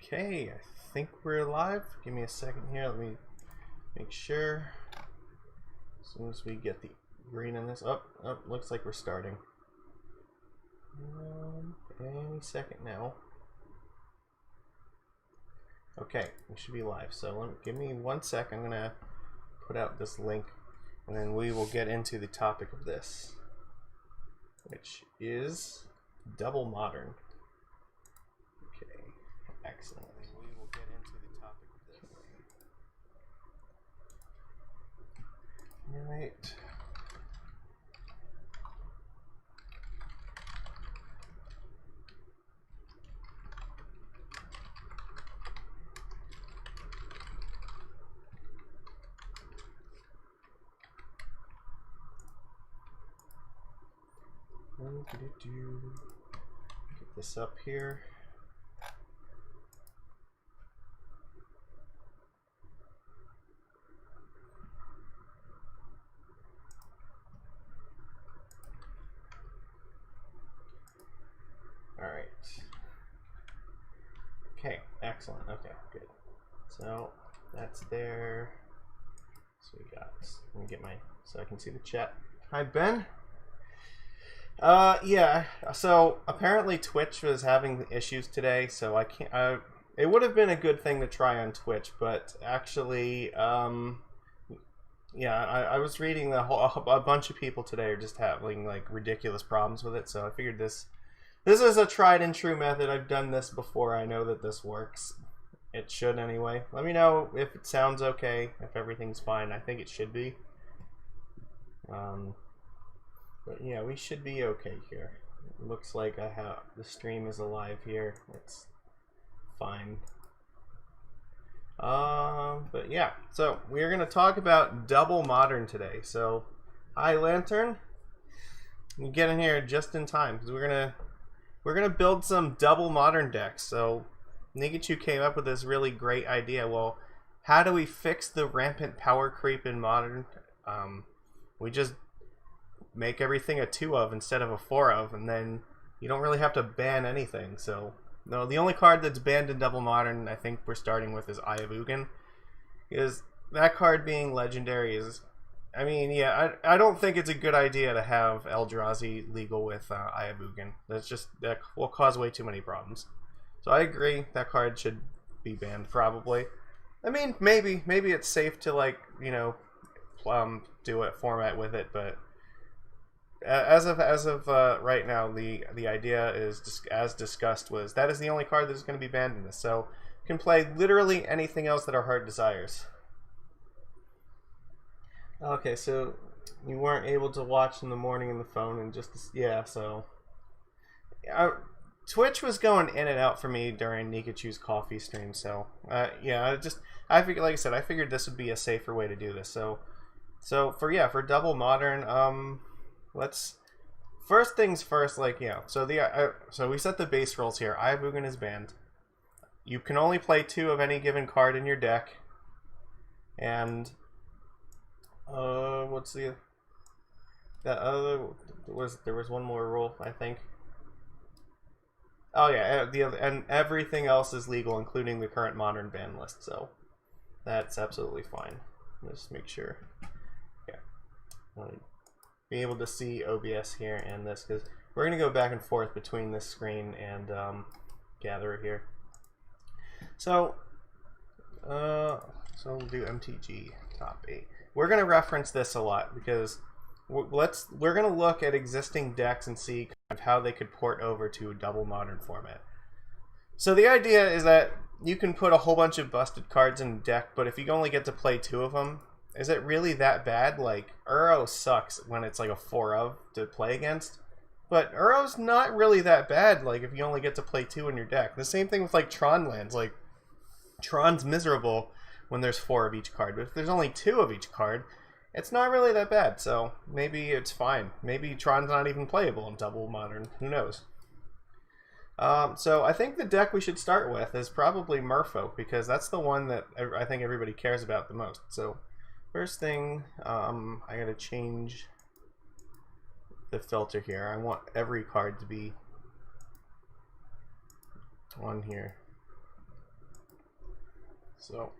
Okay, I think we're live. Give me a second here. Let me make sure. As soon as we get the green in this. Looks like we're starting. Any second now. Okay, we should be live. So give me 1 sec. I'm gonna put out this link, and then we will get into the topic of this, which is double modern. Okay, excellent. We will get into the topic of this. All right. Get this up here. All right. Okay, excellent. Okay, good. So that's there. So we got. Let me get my so I can see the chat. Hi, Ben. Yeah. So apparently Twitch was having issues today, so I can't. It would have been a good thing to try on Twitch, but actually, yeah, I was reading a bunch of people today are just having like ridiculous problems with it, so I figured this is a tried and true method. I've done this before. I know that this works. It should anyway. Let me know if it sounds okay, if everything's fine. I think it should be. But yeah, we should be okay here. It looks like the stream is alive here. It's fine. But yeah, so we're gonna talk about double modern today. So, hi Lantern, you get in here just in time because we're gonna build some double modern decks. So, Nigachu came up with this really great idea. Well, how do we fix the rampant power creep in modern? We just make everything a 2 of instead of a 4 of, and then you don't really have to ban anything. So no, the only card that's banned in double modern I think we're starting with is Eye of Ugin, because that card being legendary is, I mean, yeah, I don't think it's a good idea to have Eldrazi legal with Eye of Ugin. That will cause way too many problems. So I agree that card should be banned probably. I mean, maybe it's safe to, like, you know, do a format with it, but as of right now, the idea is just as discussed was that is the only card that is going to be banned in this. So you can play literally anything else that our heart desires. Okay, so you weren't able to watch in the morning in the phone and just yeah. So Twitch was going in and out for me during Nikachu's coffee stream. So yeah, I figured, like I said, I figured this would be a safer way to do this. So for double modern, let's first things first, like, yeah. So so we set the base rules here. Eye of Ugin is banned. You can only play 2 of any given card in your deck. And what's the other? There was one more rule, I think. Oh yeah, and everything else is legal, including the current modern ban list. So that's absolutely fine. Just make sure. Yeah. Be able to see OBS here and this, because we're going to go back and forth between this screen and Gatherer here. So we'll do MTG top 8. We're going to reference this a lot because we're going to look at existing decks and see kind of how they could port over to a double modern format. So the idea is that you can put a whole bunch of busted cards in a deck, but if you only get to play 2 of them, is it really that bad? Like, Uro sucks when it's like a 4 of to play against, but Uro's not really that bad, like, if you only get to play 2 in your deck. The same thing with, like, Tron lands. Like, Tron's miserable when there's 4 of each card, but if there's only 2 of each card, it's not really that bad, so maybe it's fine. Maybe Tron's not even playable in double modern. Who knows? So I think the deck we should start with is probably Merfolk, because that's the one that I think everybody cares about the most. So first thing, I gotta change the filter here. I want every card to be on here. So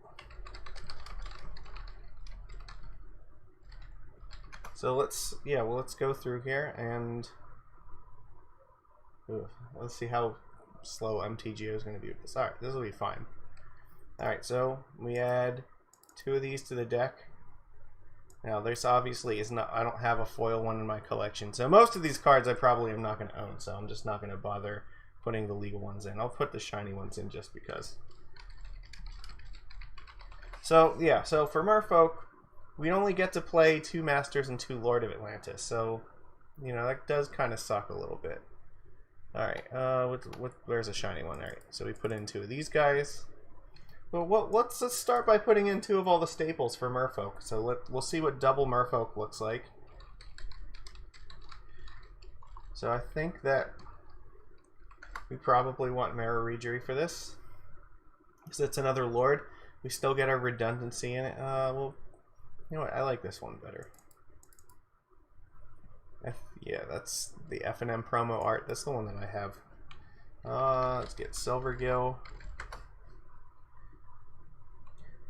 let's go through here and let's see how slow MTGO is going to be with this. All right, this will be fine. All right, so we add 2 of these to the deck. Now, there's obviously is not. I don't have a foil one in my collection, so most of these cards I probably am not going to own. So I'm just not going to bother putting the legal ones in. I'll put the shiny ones in just because. So yeah, so for Merfolk, we only get to play 2 Masters and 2 Lord of Atlantis. So, you know, that does kind of suck a little bit. All right, where's a shiny one? All right, so we put in 2 of these guys. Well, let's start by putting in 2 of all the staples for Merfolk. So we'll see what double Merfolk looks like. So I think that we probably want Mara Regery for this, because it's another Lord. We still get our redundancy in it. Well, you know what? I like this one better. Yeah, that's the F&M promo art. That's the one that I have. Let's get Silvergill.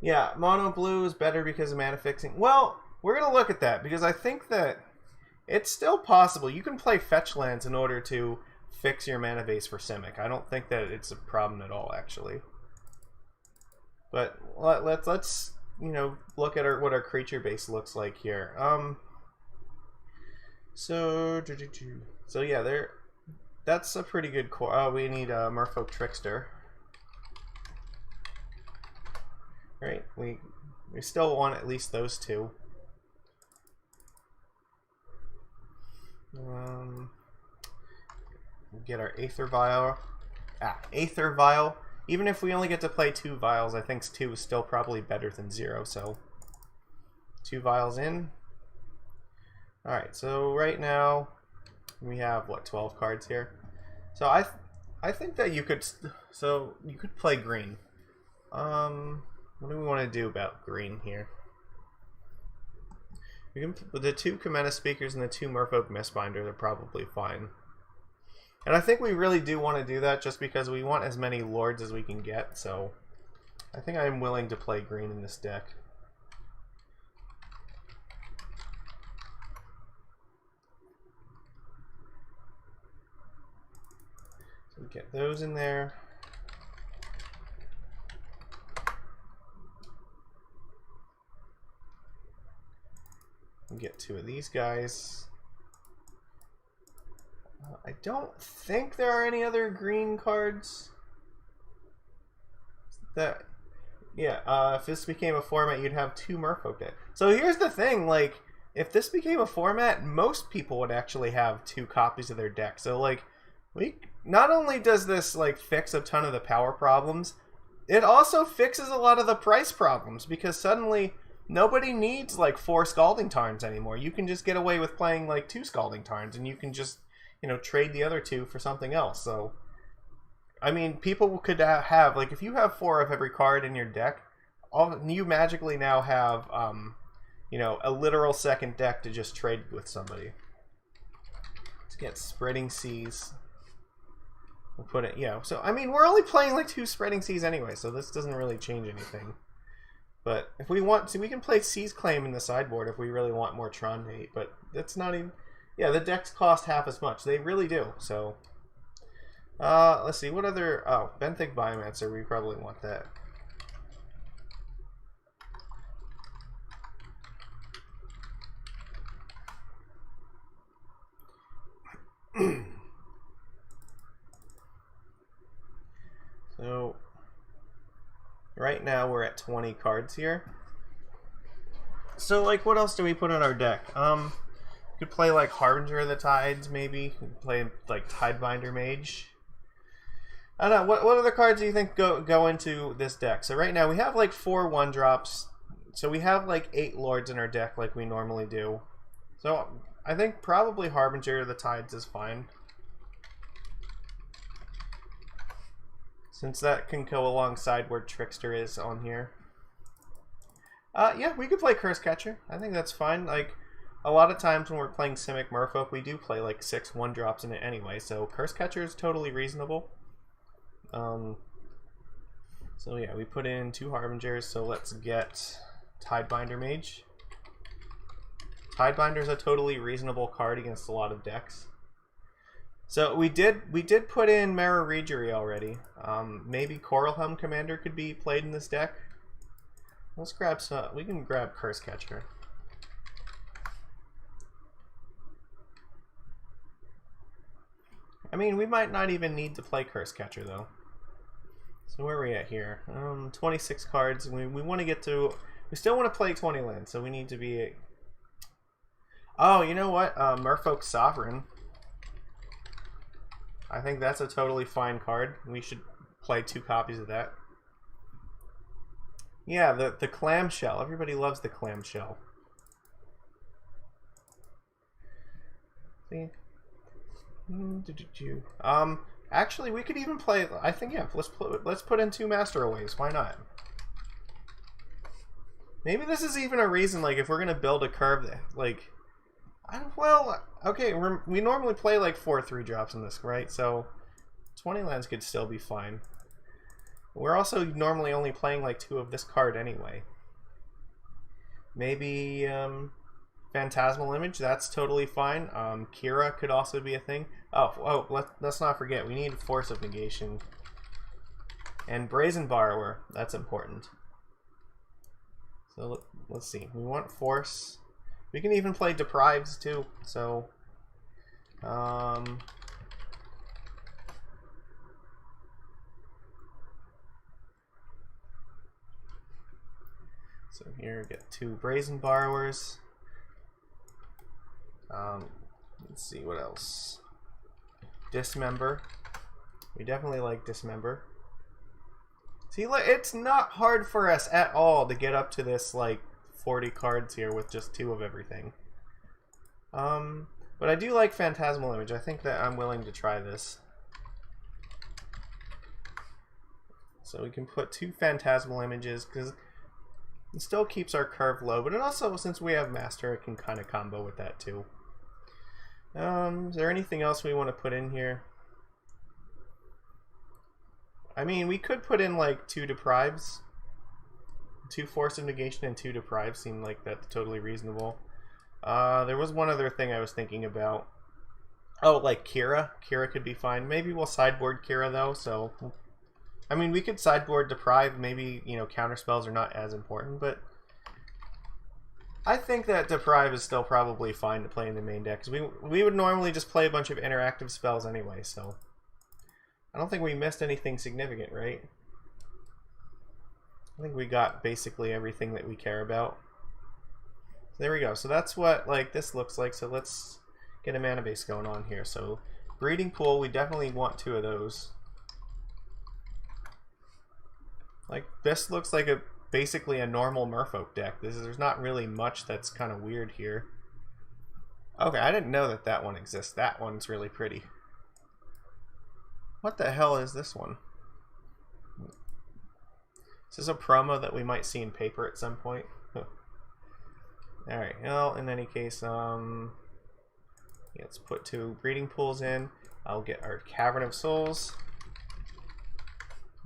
Yeah, mono blue is better because of mana fixing. Well, we're going to look at that because I think that it's still possible. You can play fetch lands in order to fix your mana base for Simic. I don't think that it's a problem at all, actually. But let's you know, look at what our creature base looks like here. So yeah, that's a pretty good core. Oh, we need a Merfolk Trickster. Right, we still want at least those 2. Get our Aether Vial. Aether Vial. Even if we only get to play 2 vials, I think 2 is still probably better than 0. So 2 vials in. All right, so right now we have what, 12 cards here. So I think that you could play green. What do we want to do about green here? We can, the 2 Cometa Speakers and the 2 Merfolk Mistbinders are probably fine. And I think we really do want to do that just because we want as many Lords as we can get. So I think I'm willing to play green in this deck. So we get those in there. Get 2 of these guys. I don't think there are any other green cards. That, yeah. If this became a format, you'd have 2 Merfolk decks. So here's the thing: like, if this became a format, most people would actually have 2 copies of their deck. So like, not only does this like fix a ton of the power problems, it also fixes a lot of the price problems because suddenly nobody needs like 4 Scalding Tarns anymore. You can just get away with playing like 2 Scalding Tarns, and you can just, you know, trade the other 2 for something else. So, I mean, people could have, like, if you have 4 of every card in your deck, you magically now have, you know, a literal second deck to just trade with somebody. Let's get Spreading Seas. We'll put it, you know, so, I mean, we're only playing like 2 Spreading Seas anyway, so this doesn't really change anything. But if we want to, we can play Seas Claim in the sideboard if we really want more Tron hate. But that's not even... Yeah, the decks cost half as much. They really do. So, let's see. What other... Oh, Benthic Biomancer. We probably want that. So... Right now we're at 20 cards here. So like, what else do we put in our deck? You could play like Harbinger of the Tides, maybe. You could play like Tidebinder Mage. I don't know. What other cards do you think go into this deck? So right now we have like 4 1-drops. So we have like 8 Lords in our deck like we normally do. So I think probably Harbinger of the Tides is fine. Since that can go alongside where Trickster is on here. Yeah, we could play Curse Catcher. I think that's fine. Like, a lot of times when we're playing Simic Merfolk, we do play like 6 1-drops in it anyway, so Curse Catcher is totally reasonable. So yeah, we put in 2 Harbingers, so let's get Tidebinder Mage. Tidebinder's a totally reasonable card against a lot of decks. So we did put in Mara Regery already. Maybe Coral Helm Commander could be played in this deck. Let's grab some. We can grab Curse Catcher. I mean, we might not even need to play Curse Catcher though. So where are we at here? 26 cards. We want to get to. We still want to play 20 lands, so we need to be. Oh, you know what? Merfolk Sovereign. I think that's a totally fine card. We should play 2 copies of that. Yeah, the clamshell. Everybody loves the clamshell. See? Actually, we could even play. I think yeah. Let's put in 2 Master Aways. Why not? Maybe this is even a reason. Like, if we're gonna build a curve, that, like, well, okay. We normally play like 4 3-drops in this, right? So 20 lands could still be fine. We're also normally only playing like 2 of this card anyway. Maybe Phantasmal Image. That's totally fine. Kira could also be a thing. Let's not forget, we need Force of Negation. And Brazen Borrower, that's important. So let's see, we want Force. We can even play Deprives too, so... So here, get 2 Brazen Borrowers. Let's see, what else? Dismember. We definitely like Dismember. See, look, it's not hard for us at all to get up to this, like, 40 cards here with just 2 of everything. But I do like Phantasmal Image. I think that I'm willing to try this. So we can put 2 Phantasmal Images, because it still keeps our curve low, but it also, since we have Master, it can kind of combo with that too. Is there anything else we want to put in here? I mean, we could put in like 2 Deprives. 2 Force of Negation and 2 Deprives seem like that's totally reasonable. There was one other thing I was thinking about. Oh, like Kira. Kira could be fine. Maybe we'll sideboard Kira though, so... I mean, we could sideboard Deprive. Maybe, you know, counterspells are not as important, but... I think that Deprive is still probably fine to play in the main deck, because we would normally just play a bunch of interactive spells anyway, so... I don't think we missed anything significant, right? I think we got basically everything that we care about. So there we go. So that's what like this looks like. So let's get a mana base going on here. So Breeding Pool, we definitely want 2 of those. Like this looks like basically a normal Merfolk deck. There's not really much that's kind of weird here. Okay, I didn't know that that one exists. That one's really pretty. What the hell is this one? Is this a promo that we might see in paper at some point? Alright, well, in any case, let's put 2 Breeding Pools in. I'll get our Cavern of Souls.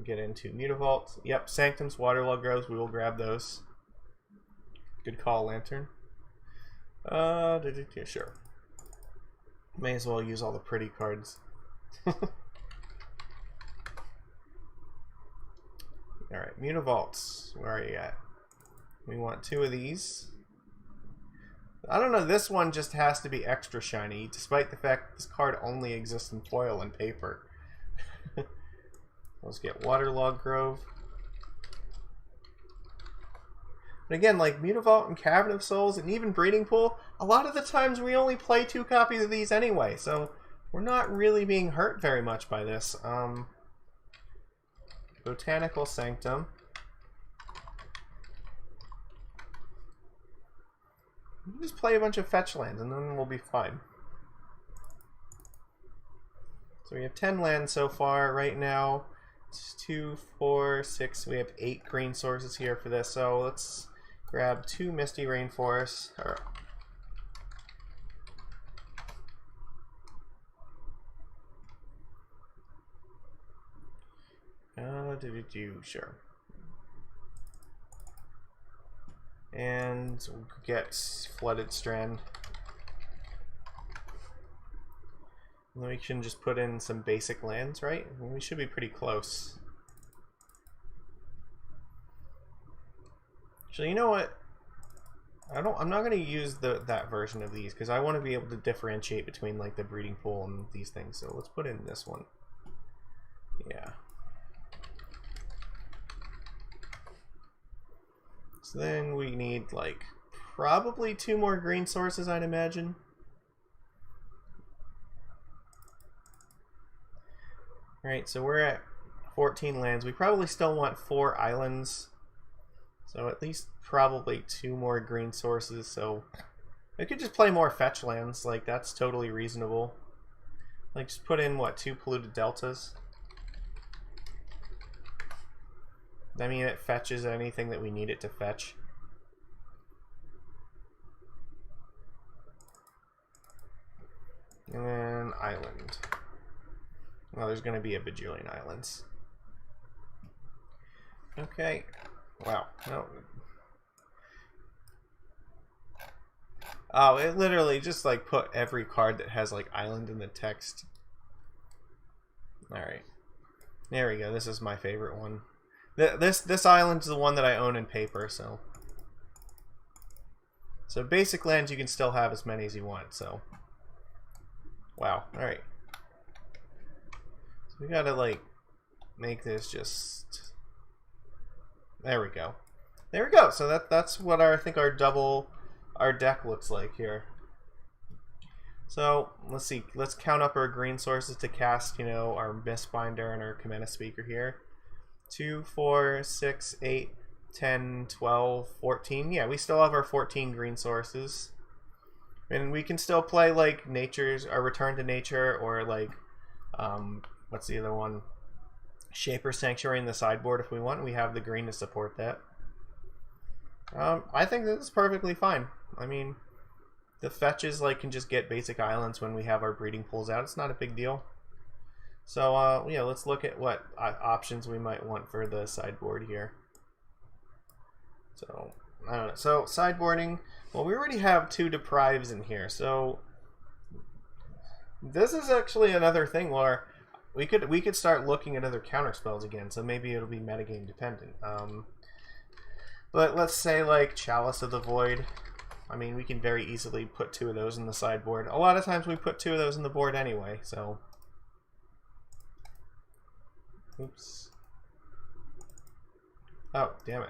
Get into Mutavault. Yep, Sanctum's Waterlog Groves, we will grab those. Good call, Lantern. Yeah, sure. May as well use all the pretty cards. Alright, Mutavaults. Where are you at? We want 2 of these. I don't know, this one just has to be extra shiny, despite the fact that this card only exists in foil and paper. Let's get Waterlog Grove. But again, like Mutavault and Cavern of Souls and even Breeding Pool, a lot of the times we only play 2 copies of these anyway, so we're not really being hurt very much by this. Botanical Sanctum. We can just play a bunch of fetch lands and then we'll be fine. So we have 10 lands so far right now. It's 2, 4, 6. We have 8 green sources here for this. So let's grab 2 Misty Rainforests. Sure. And we'll get Flooded Strand. And then we can just put in some basic lands, right? We should be pretty close. Actually, you know what? I'm not going to use that version of these because I want to be able to differentiate between like the breeding pool and these things. So let's put in this one. Yeah. So then we need like probably 2 more green sources, I'd imagine. Alright, so we're at 14 lands. We probably still want 4 islands. So at least probably 2 more green sources. So I could just play more fetch lands. Like, that's totally reasonable. Like, just put in, what, 2 polluted deltas? I mean, it fetches anything that we need it to fetch. And then island. Well, there's going to be a bajillion islands. Okay. Wow. No. Oh, it literally just like put every card that has like island in the text. Alright. There we go. This is my favorite one. This island's the one that I own in paper, so. So basic lands you can still have as many as you want, so. Wow. Alright. So we gotta like make this just. There we go. There we go. So that's what I think our deck looks like here. So let's see. Let's count up our green sources to cast, you know, our Mistbinder and our Commander Speaker here. 2, 4, 6, 8, 10, 12, 14. Yeah, we still have our 14 green sources. And we can still play like Nature's or Return to Nature or like what's the other one? Shaper Sanctuary in the sideboard if we want. We have the green to support that. I think this is perfectly fine. I mean, the fetches like can just get basic islands when we have our breeding pools out. It's not a big deal. So yeah, let's look at what options we might want for the sideboard here. So I don't know. So sideboarding. Well, we already have 2 deprives in here. So this is actually another thing where we could start looking at other counterspells again. So maybe it'll be metagame dependent. But let's say like Chalice of the Void. I mean, we can very easily put 2 of those in the sideboard. A lot of times we put 2 of those in the board anyway. So. Oops. Oh, damn it.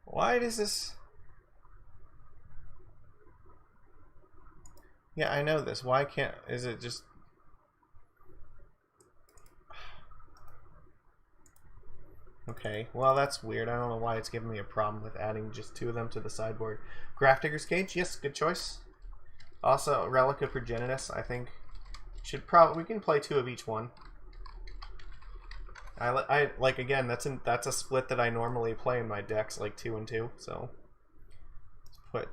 Why does this... Yeah, I know this. Why can't... Is it just... Okay, well that's weird. I don't know why it's giving me a problem with adding just 2 of them to the sideboard. Grafdigger's Cage, yes, good choice. Also, Relic of Progenitus, I think... we can play 2 of each one. I like again. That's a split that I normally play in my decks, like 2 and 2. So let's put.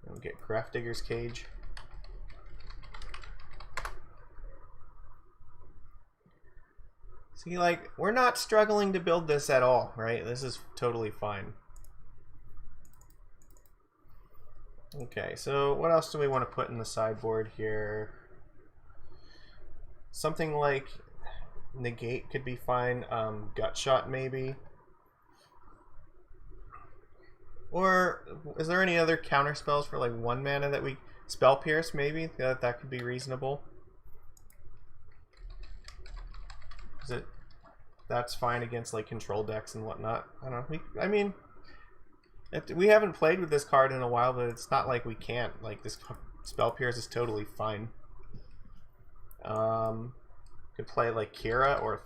We'll get Grafdigger's Cage. See, like we're not struggling to build this at all, right? This is totally fine. Okay, so what else do we want to put in the sideboard here? Something like Negate could be fine. Gut Shot maybe. Or is there any other counter spells for like 1 mana that we... Spell Pierce maybe? That could be reasonable. Is it... That's fine against like control decks and whatnot. I don't know. I mean... We haven't played with this card in a while, but it's not like we can't. Like, this Spell Pierce is totally fine. Could play like Kira, or,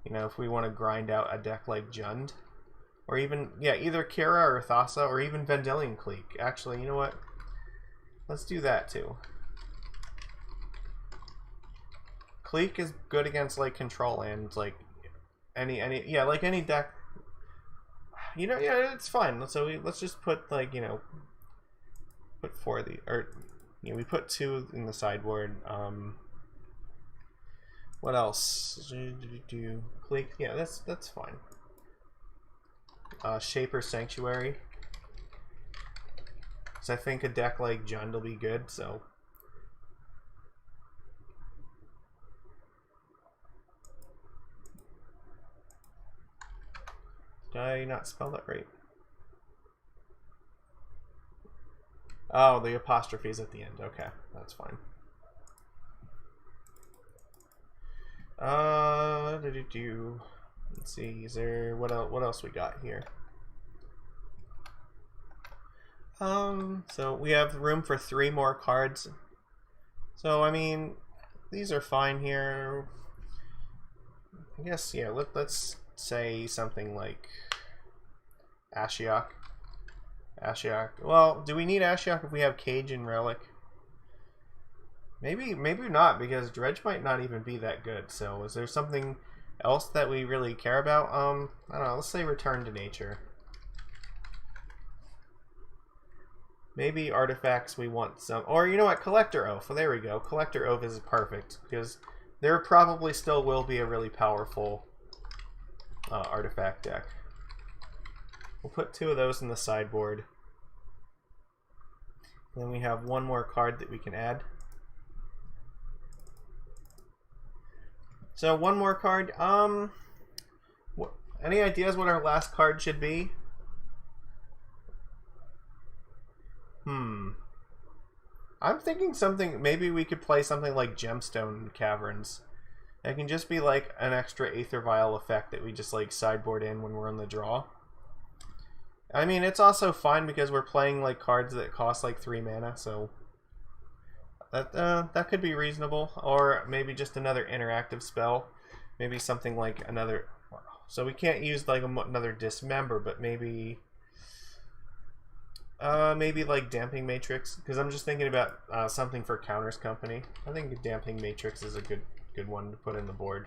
you know, if we want to grind out a deck like Jund. Or even, yeah, either Kira or Thassa, or even Vendilion Clique. Actually, you know what? Let's do that too. Clique is good against like control and like yeah, like any deck. You know, yeah, it's fine. So let's just put like, you know, put 4 of these, or yeah, we put 2 in the sideboard. What else? Click. Yeah, that's fine. Shaper Sanctuary. So I think a deck like Jund will be good. So. Did I not spell that right? Oh, the apostrophe is at the end. Okay, that's fine. Let's see. Is there what else we got here? So we have room for 3 more cards. So I mean, these are fine here. I guess yeah. Let's say something like Ashiok. Ashiok. Well, do we need Ashiok if we have Cage and Relic? Maybe not, because Dredge might not even be that good. So is there something else that we really care about? I don't know. Let's say Return to Nature. Maybe artifacts we want some, or you know what? Collector Oath. Well, there we go. Collector Oath is perfect because there probably still will be a really powerful artifact deck. We'll put 2 of those in the sideboard. Then we have 1 more card that we can add. So 1 more card. Any ideas what our last card should be? I'm thinking something. Maybe we could play something like Gemstone Caverns. It can just be like an extra Aether Vial effect that we just like sideboard in when we're on the draw. I mean, it's also fine because we're playing like cards that cost like 3 mana, so that could be reasonable. Or maybe just another interactive spell, maybe something like another. So we can't use like another Dismember, but maybe like Damping Matrix, because I'm just thinking about something for Counters Company. I think Damping Matrix is a good one to put in the board.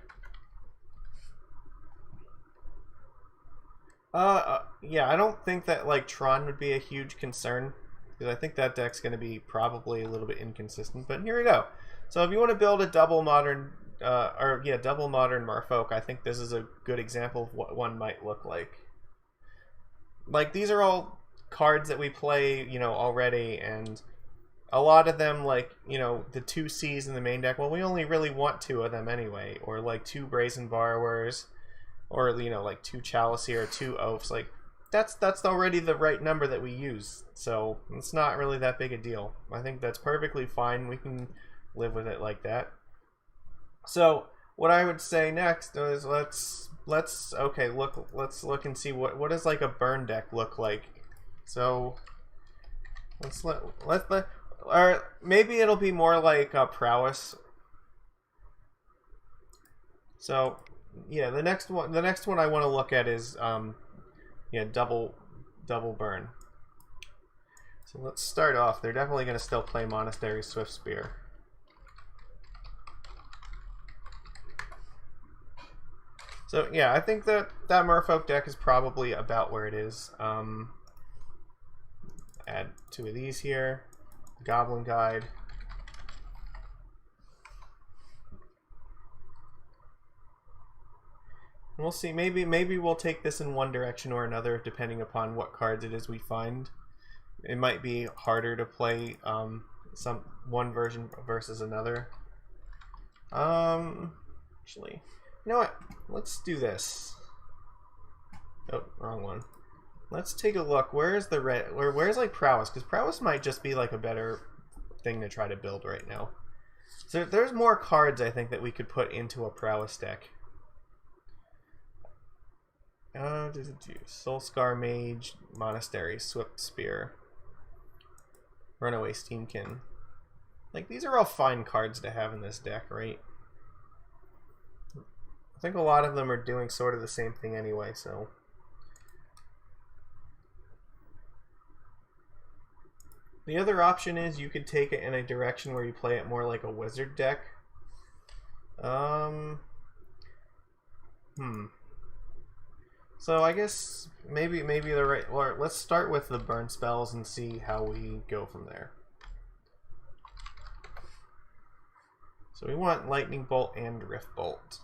Yeah, I don't think that like Tron would be a huge concern, because I think that deck's going to be probably a little bit inconsistent. But here we go. So if you want to build a double modern, double modern Merfolk, I think this is a good example of what one might look like. Like, these are all cards that we play, you know, already, and a lot of them, like, you know, the 2 Cs in the main deck, well, we only really want 2 of them anyway, or like 2 Brazen Borrowers, or, you know, like 2 Chalice here, or 2 Oaths. Like, that's already the right number that we use, so it's not really that big a deal. I think that's perfectly fine. We can live with it like that. So what I would say next is let's look and see what does like a burn deck look like. So or maybe it'll be more like a prowess. So yeah, the next one I want to look at is double burn. So let's start off. They're definitely going to still play Monastery Swift Spear. So yeah, I think that Merfolk deck is probably about where it is. Add 2 of these here. Goblin Guide. We'll see. Maybe we'll take this in one direction or another, depending upon what cards it is we find. It might be harder to play one version versus another. Actually, you know what? Let's do this. Oh, wrong one. Let's take a look. Where's the red? Where's like Prowess? Because Prowess might just be like a better thing to try to build right now. So there's more cards I think that we could put into a Prowess deck. Soulscar Mage, Monastery, Swift Spear, Runaway Steamkin. Like, these are all fine cards to have in this deck, right? I think a lot of them are doing sort of the same thing anyway, so. The other option is you could take it in a direction where you play it more like a wizard deck. So I guess maybe the right. Or let's start with the burn spells and see how we go from there. So we want Lightning Bolt and Rift Bolt.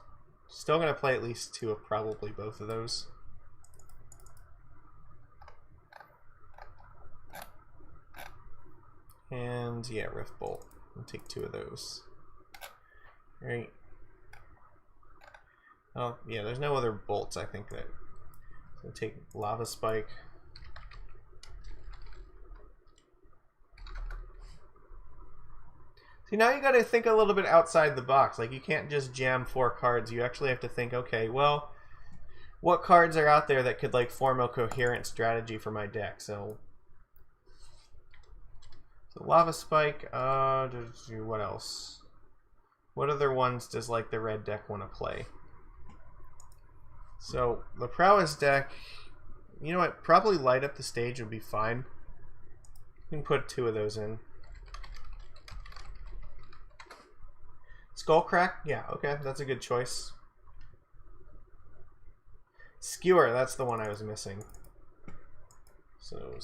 Still going to play at least 2 of probably both of those. And yeah, Rift Bolt. We'll take 2 of those. Right. Oh, yeah, there's no other bolts, I think, that... So take Lava Spike. See, now you gotta think a little bit outside the box. Like, you can't just jam 4 cards. You actually have to think, okay, well, what cards are out there that could, like, form a coherent strategy for my deck? So Lava Spike, what else? What other ones does, like, the red deck want to play? So, the Prowess deck, you know what, probably Light Up the Stage would be fine. You can put 2 of those in. Skullcrack? Yeah, okay, that's a good choice. Skewer, that's the one I was missing. So,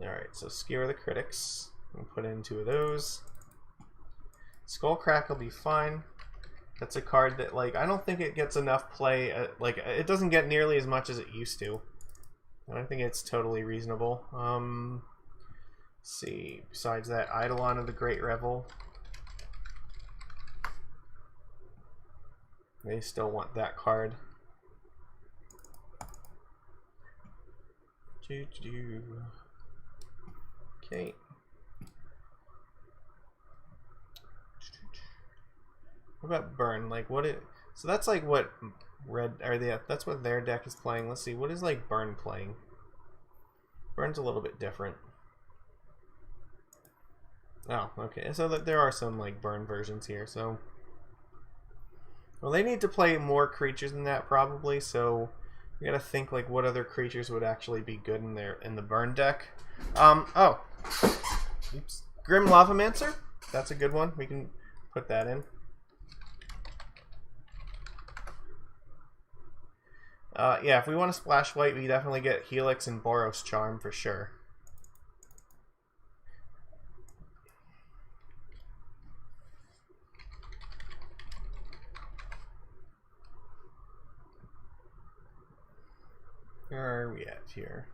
alright, so Skewer the Critics. We'll put in 2 of those. Skullcrack will be fine. That's a card that, like, I don't think it gets enough play. Like, it doesn't get nearly as much as it used to. I think it's totally reasonable. Let's see. Besides that, Eidolon of the Great Revel. They still want that card. Okay. What about Burn? Like, what it? So that's like what red or that's what their deck is playing. Let's see, what is like Burn playing? Burn's a little bit different. Oh, okay. So there are some like Burn versions here. So, well, they need to play more creatures than that probably. So we gotta think like what other creatures would actually be good in the Burn deck. Oh, oops. Grim Lavamancer. That's a good one. We can put that in. Yeah, if we want to splash white, we definitely get Helix and Boros Charm for sure. Where are we at here?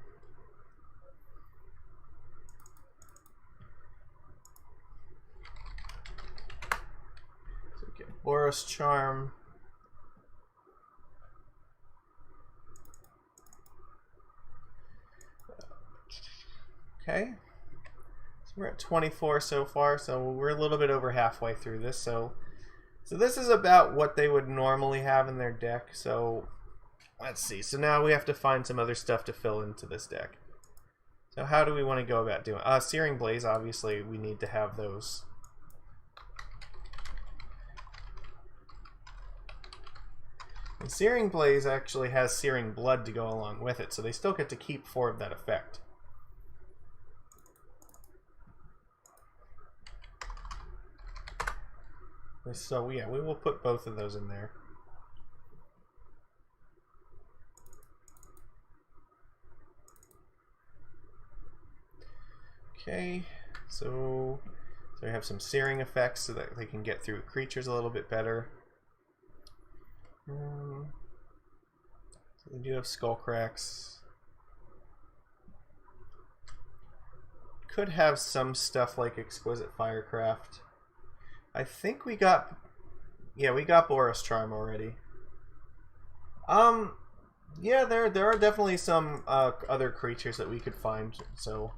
So we get Boros Charm. Okay, so we're at 24 so far, so we're a little bit over halfway through this. So this is about what they would normally have in their deck. So let's see. So now we have to find some other stuff to fill into this deck. So how do we want to go about doing? Searing Blaze, obviously, we need to have those. And Searing Blaze actually has Searing Blood to go along with it, so they still get to keep 4 of that effect. So yeah, we will put both of those in there. Okay, so we have some searing effects so that they can get through creatures a little bit better. So we do have skull cracks. Could have some stuff like Exquisite Firecraft. I think we got, yeah, we got Boros Charm already. Yeah, there are definitely some other creatures that we could find. So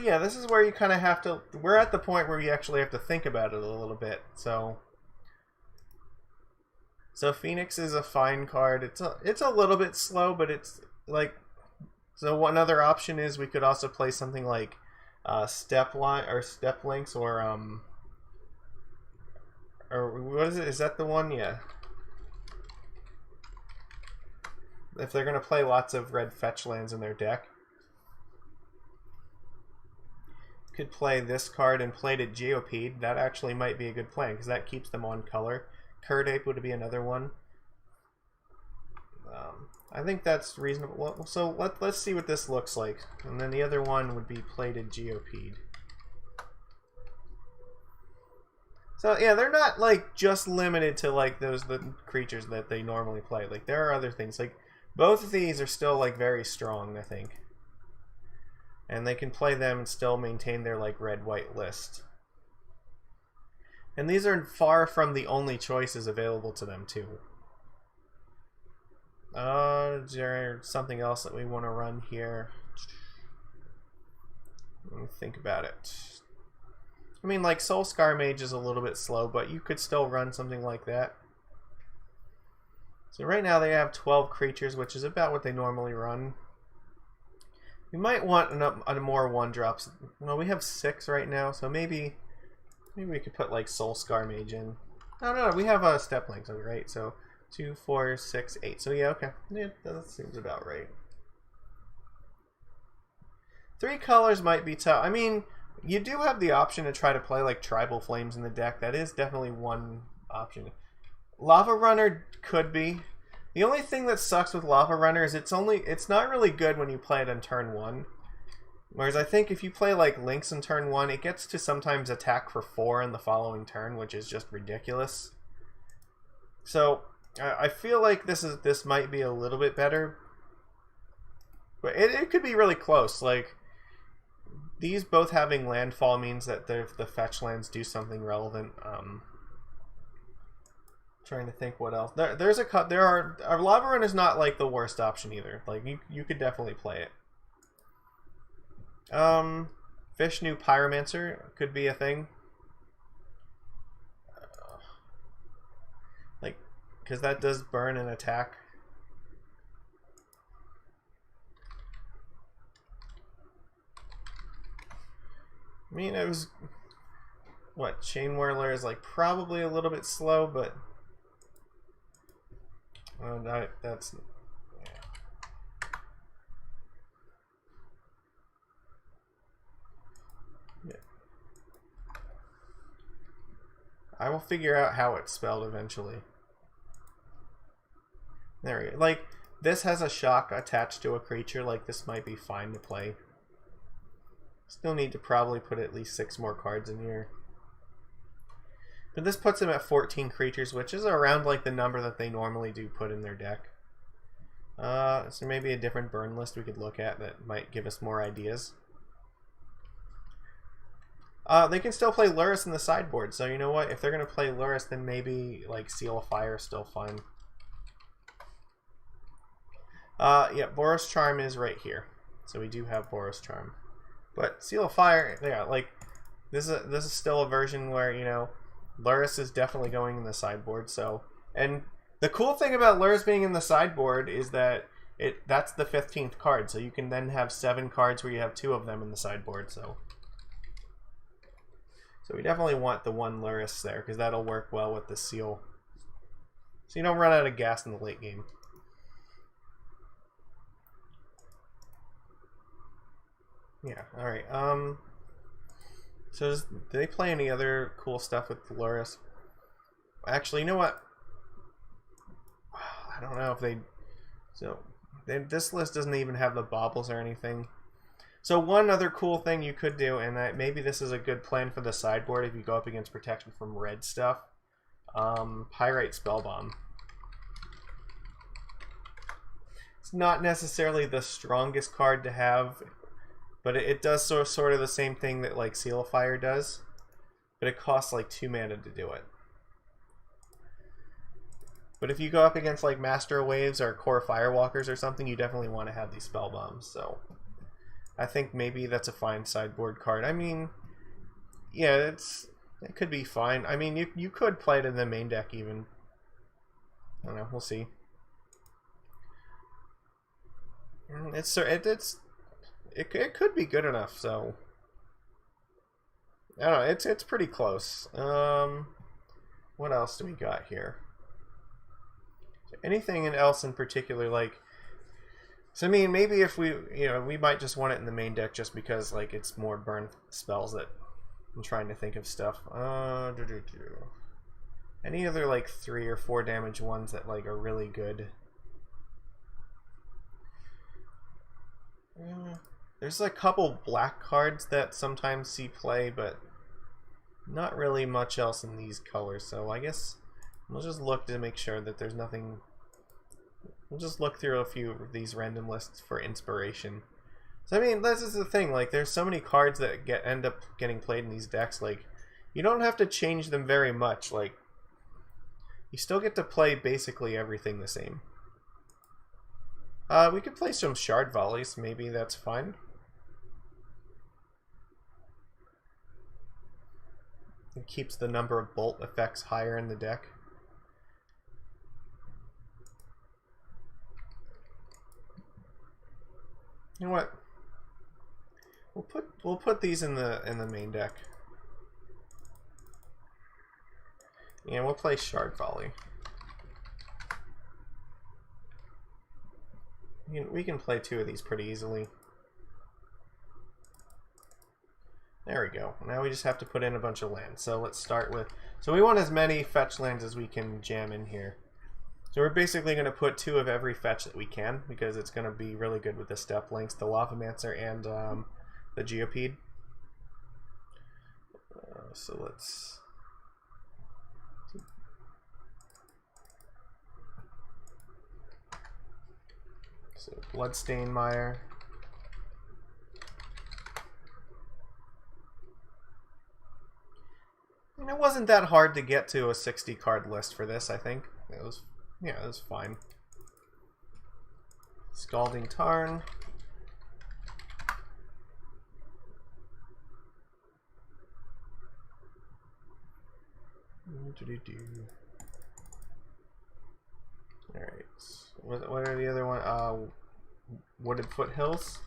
yeah, this is where you kind of have to. We're at the point where you actually have to think about it a little bit. So Phoenix is a fine card. It's a little bit slow, but it's like. So one other option is we could also play something like Step Links or what is it? Is that the one? Yeah. If they're gonna play lots of red fetch lands in their deck, could play this card and play it Geopede. That actually might be a good plan because that keeps them on color. Curd Ape would be another one. I think that's reasonable. Well, so let's see what this looks like. And then the other one would be plated GOP'd. So yeah, they're not like just limited to like the creatures that they normally play. Like there are other things. Like both of these are still like very strong, I think. And they can play them and still maintain their like red-white list. And these are far from the only choices available to them too. Is there something else that we want to run here? Let me think about it. I mean, like Soul Scar Mage is a little bit slow, but you could still run something like that. So right now they have 12 creatures, which is about what they normally run. We might want a more 1-drops. Well, we have 6 right now, so maybe we could put like Soul Scar Mage in. No, we have a Step Link, right? So 2, 4, 6, 8. So yeah, okay. Yeah, that seems about right. 3 colors might be tough. I mean, you do have the option to try to play like Tribal Flames in the deck. That is definitely one option. Lava Runner could be. The only thing that sucks with Lava Runner is it's not really good when you play it on turn 1. Whereas I think if you play like Lynx in turn 1, it gets to sometimes attack for 4 in the following turn, which is just ridiculous. So I feel like this might be a little bit better, but it could be really close. Like these both having landfall means that the fetch lands do something relevant. Trying to think what else. Our Lava Run is not like the worst option either. Like you could definitely play it. Vishnu Pyromancer could be a thing. Like, because that does burn and attack. I mean, it was what Chain Whirler is like probably a little bit slow, but that's yeah. I will figure out how it's spelled eventually. There we go. Like this has a shock attached to a creature. Like this might be fine to play. Still need to probably put at least 6 more cards in here. But this puts them at 14 creatures, which is around like the number that they normally do put in their deck. So maybe a different burn list we could look at that might give us more ideas. They can still play Lurrus in the sideboard, so you know what? If they're going to play Lurrus, then maybe like Seal of Fire is still fine. Yeah, Boros Charm is right here. So we do have Boros Charm. But Seal of Fire, yeah, like this is still a version where, you know, Lurrus is definitely going in the sideboard. So, and the cool thing about Lurrus being in the sideboard is that that's the 15th card. So you can then have 7 cards where you have 2 of them in the sideboard. So we definitely want the 1 Lurrus there because that'll work well with the Seal. So you don't run out of gas in the late game. Yeah, alright. So do they play any other cool stuff with Lurrus? Actually, you know what? I don't know if they... So, this list doesn't even have the baubles or anything. So one other cool thing you could do, and maybe this is a good plan for the sideboard if you go up against protection from red stuff. Pyrite Spellbomb. It's not necessarily the strongest card to have, but it does sort of the same thing that like Seal of Fire does, but it costs like 2 mana to do it. But if you go up against like Master of Waves or Core Firewalkers or something, you definitely want to have these spell bombs. So I think maybe that's a fine sideboard card. I mean, yeah, it could be fine. I mean, you could play it in the main deck even. I don't know. We'll see. It could be good enough. So I don't know. It's pretty close. What else do we got here? Anything else in particular, like, so I mean, maybe if we might just want it in the main deck just because like it's more burn spells that I'm trying to think of stuff. Any other like 3 or 4 damage ones that like are really good? There's a couple black cards that sometimes see play, but not really much else in these colors. So I guess we'll just look to make sure that there's nothing. We'll just look through a few of these random lists for inspiration. So I mean, this is the thing. Like, there's so many cards that end up getting played in these decks. Like, you don't have to change them very much. Like, you still get to play basically everything the same. We could play some Shard Volleys. Maybe that's fine. It keeps the number of bolt effects higher in the deck. You know what? We'll put these in the main deck. Yeah, we'll play Shard Volley. We can play two of these pretty easily. There we go. Now we just have to put in a bunch of lands. So let's start with... So we want as many fetch lands as we can jam in here. So we're basically going to put 2 of every fetch that we can, because it's going to be really good with the Step Links, the Lavamancer, and the Geopede. So let's... So Bloodstain Mire. And it wasn't that hard to get to a 60 card list for this, I think. It was, yeah, it was fine. Scalding Tarn. Alright. What are the other one? Wooded Foothills.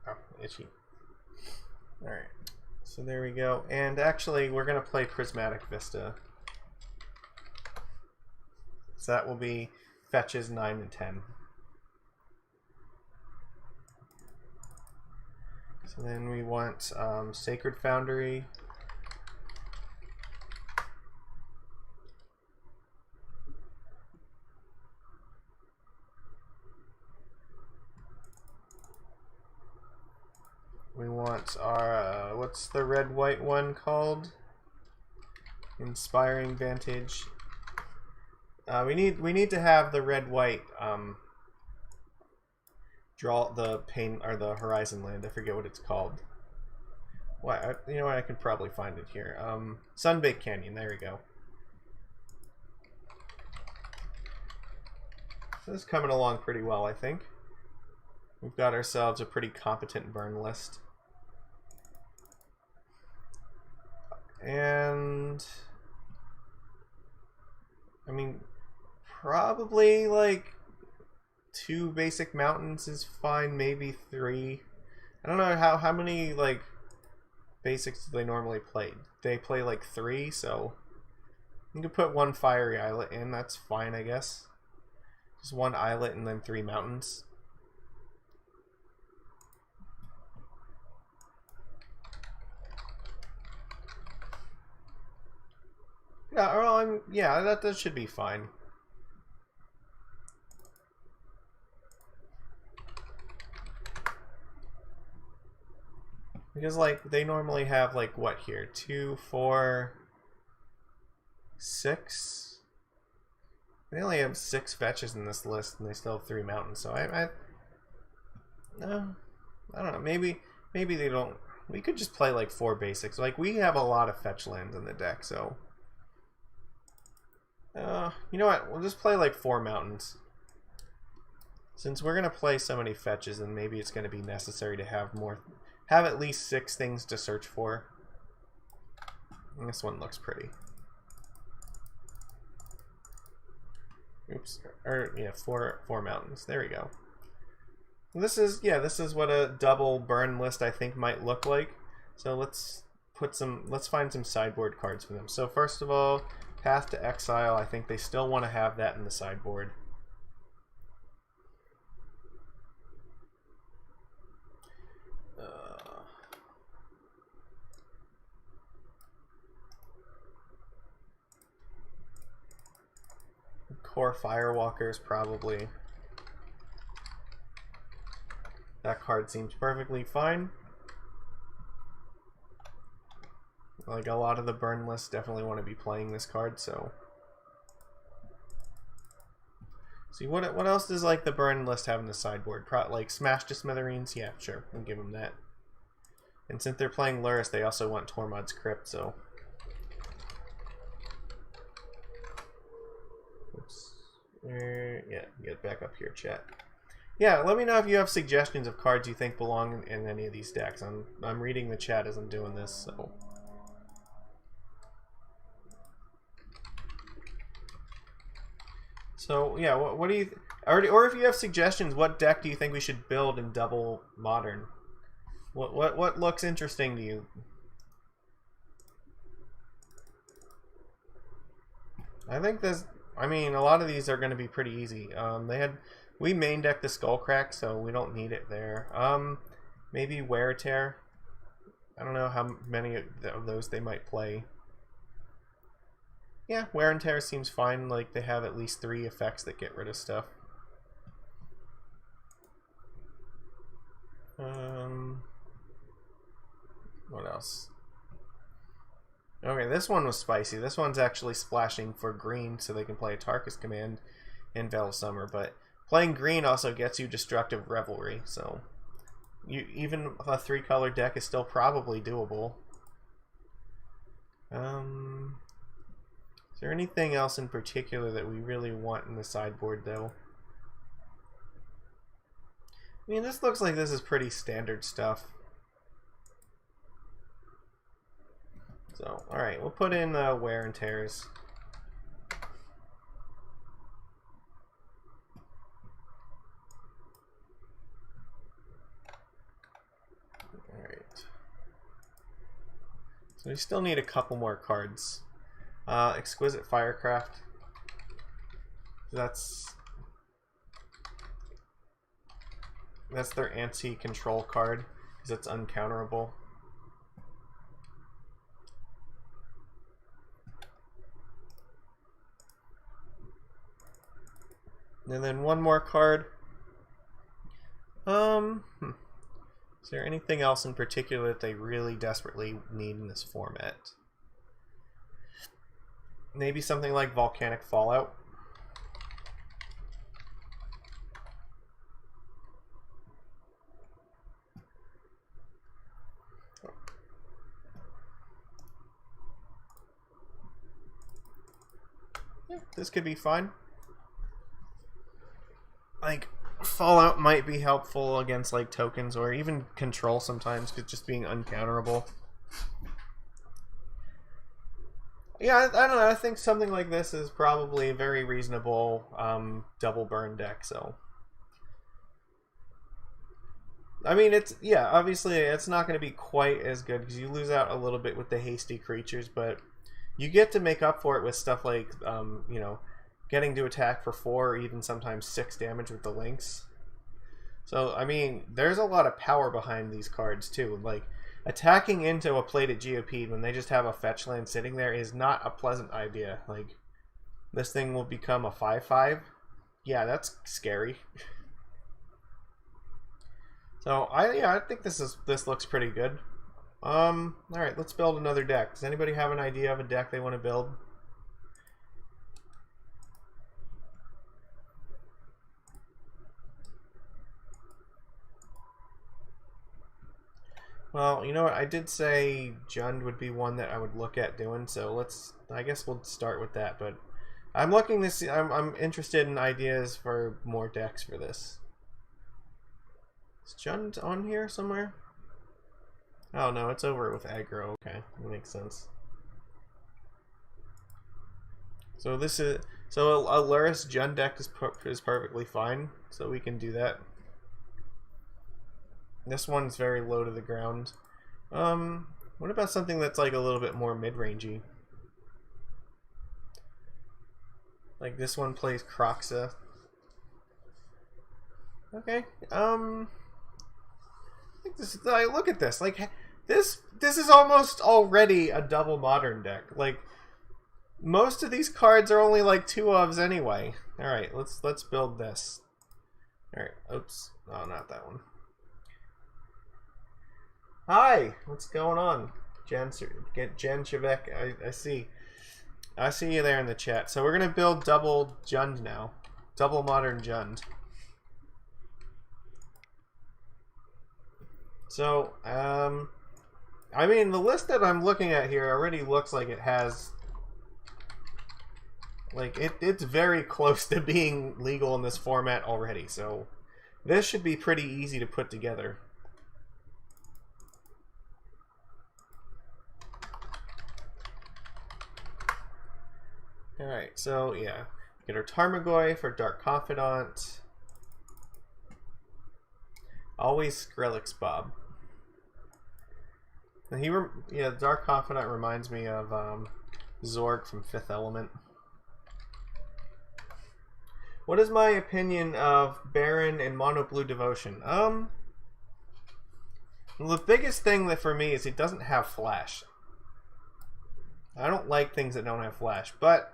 Oh, itchy. Alright. So there we go. And actually, we're going to play Prismatic Vista. So that will be fetches 9 and 10. So then we want Sacred Foundry. We want our, what's the red-white one called? Inspiring Vantage. We need to have the red-white draw the pain or the Horizon Land. I forget what it's called. Why? You know what? I could probably find it here. Sunbaked Canyon. There we go. So this is coming along pretty well, I think. We've got ourselves a pretty competent burn list. And I mean, probably like 2 basic mountains is fine, maybe 3. I don't know how many like basics do they normally play. They play like 3, so you can put 1 fiery islet in, that's fine, I guess. Just 1 islet and then 3 mountains. Yeah, well, yeah, that should be fine. Because, like, they normally have, like, what here? 2, 4, 6? They only have 6 fetches in this list, and they still have 3 mountains, so no, I don't know, maybe they don't... We could just play, like, 4 basics. Like, we have a lot of fetch lands in the deck, so... you know what? We'll just play, like, 4 mountains. Since we're going to play so many fetches, and maybe it's going to be necessary to have more... Have at least 6 things to search for. And this one looks pretty. Oops. Or, yeah, 4 mountains. There we go. This is, yeah, this is what a double burn list I think might look like. So let's find some sideboard cards for them. So first of all, Path to Exile. I think they still want to have that in the sideboard. Core Firewalkers, probably. That card seems perfectly fine. Like, a lot of the burn lists definitely want to be playing this card, so... See, what else does, like, the burn list have in the sideboard? Like, Smash to Smithereens? Yeah, sure, we'll give them that. And since they're playing Lurrus, they also want Tormod's Crypt, so... Oops. Yeah, get back up here, chat. Yeah, let me know if you have suggestions of cards you think belong in any of these decks. I'm reading the chat as I'm doing this, so... So, yeah, what do you... Or if you have suggestions, what deck do you think we should build in Double Modern? What looks interesting to you? I think this... I mean, a lot of these are going to be pretty easy. We main decked the Skullcrack, so we don't need it there. Maybe Wear Tear. I don't know how many of those they might play. Yeah, Wear and Tear seems fine. Like, they have at least 3 effects that get rid of stuff. What else? Okay, this one was spicy. This one's actually splashing for green so they can play a Tarkus Command in Veil of Summer, but playing green also gets you Destructive Revelry, so even a 3-color deck is still probably doable. Is there anything else in particular that we really want in the sideboard, though? I mean, this looks like this is pretty standard stuff. So, alright, we'll put in Wear and Tears. Alright. So we still need a couple more cards. Exquisite Firecraft. That's their anti-control card, because it's uncounterable. And then one more card. Is there anything else in particular that they really desperately need in this format? Maybe something like Volcanic Fallout. Yeah, this could be fine. Like, Fallout might be helpful against like tokens or even control sometimes, because just being uncounterable. Yeah, I don't know. I think something like this is probably a very reasonable double burn deck. So, I mean, obviously it's not going to be quite as good because you lose out a little bit with the hasty creatures, but you get to make up for it with stuff like you know, getting to attack for 4 or even sometimes 6 damage with the links. So, I mean, there's a lot of power behind these cards too. Like, attacking into a plated GOP when they just have a fetch land sitting there is not a pleasant idea. Like, this thing will become a 5/5. Yeah, that's scary. So, I think this looks pretty good. Alright, let's build another deck. Does anybody have an idea of a deck they want to build? Well, you know what? I did say Jund would be one that I would look at doing, so I guess we'll start with that. But I'm looking to see. I'm interested in ideas for more decks for this. Is Jund on here somewhere? Oh no, it's over with aggro. Okay, that makes sense. So a Lurrus Jund deck is perfectly fine, so we can do that. This one's very low to the ground. What about something that's like a little bit more mid-rangey? Like this one plays Kroxa. Okay. I think look at this. Like this is almost already a double modern deck. Like Most of these cards are only like 2 ofs anyway. Alright, let's build this. Alright, oops. Oh, not that one. Hi! What's going on? Jen Chevek, I see. I see you there in the chat. So we're gonna build double Jund now. Double modern Jund. So, I mean, the list that I'm looking at here already looks like it has... Like, it's very close to being legal in this format already, so this should be pretty easy to put together. Alright, so yeah. Get our Tarmogoyf for Dark Confidant. Always Skrillex Bob. And yeah, Dark Confidant reminds me of Zorg from Fifth Element. What is my opinion of Baron and Mono Blue Devotion? Well, the biggest thing that for me is it doesn't have flash. I don't like things that don't have flash, but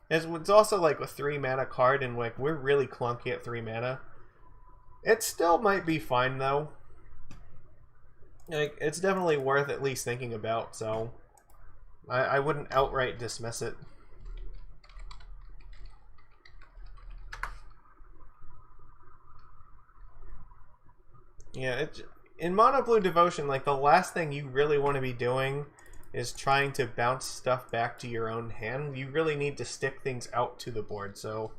it's also like a 3 mana card, and like we're really clunky at 3 mana. It still might be fine though. Like, it's definitely worth at least thinking about, so I wouldn't outright dismiss it. Yeah, in Mono Blue Devotion, like, the last thing you really want to be doing is trying to bounce stuff back to your own hand. You really need to stick things out to the board, so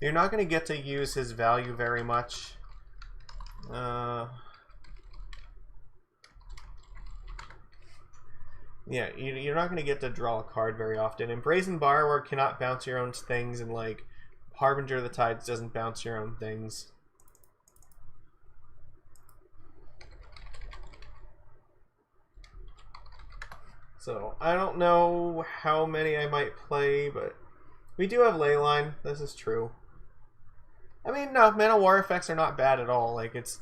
you're not going to get to use his value very much. Yeah, you're not going to get to draw a card very often. And Brazen Borrower cannot bounce your own things, and like Harbinger of the Tides doesn't bounce your own things. So, I don't know how many I might play, but we do have Leyline. This is true. I mean, no, Mana War effects are not bad at all. Like, it's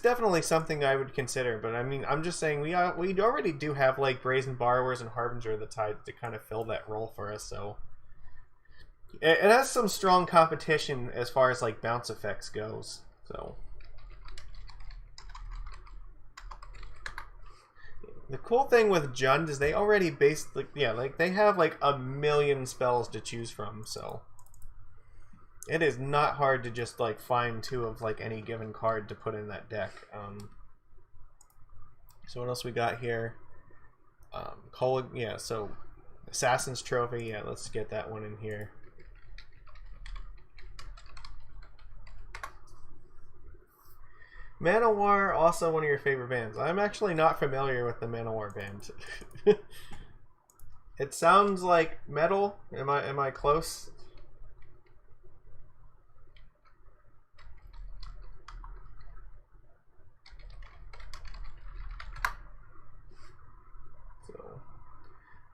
definitely something I would consider, but I mean, I'm just saying we already do have like Brazen Borrowers and Harbinger of the Tides to kind of fill that role for us, so it has some strong competition as far as like bounce effects goes. So the cool thing with Jund is they already they have like a million spells to choose from, so it is not hard to just like find 2 of like any given card to put in that deck. So what else we got here? Yeah, so Assassin's Trophy. Yeah, let's get that one in here. Manowar, also one of your favorite bands. I'm actually not familiar with the Manowar band. It sounds like metal. Am I close?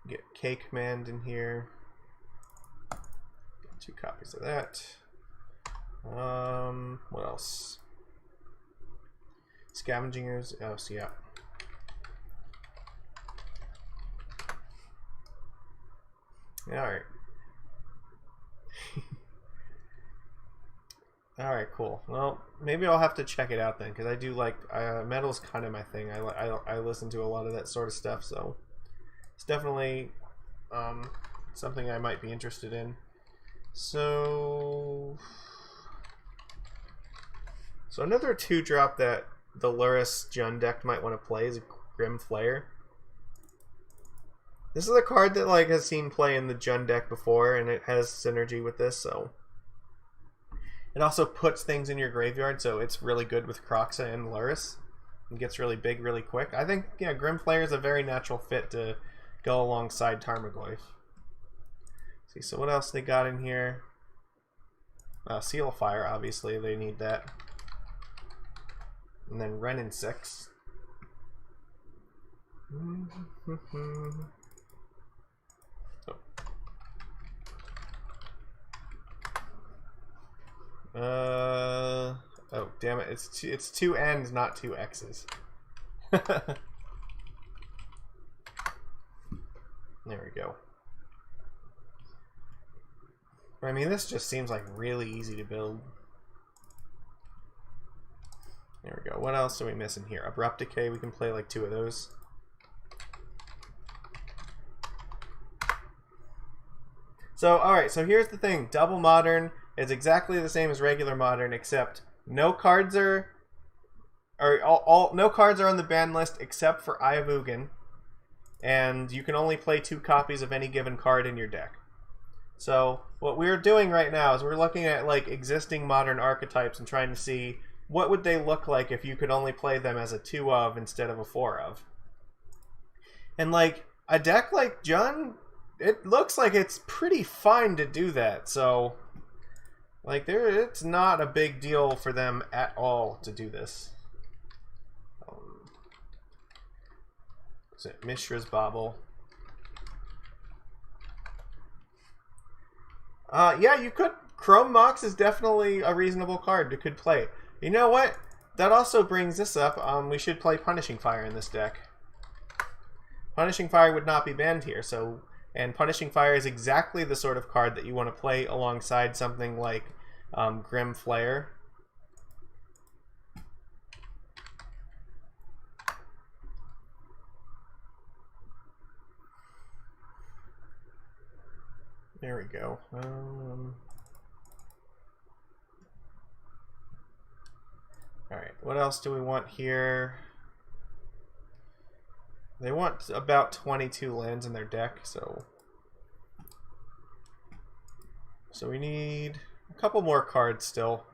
Get Cake Mand in here. Get 2 copies of that. What else? Scavengers. Oh, so yeah. Alright. Alright, cool. Well, maybe I'll have to check it out then, because I do like metal's kind of my thing. I listen to a lot of that sort of stuff, so it's definitely something I might be interested in. So another 2-drop that the Lurrus Jund deck might want to play is Grim Flayer. This is a card that like has seen play in the Jund deck before, and it has synergy with this, so it also puts things in your graveyard, so it's really good with Kroxa and Lurrus. It gets really big really quick. I think, yeah, Grim Flayer is a very natural fit to go alongside Tarmogoyf. See, so what else they got in here? Seal of Fire, obviously, they need that. And then Wrenn and 6. Oh, damn it. It's 2 N's, not 2 X's. There we go. I mean, this just seems like really easy to build. There we go. What else are we missing here? Abrupt Decay, we can play like 2 of those. So, alright, so here's the thing. Double Modern is exactly the same as regular Modern, except no cards are... no cards are on the ban list except for Eye of Ugin. And you can only play 2 copies of any given card in your deck. So, what we're doing right now is we're looking at like existing Modern archetypes and trying to see what would they look like if you could only play them as a 2 of instead of a 4 of. And like, a deck like Jund, it looks like it's pretty fine to do that, so like it's not a big deal for them at all to do this. Is it Mishra's Bauble? Yeah, you could. Chrome Mox is definitely a reasonable card you could play. You know what? That also brings this up. We should play Punishing Fire in this deck. Punishing Fire would not be banned here, so... And Punishing Fire is exactly the sort of card that you want to play alongside something like Grim Flare. There we go. Alright, what else do we want here? They want about 22 lands in their deck, so we need a couple more cards still.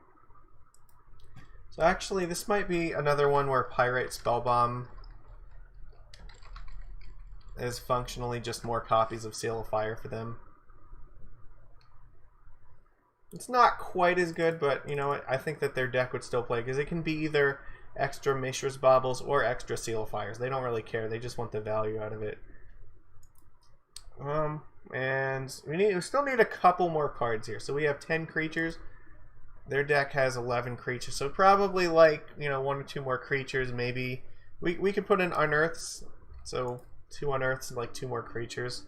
So actually, this might be another one where Pyrite Spellbomb is functionally just more copies of Seal of Fire for them. It's not quite as good, but you know what? I think that their deck would still play, because it can be either extra Mishra's Baubles or extra Seal of Fires. They don't really care. They just want the value out of it. And we still need a couple more cards here. So we have 10 creatures. Their deck has 11 creatures. So probably like, you know, 1 or 2 more creatures maybe. We could put in Unearths. So 2 Unearths and like 2 more creatures.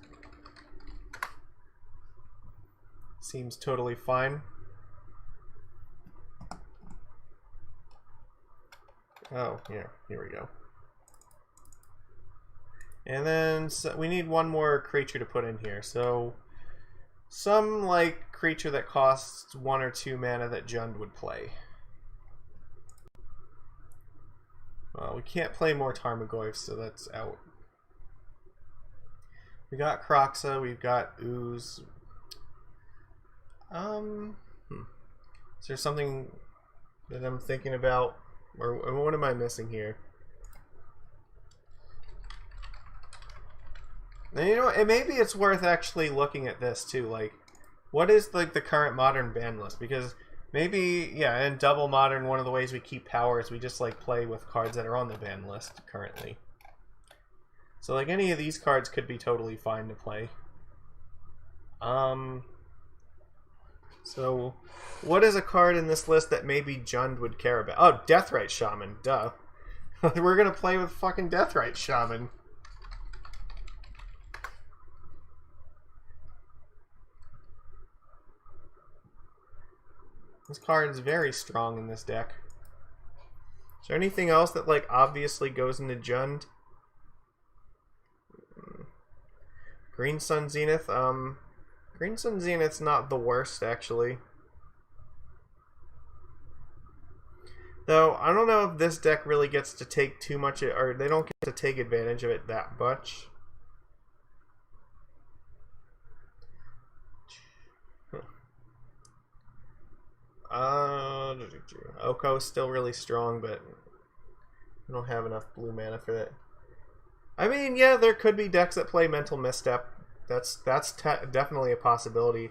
Seems totally fine. Oh, yeah, here we go. And then we need 1 more creature to put in here. So some like creature that costs 1 or 2 mana that Jund would play. Well, we can't play more Tarmogoyfs, so that's out. We got Kroxa, we've got Ooze. Is there something that I'm thinking about? Or what am I missing here? And you know, maybe it's worth actually looking at this too. Like, what is like the current Modern ban list? Because maybe, yeah, in Double Modern, one of the ways we keep power is we just like play with cards that are on the ban list currently. So like any of these cards could be totally fine to play. So, what is a card in this list that maybe Jund would care about? Oh, Deathrite Shaman, duh. We're gonna play with fucking Deathrite Shaman. This card is very strong in this deck. Is there anything else that, like, obviously goes into Jund? Green Sun Zenith, Green Sun Zenith's not the worst, actually. Though, I don't know if this deck really gets to take too much, or they don't get to take advantage of it that much. Oko's still really strong, but I don't have enough blue mana for that. I mean, yeah, there could be decks that play Mental Misstep. That's definitely a possibility.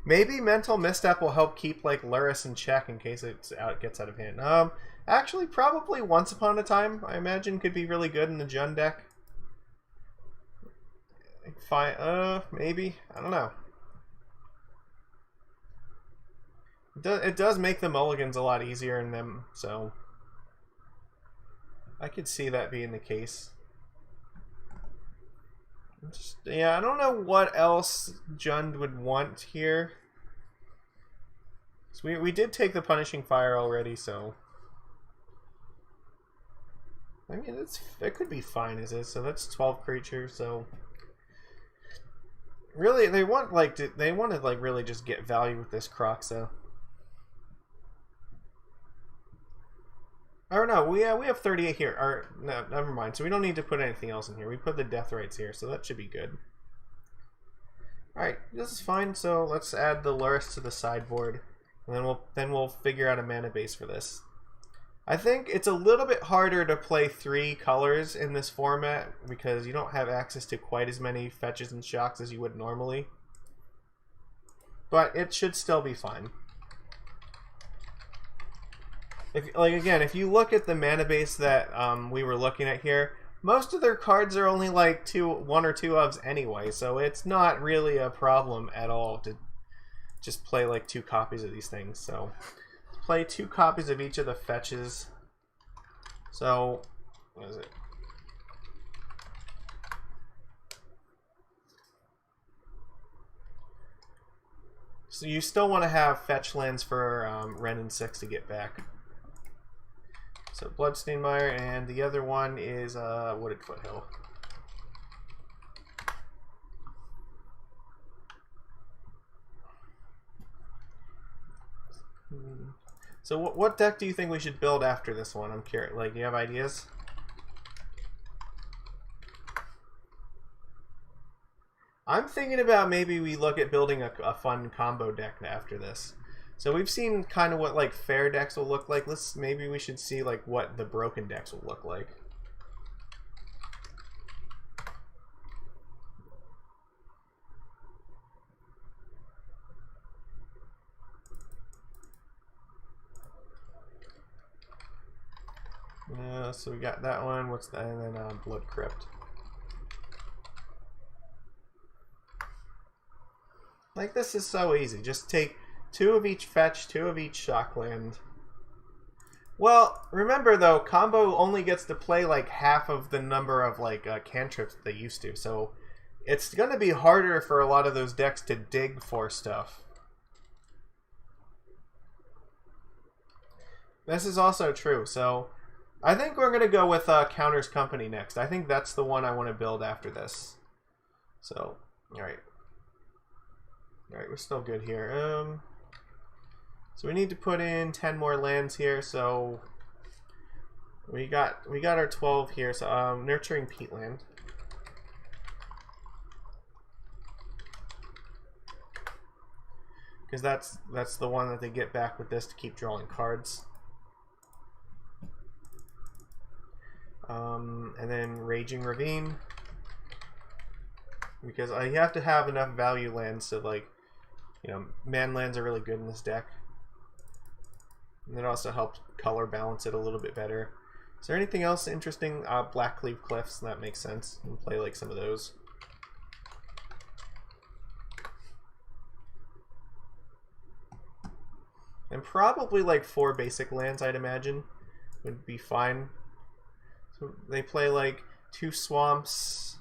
Maybe Mental Misstep will help keep like Luris in check in case it gets out of hand. Actually, probably Once Upon a Time, I imagine, could be really good in the Jund deck. Fine, maybe, I don't know. It does make the mulligans a lot easier in them, so I could see that being the case. Yeah, I don't know what else Jund would want here. So we did take the Punishing Fire already, so... I mean, it could be fine as is. So that's 12 creatures, so... Really, they want to like really just get value with this Croc, so... Or no, we have 38 here. Or no, never mind. So we don't need to put anything else in here. We put the death rates here, so that should be good. Alright, this is fine, so let's add the Luris to the sideboard. And then we'll figure out a mana base for this. I think it's a little bit harder to play 3 colors in this format because you don't have access to quite as many fetches and shocks as you would normally. But it should still be fine. If you look at the mana base that we were looking at here, most of their cards are only like 1 or 2 ofs anyway, so it's not really a problem at all to just play like 2 copies of these things. So play 2 copies of each of the fetches. So what is it? So you still want to have fetch lands for Ren and 6 to get back. So Bloodstained Mire, and the other one is Wooded Foothill. So what deck do you think we should build after this one? I'm curious. Like, do you have ideas? I'm thinking about maybe we look at building a fun combo deck after this. So we've seen kind of what like fair decks will look like. Maybe we should see like what the broken decks will look like. So we got that one. What's that? And then Blood Crypt. Like, this is so easy. Just take 2 of each fetch, 2 of each shock land. Well, remember though, combo only gets to play like half of the number of like cantrips that they used to, so it's going to be harder for a lot of those decks to dig for stuff. This is also true, so I think we're going to go with Counter's Company next. I think that's the one I want to build after this. So, alright. Alright, we're still good here. So we need to put in 10 more lands here, so we got our 12 here. So Nurturing Peatland. Because that's the one that they get back with this to keep drawing cards. And then Raging Ravine. Because you have to have enough value lands to, like, you know, man lands are really good in this deck. And it also helps color balance it a little bit better. Is there anything else interesting? Blackcleave Cliffs, that makes sense. You can play like some of those. And probably like 4 basic lands, I'd imagine, would be fine. So they play like 2 swamps,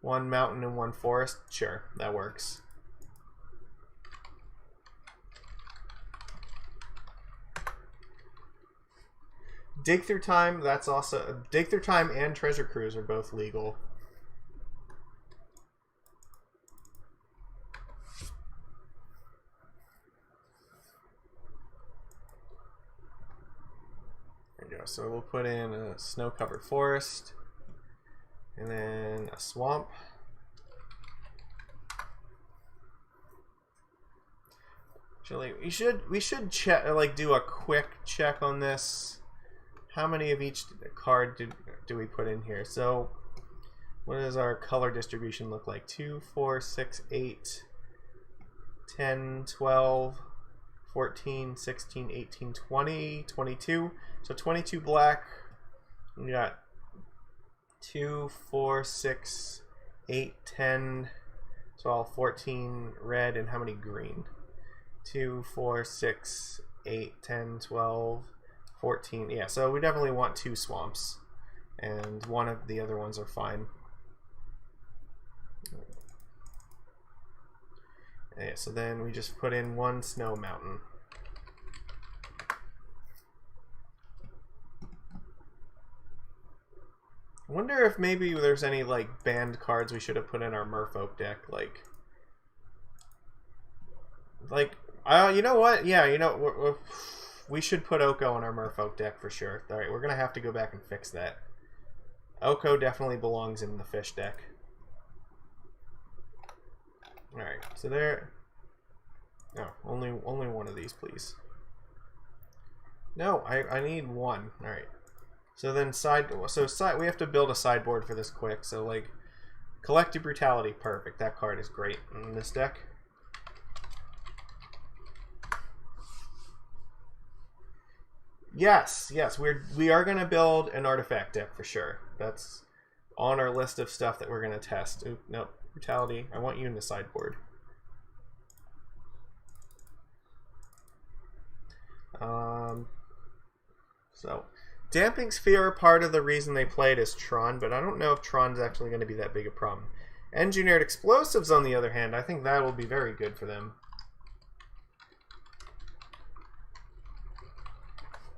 1 mountain, and 1 forest. Sure, that works. Dig Through Time, that's also... Dig Through Time and Treasure Cruise are both legal. There you go. So we'll put in a snow-covered forest. And then a swamp. Actually, we should check, like, do a quick check on this. How many of each card do we put in here? So what does our color distribution look like? 2, 4, 6, 8, 10, 12, 14, 16, 18, 20, 22. So 22 black. We got 2, 4, 6, 8, 10, 12, 14 red, and how many green? 2, 4, 6, 8, 10, 12, 14. Yeah, so we definitely want 2 swamps, and one of the other ones are fine. Yeah, so then we just put in 1 snow mountain. I wonder if maybe there's any like banned cards we should have put in our Merfolk deck, like you know what? Yeah, you know, we should put Oko in our Merfolk deck for sure. All right, we're gonna have to go back and fix that. Oko definitely belongs in the fish deck. All right, so there. No, only one of these, please. No, I need one. All right. So then we have to build a sideboard for this quick. So like, Collective Brutality, perfect. That card is great in this deck. Yes, we are gonna build an artifact deck for sure. That's on our list of stuff that we're gonna test. Oop, nope, Brutality. I want you in the sideboard. So, Damping Sphere, part of the reason they played is Tron, but I don't know if Tron's actually going to be that big a problem. Engineered Explosives, on the other hand, I think that will be very good for them.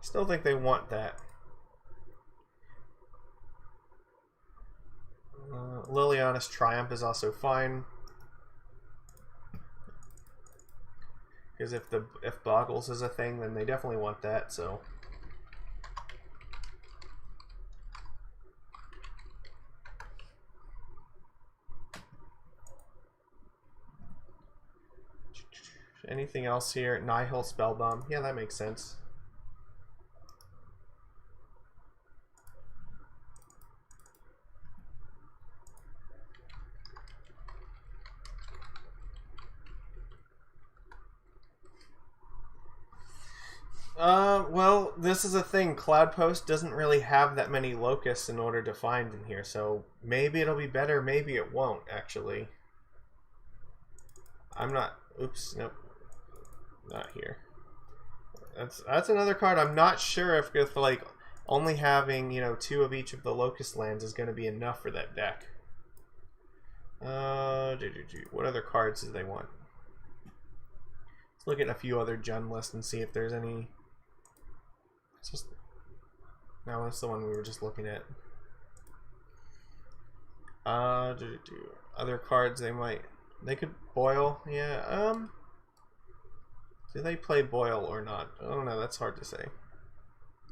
Still think they want that. Liliana's Triumph is also fine. Because if Boggles is a thing, then they definitely want that, so... Anything else here? Nihil Spellbomb. Yeah, that makes sense. Well, this is a thing. Cloudpost doesn't really have that many locusts in order to find in here, so maybe it'll be better, maybe it won't, actually. I'm not... Oops, nope. Not here. That's another card. I'm not sure if like only having, you know, 2 of each of the locust lands is going to be enough for that deck. What other cards do they want? Let's look at a few other Jund lists and see if there's any. It's just no, that's the one we were just looking at. Other cards they could boil. Yeah. Do they play Boil or not? I don't know, that's hard to say.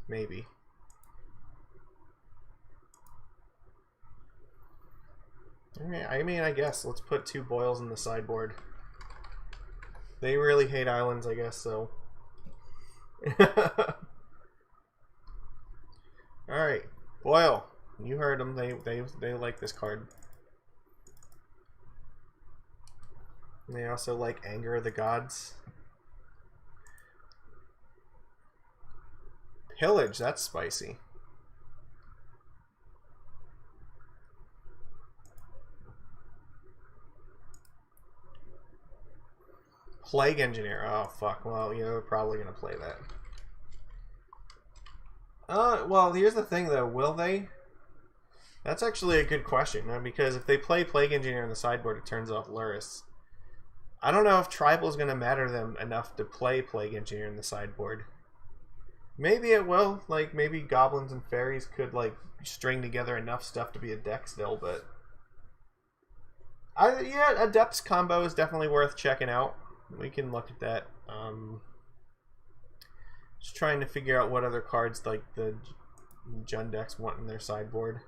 Maybe. I mean, I guess. Let's put 2 Boils in the sideboard. They really hate islands, I guess, so... Alright. Boil. You heard them. They like this card. And they also like Anger of the Gods. Pillage, that's spicy. Plague Engineer. Oh, fuck. Well, you're probably going to play that. Well, here's the thing, though. Will they? That's actually a good question, because if they play Plague Engineer on the sideboard, it turns off Luris. I don't know if Tribal is going to matter to them enough to play Plague Engineer in the sideboard. Maybe it will. Like, maybe Goblins and Fairies could, like, string together enough stuff to be a deck still, but... yeah, a Depths combo is definitely worth checking out. We can look at that. Just trying to figure out what other cards, like, the Jund decks want in their sideboard.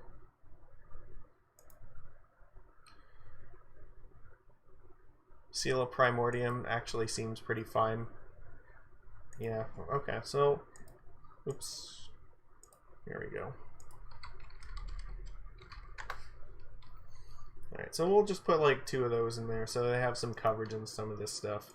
Seal of Primordium actually seems pretty fine. Yeah, okay, so... Oops. Here we go. Alright, so we'll just put like 2 of those in there so they have some coverage in some of this stuff.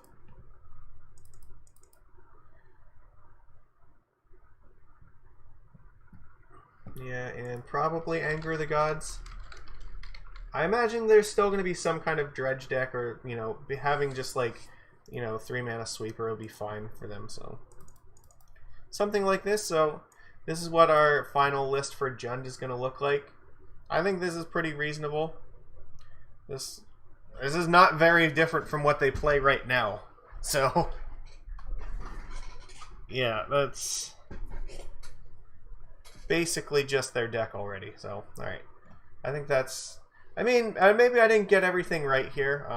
Yeah, and probably Anger of the Gods. I imagine there's still going to be some kind of Dredge deck, or, you know, having just like, you know, 3-mana sweeper will be fine for them, so... Something like this. So this is what our final list for Jund is going to look like. I think this is pretty reasonable. This is not very different from what they play right now. So yeah, that's... basically just their deck already. So, alright. I think that's... I mean, maybe I didn't get everything right here,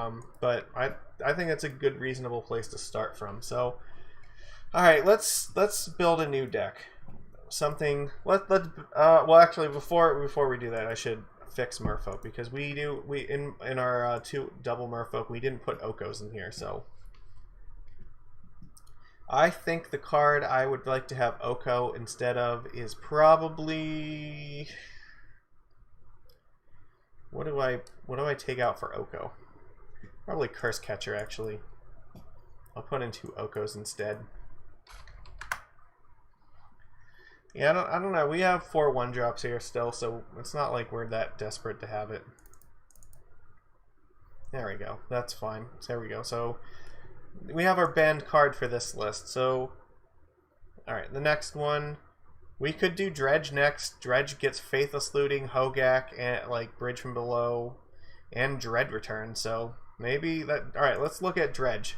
but I think it's a good, reasonable place to start from. So, alright, let's build a new deck. Something... well, actually, before we do that, I should fix Merfolk, because in our two double Merfolk, we didn't put Okos in here, so... I think the card I would like to have Oko instead of is probably... What do I take out for Oko? Probably Curse Catcher, actually. I'll put in 2 Okos instead. Yeah, I don't know. We have 4 1-drops here still, so it's not like we're that desperate to have it. There we go. That's fine. So there we go. So we have our banned card for this list. So, alright, the next one. We could do Dredge next. Dredge gets Faithless Looting, Hogak, and like Bridge from Below, and Dread Return. So maybe that. Alright, let's look at Dredge.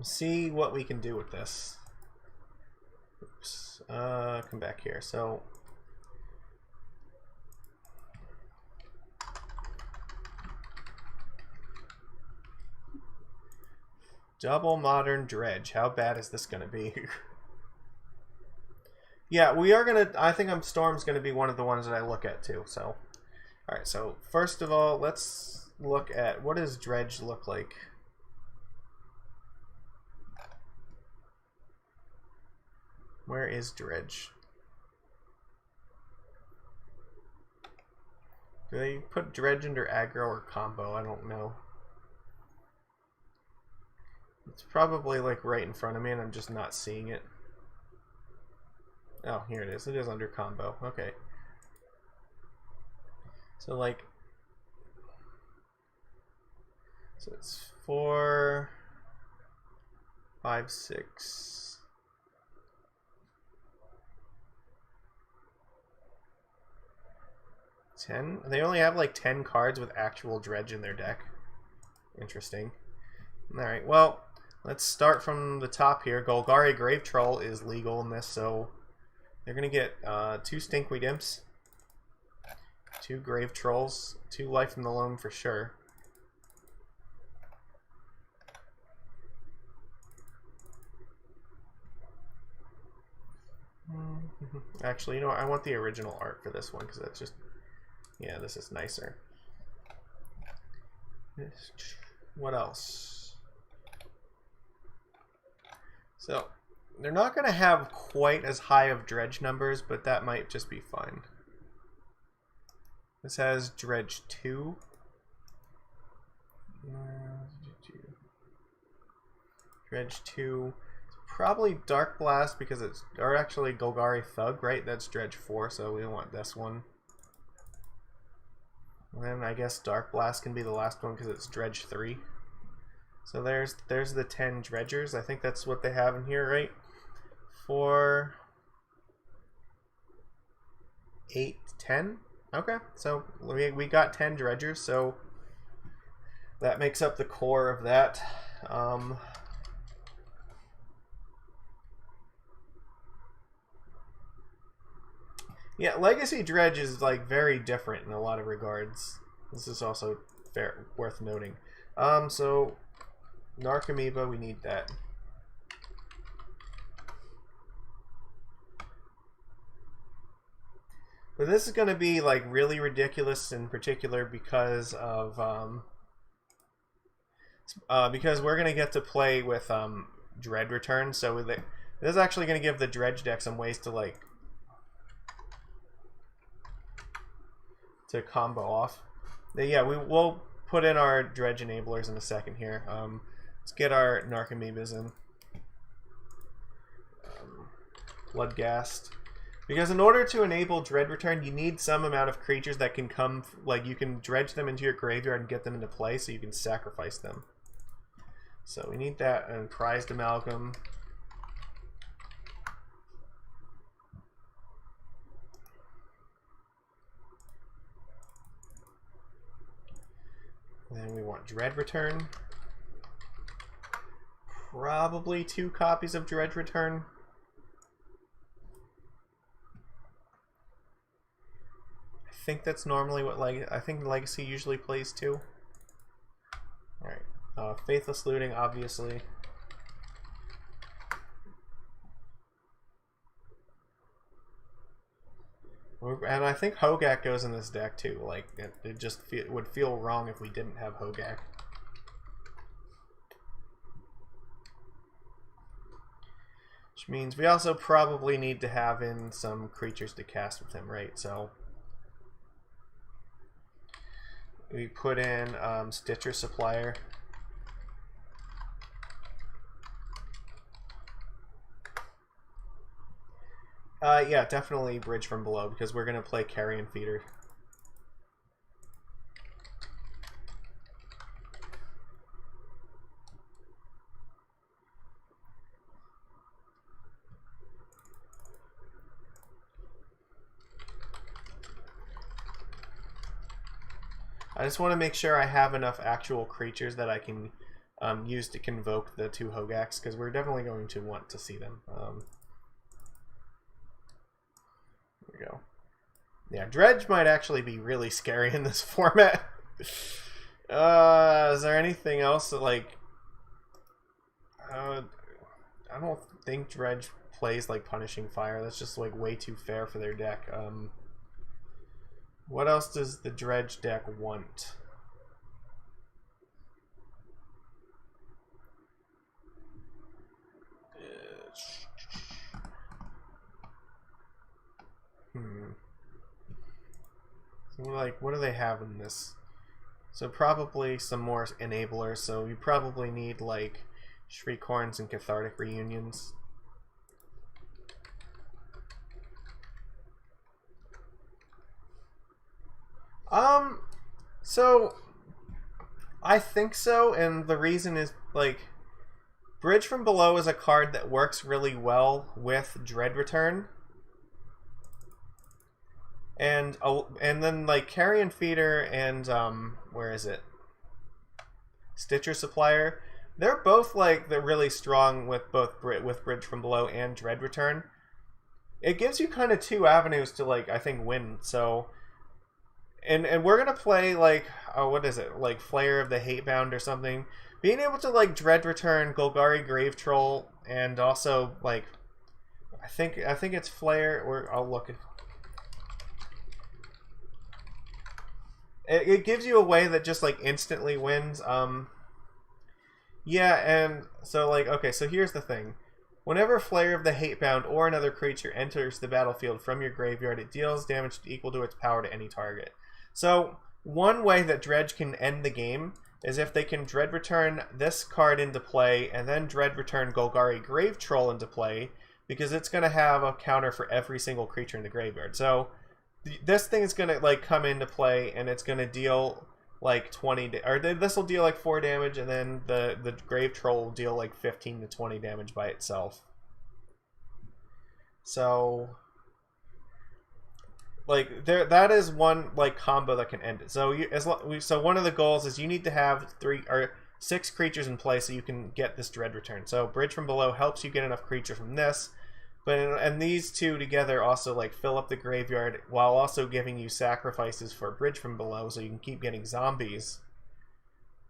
See what we can do with this. Oops. Come back here. So double modern Dredge. How bad is this going to be? Yeah, we are going to... I think Storm's going to be one of the ones that I look at too. So, alright, so first of all, let's look at... What does Dredge look like? Where is Dredge? Do they put Dredge under aggro or combo? I don't know. It's probably like right in front of me and I'm just not seeing it. Oh, here it is. It is under combo. Okay. So like... So it's 4, 5, 6... 10? They only have like 10 cards with actual Dredge in their deck. Interesting. Alright, well... Let's start from the top here. Golgari Grave Troll is legal in this, so they're going to get 2 Stinkweed Imps, 2 Grave Trolls, 2 Life from the Loam for sure. Actually, you know what? I want the original art for this one because that's just... Yeah, this is nicer. What else? So, they're not going to have quite as high of Dredge numbers, but that might just be fine. This has Dredge 2. Dredge 2. It's probably Dark Blast because it's... Or actually Golgari Thug, right? That's Dredge 4, so we don't want this one. And then I guess Dark Blast can be the last one because it's Dredge 3. So there's the 10 Dredgers. I think that's what they have in here, right? 4, 8, 10. Okay, so we got 10 Dredgers, so that makes up the core of that. Yeah, Legacy Dredge is like very different in a lot of regards. This is also worth noting. So Narcomoeba, we need that. But this is going to be like really ridiculous in particular because of because we're going to get to play with Dread Return. So this is actually going to give the Dredge deck some ways to like combo off. Yeah, we'll put in our Dredge enablers in a second here. Let's get our Narcomoebas in. Bloodghast. Because in order to enable Dread Return, you need some amount of creatures that can come, like you can dredge them into your graveyard and get them into play so you can sacrifice them. So we need that, and Prized Amalgam. And then we want Dread Return. probably 2 copies of Dredge Return. I think that's normally what I think Legacy usually plays 2. Alright. Faithless Looting, obviously. And I think Hogak goes in this deck too. Like, it just would feel wrong if we didn't have Hogak. Which means we also probably need to have in some creatures to cast with him, right? So we put in Stitcher Supplier. Yeah, definitely Bridge from Below, because we're going to play Carrion Feeder. I just want to make sure I have enough actual creatures that I can use to convoke the 2 Hogaks, because we're definitely going to want to see them. There we go. Yeah, Dredge might actually be really scary in this format. Is there anything else that, like... I don't think Dredge plays, like, Punishing Fire. That's just, like, way too fair for their deck. What else does the Dredge deck want? So, like, what do they have in this? So probably some more enablers. So you probably need, like, Shriekhorns and Cathartic Reunions. So I think so, and the reason is, like, Bridge from Below is a card that works really well with Dread Return. And then, like, Carrion Feeder and where is it? Stitcher Supplier. They're both, like, they're really strong with both Bridge from Below and Dread Return. It gives you kind of 2 avenues to, like, I think win. So, and we're gonna play, like, what is it? Like Flayer of the Hatebound or something. Being able to, like, Dread Return, Golgari Grave Troll, and also, like, I think it's Flayer, or I'll look at. It gives you a way that just, like, instantly wins. Yeah, and so, like, okay, so here's the thing. Whenever Flayer of the Hatebound or another creature enters the battlefield from your graveyard, it deals damage equal to its power to any target. So, one way that Dredge can end the game is if they can Dread Return this card into play, and then Dread Return Golgari Grave Troll into play, because it's going to have a counter for every single creature in the graveyard. So, this thing is going to, like, come into play, and it's going to deal, like, 20... or this will deal, like, 4 damage, and then the Grave Troll will deal, like, 15 to 20 damage by itself. So, like, that is one, like, combo that can end it. So so one of the goals is you need to have 3 or 6 creatures in play so you can get this Dread Return. So Bridge from Below helps you get enough creatures from this, and these 2 together also, like, fill up the graveyard while also giving you sacrifices for Bridge from Below, so you can keep getting zombies.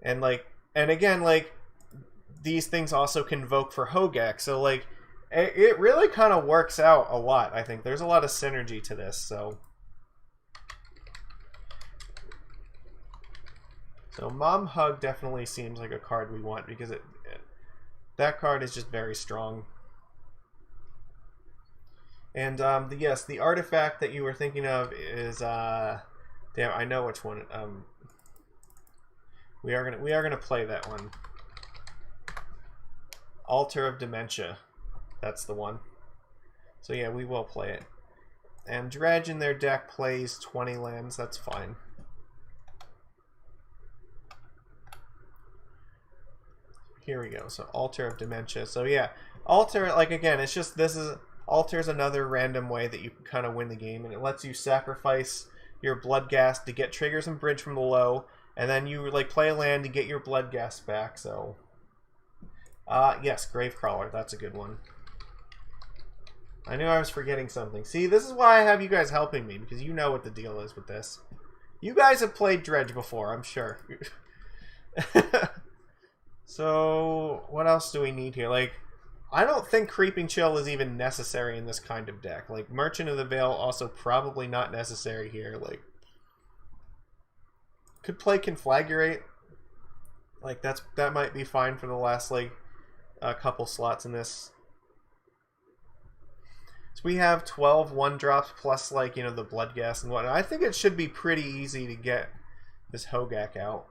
And, like, and again, like, these things also convoke for Hogak, so, like, it really kind of works out a lot, I think. There's a lot of synergy to this, so... So Mom Hug definitely seems like a card we want, because that card is just very strong. And yes, the artifact that you were thinking of is damn, I know which one. We are gonna play that one. Altar of Dementia. That's the one. So yeah, we will play it. And Dredge in their deck plays 20 lands. That's fine. Here we go. So Altar of Dementia. So yeah, Altar, like, again, it's just, Altar's another random way that you can kind of win the game, and it lets you sacrifice your Bloodghast to get triggers and Bridge from Below, and then you, like, play a land to get your Bloodghast back. So Yes, Gravecrawler. That's a good one. I knew I was forgetting something. See, this is why I have you guys helping me, because you know what the deal is with this. You guys have played Dredge before, I'm sure. So, what else do we need here? Like, I don't think Creeping Chill is even necessary in this kind of deck. Like, Merchant of the Veil also probably not necessary here. Like, could play Conflagrate. Like, that might be fine for the last, like, a couple slots in this. So we have 12 1-drops plus, like, you know, the Blood Gas and whatnot. I think it should be pretty easy to get this Hogak out.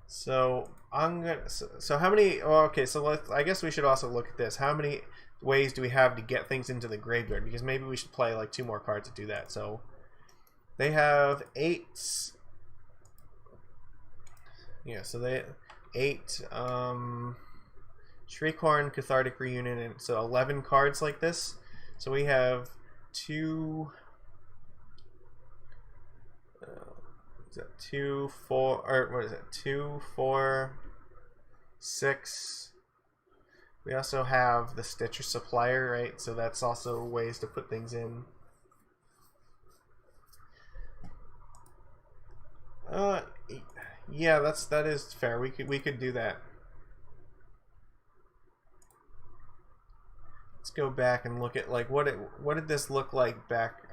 So I'm gonna. So how many? Oh, okay, so I guess we should also look at this. How many ways do we have to get things into the graveyard? Because maybe we should play like 2 more cards to do that. So they have 8. Yeah, so they 8. Shriekhorn, Cathartic Reunion, and so 11 cards like this. So we have 2. Is that 2, 4, or what is it? 2, 4, 6. We also have the Stitcher Supplier, right? So that's also ways to put things in. Yeah, that is fair. We could do that. Let's go back and look at like what did this look like back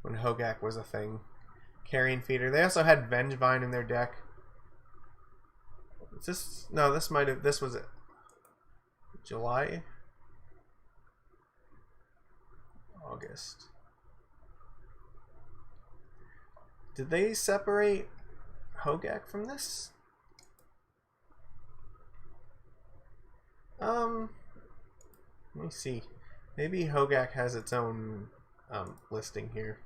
when Hogak was a thing. Carrion Feeder. They also had Vengevine in their deck. Is this no? This might have. This was it. July, August. Did they separate Hogak from this? Let me see. Maybe Hogak has its own listing here.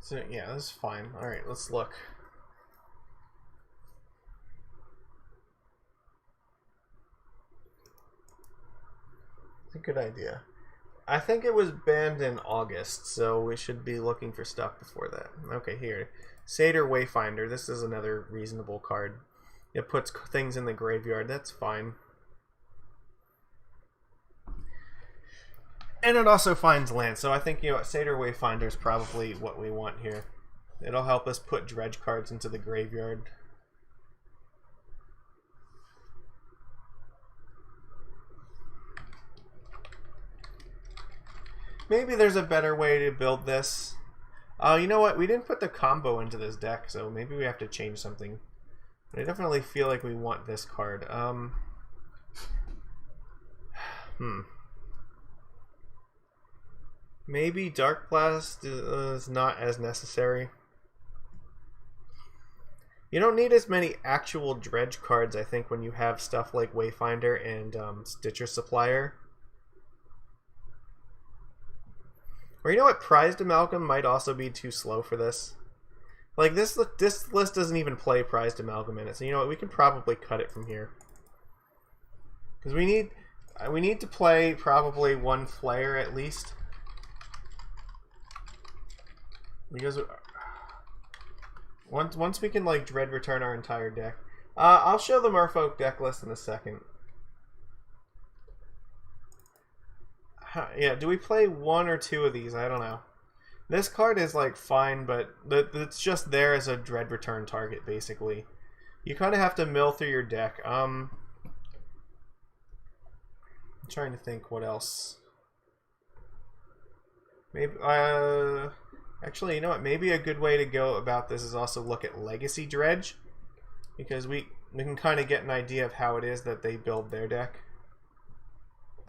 So yeah, this is fine. Alright, let's look. It's a good idea. I think it was banned in August, so we should be looking for stuff before that. Okay, here. Satyr Wayfinder. This is another reasonable card. It puts things in the graveyard. That's fine. And it also finds land, so I think, you know, Satyr Wayfinder is probably what we want here. It'll help us put Dredge cards into the graveyard. Maybe there's a better way to build this. You know what? We didn't put the combo into this deck, so maybe we have to change something. But I definitely feel like we want this card. Maybe Dark Blast is not as necessary. You don't need as many actual Dredge cards, I think, when you have stuff like Wayfinder and Stitcher Supplier. Or you know what? Prized Amalgam might also be too slow for this. Like, this list doesn't even play Prized Amalgam in it, so you know what? We can probably cut it from here. Because we need to play probably 1 Flare at least. Because once we can like Dread return our entire deck. I'll show the Merfolk deck list in a second. Yeah, do we play 1 or 2 of these? I don't know. This card is like fine, but it's just there as a Dread return target basically. You kind of have to mill through your deck. I'm trying to think what else. Maybe Actually, you know what? Maybe a good way to go about this is also look at Legacy Dredge, because we can kind of get an idea of how it is that they build their deck.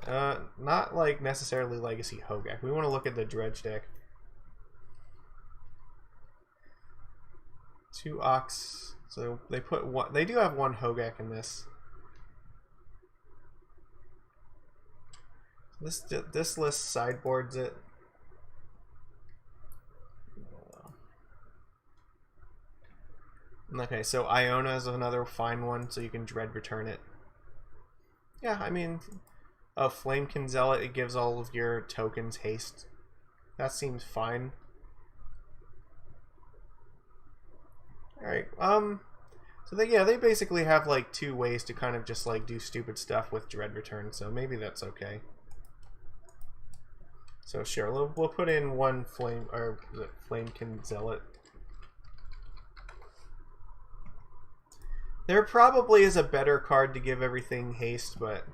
Not like necessarily Legacy Hogak. We want to look at the Dredge deck. 2 Ox. So they put one. They do have 1 Hogak in this. This list sideboards it. Okay, so Iona is another fine one, so you can Dread return it. Yeah, I mean, Flamekin Zealot, it gives all of your tokens haste. That seems fine. Alright, so they basically have like 2 ways to kind of just like do stupid stuff with Dread return, so maybe that's okay. So sure, we'll put in 1 Flamekin Zealot. There probably is a better card to give everything haste, but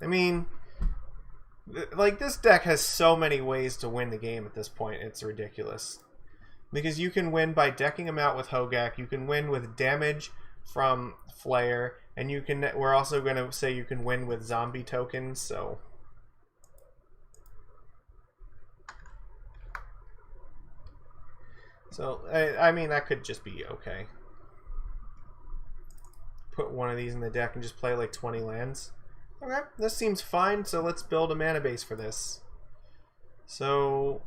I mean, like, this deck has so many ways to win the game at this point, it's ridiculous. Because you can win by decking them out with Hogak, you can win with damage from Flare, and we're also going to say you can win with zombie tokens, so... So, I mean, that could just be okay. Put one of these in the deck and just play like 20 lands. Okay, this seems fine, so let's build a mana base for this. So...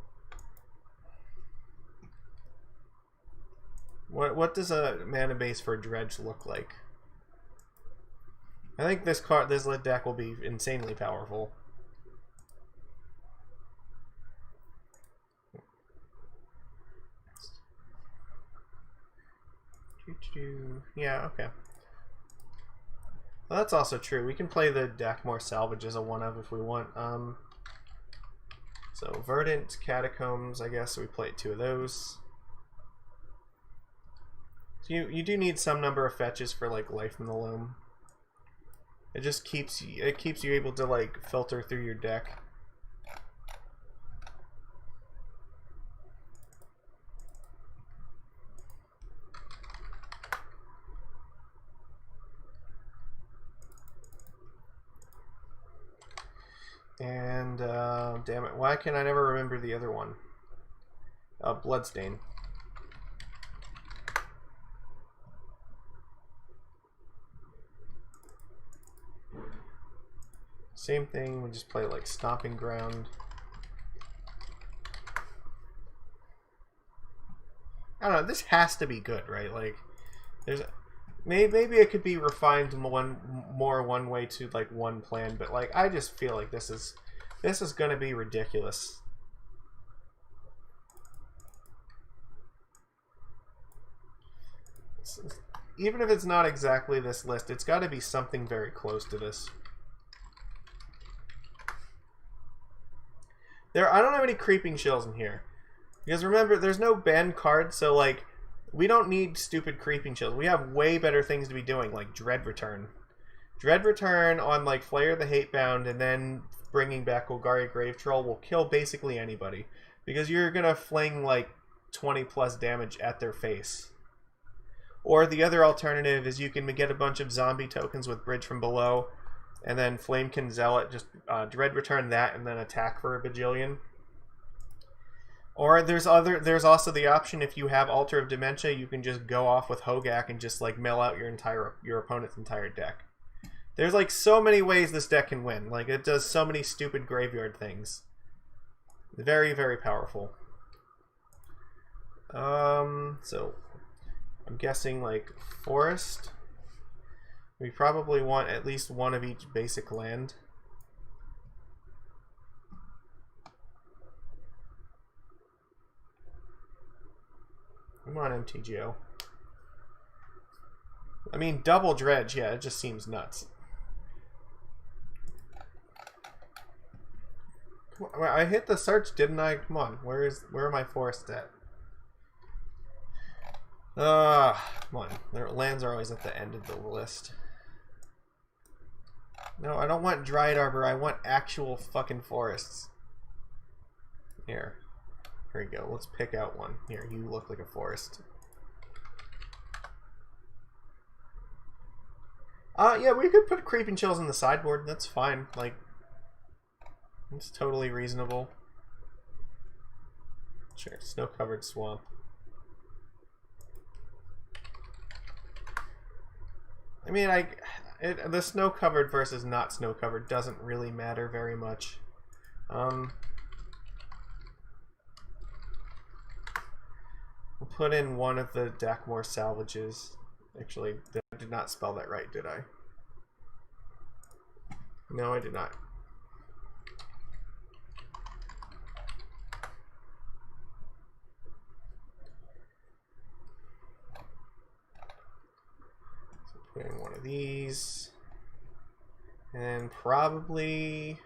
What does a mana base for Dredge look like? I think this deck will be insanely powerful. Yeah, okay. Well, that's also true. We can play the deck more salvage as a 1-of if we want. So Verdant, Catacombs, I guess we play 2 of those. So you do need some number of fetches for like Life in the Loam. It just keeps you able to like filter through your deck. And, damn it, why can I never remember the other one? Bloodstain. Same thing, we just play like Stomping Ground. I don't know, this has to be good, right? Like, maybe it could be refined one way to like 1 plan, but like I just feel like this is gonna be ridiculous. Even if it's not exactly this list, it's got to be something very close to this. I don't have any Creeping Shells in here, because remember, there's no banned card, so like, we don't need stupid Creeping Shells. We have way better things to be doing, like Dread Return. Dread Return on like Flayer the Hatebound, and then bringing back Golgari Grave Troll will kill basically anybody, because you're gonna fling like 20+ damage at their face. Or the other alternative is you can get a bunch of zombie tokens with Bridge from Below, and then Flamekin Zealot, just Dread Return that, and then attack for a bajillion. Or there's also the option, if you have Altar of Dementia, you can just go off with Hogak and just like mill out your opponent's entire deck. There's like so many ways this deck can win. Like, it does so many stupid graveyard things. Very, very powerful. So I'm guessing like Forest. We probably want at least 1 of each basic land. Come on, MTGO. I mean, double Dredge, yeah, it just seems nuts. Come on, I hit the search, didn't I? Come on, where are my forests at? Come on. Their lands are always at the end of the list. No, I don't want Dryad Arbor, I want actual fucking forests. Here. Here we go. Let's pick out one. Here, you look like a forest. Yeah, we could put creeping chills in the sideboard. That's fine. Like, it's totally reasonable. Sure, snow-covered swamp. I mean, the snow-covered versus not snow-covered doesn't really matter very much. We'll put in one of the Dakmore salvages. Actually, I did not spell that right, did I? No, I did not. So put in one of these. And probably...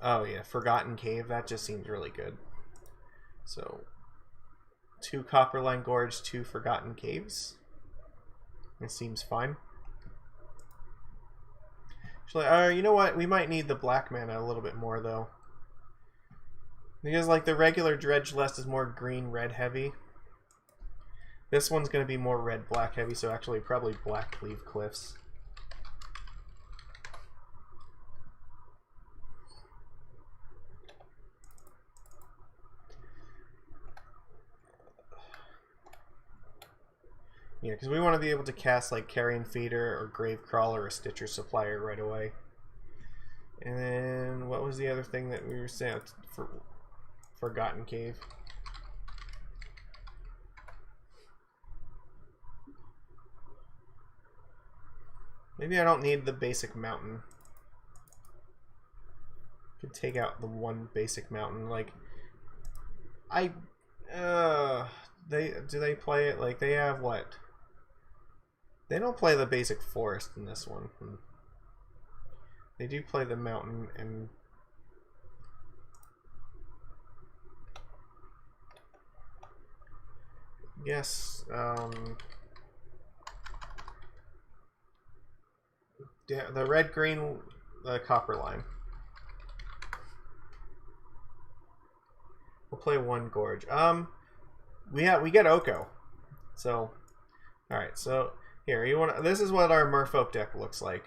Oh yeah, Forgotten Cave. That just seems really good. So... 2 Copperline Gorge, 2 Forgotten Caves. It seems fine. Actually, you know what? We might need the black mana a little bit more, though. Because, like, the regular Dredge list is more green-red heavy. This one's going to be more red-black heavy, so actually probably Black Cleave Cliffs. Yeah, because we want to be able to cast like Carrion Feeder or Gravecrawler or Stitcher Supplier right away. And then what was the other thing that we were saying? For Forgotten Cave. Maybe I don't need the basic mountain. Could take out the one basic mountain. Like, do they play it like they have what? They don't play the basic forest in this one. They do play the mountain and yes, yeah, the red green, the copper line. We'll play one gorge. We get Oko. So, all right. So here, this is what our Merfolk deck looks like.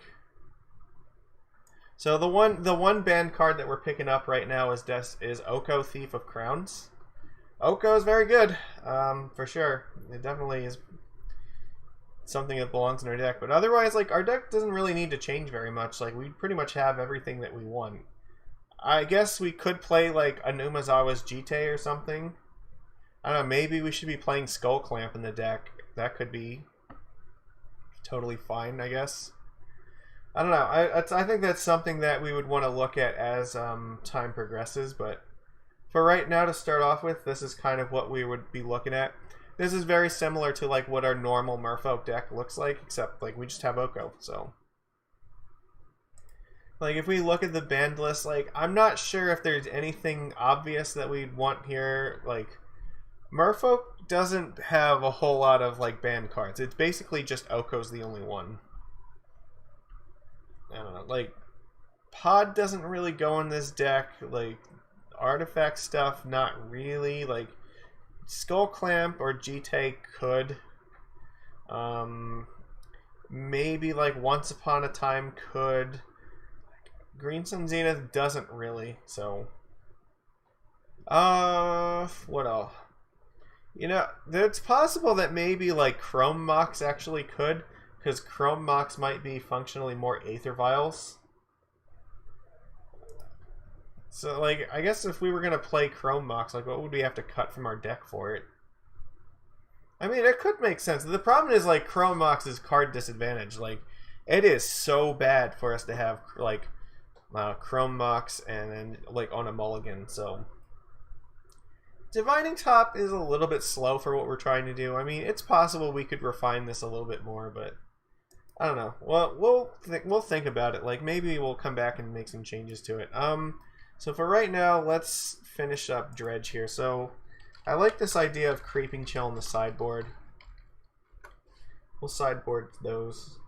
So the one banned card that we're picking up right now is Oko, Thief of Crowns. Oko is very good, for sure. It definitely is something that belongs in our deck. But otherwise, like, our deck doesn't really need to change very much. Like, we pretty much have everything that we want. I guess we could play like Anumazawa's Jite or something. I don't know, maybe we should be playing Skull Clamp in the deck. That could be totally fine, I guess. I don't know. I think that's something that we would want to look at as time progresses, but for right now to start off with, this is kind of what we would be looking at. This is very similar to like what our normal Merfolk deck looks like, except like we just have Oko, so... Like, if we look at the banned list, like, I'm not sure if there's anything obvious that we'd want here. Like, Merfolk doesn't have a whole lot of, like, banned cards. It's basically just Oko's the only one. I don't know. Like, Pod doesn't really go in this deck. Like, artifact stuff, not really. Like, Skull Clamp or Jite could. Maybe, like, Once Upon a Time could. Green Sun Zenith doesn't really, so... what else? You know, it's possible that maybe, like, Chrome Mox actually could, because Chrome Mox might be functionally more Aether Vials. So, like, I guess if we were going to play Chrome Mox, like, what would we have to cut from our deck for it? I mean, it could make sense. The problem is, like, Chrome Mox is card disadvantage. Like, it is so bad for us to have, like... Chrome Mox and then like on a mulligan, so Divining Top is a little bit slow for what we're trying to do. I mean, it's possible we could refine this a little bit more, but I don't know. Well, we'll think about it. Like, maybe we'll come back and make some changes to it. So for right now, let's finish up Dredge here. So I like this idea of Creeping Chill in the sideboard. We'll sideboard those.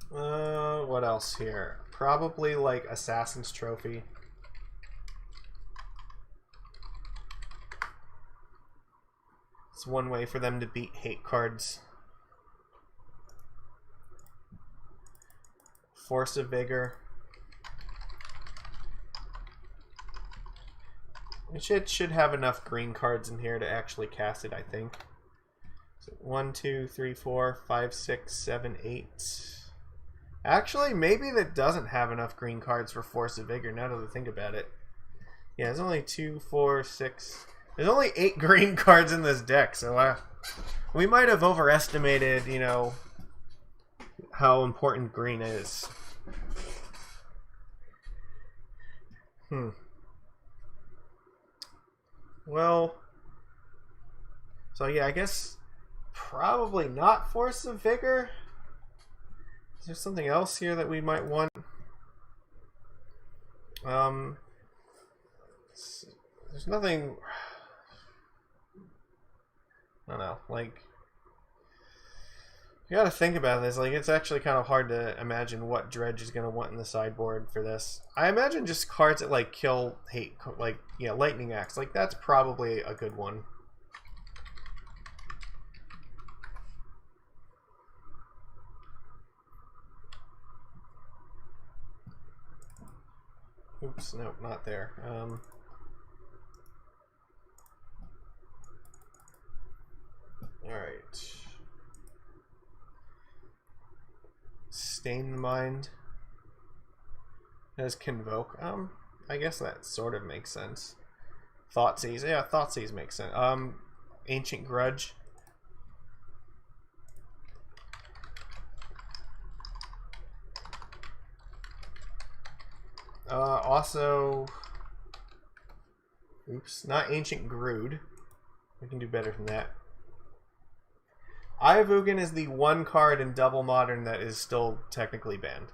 What else here? Probably like Assassin's Trophy. It's one way for them to beat hate cards. Force of Vigor. It should have enough green cards in here to actually cast it, I think. So 1, 2, 3, 4, 5, 6, 7, 8. Actually, maybe that doesn't have enough green cards for Force of Vigor, now that I think about it. Yeah, there's only 2, 4, 6... There's only 8 green cards in this deck, so we might have overestimated, you know, how important green is. Well, so yeah, I guess probably not Force of Vigor. Is there something else here that we might want? There's nothing. I don't know, like, you gotta think about this. Like, it's actually kind of hard to imagine what Dredge is gonna want in the sideboard for this. I imagine just cards that like kill hate, like, yeah, Lightning Axe. Like, that's probably a good one. Oops, nope, not there. Alright. Stain the Mind. As Convoke. I guess that sort of makes sense. Thoughtseize. Yeah, Thoughtseize makes sense. Ancient Grudge. Also... Oops, not Ancient Grood. We can do better than that. Eye of Ugin is the one card in Double Modern that is still technically banned.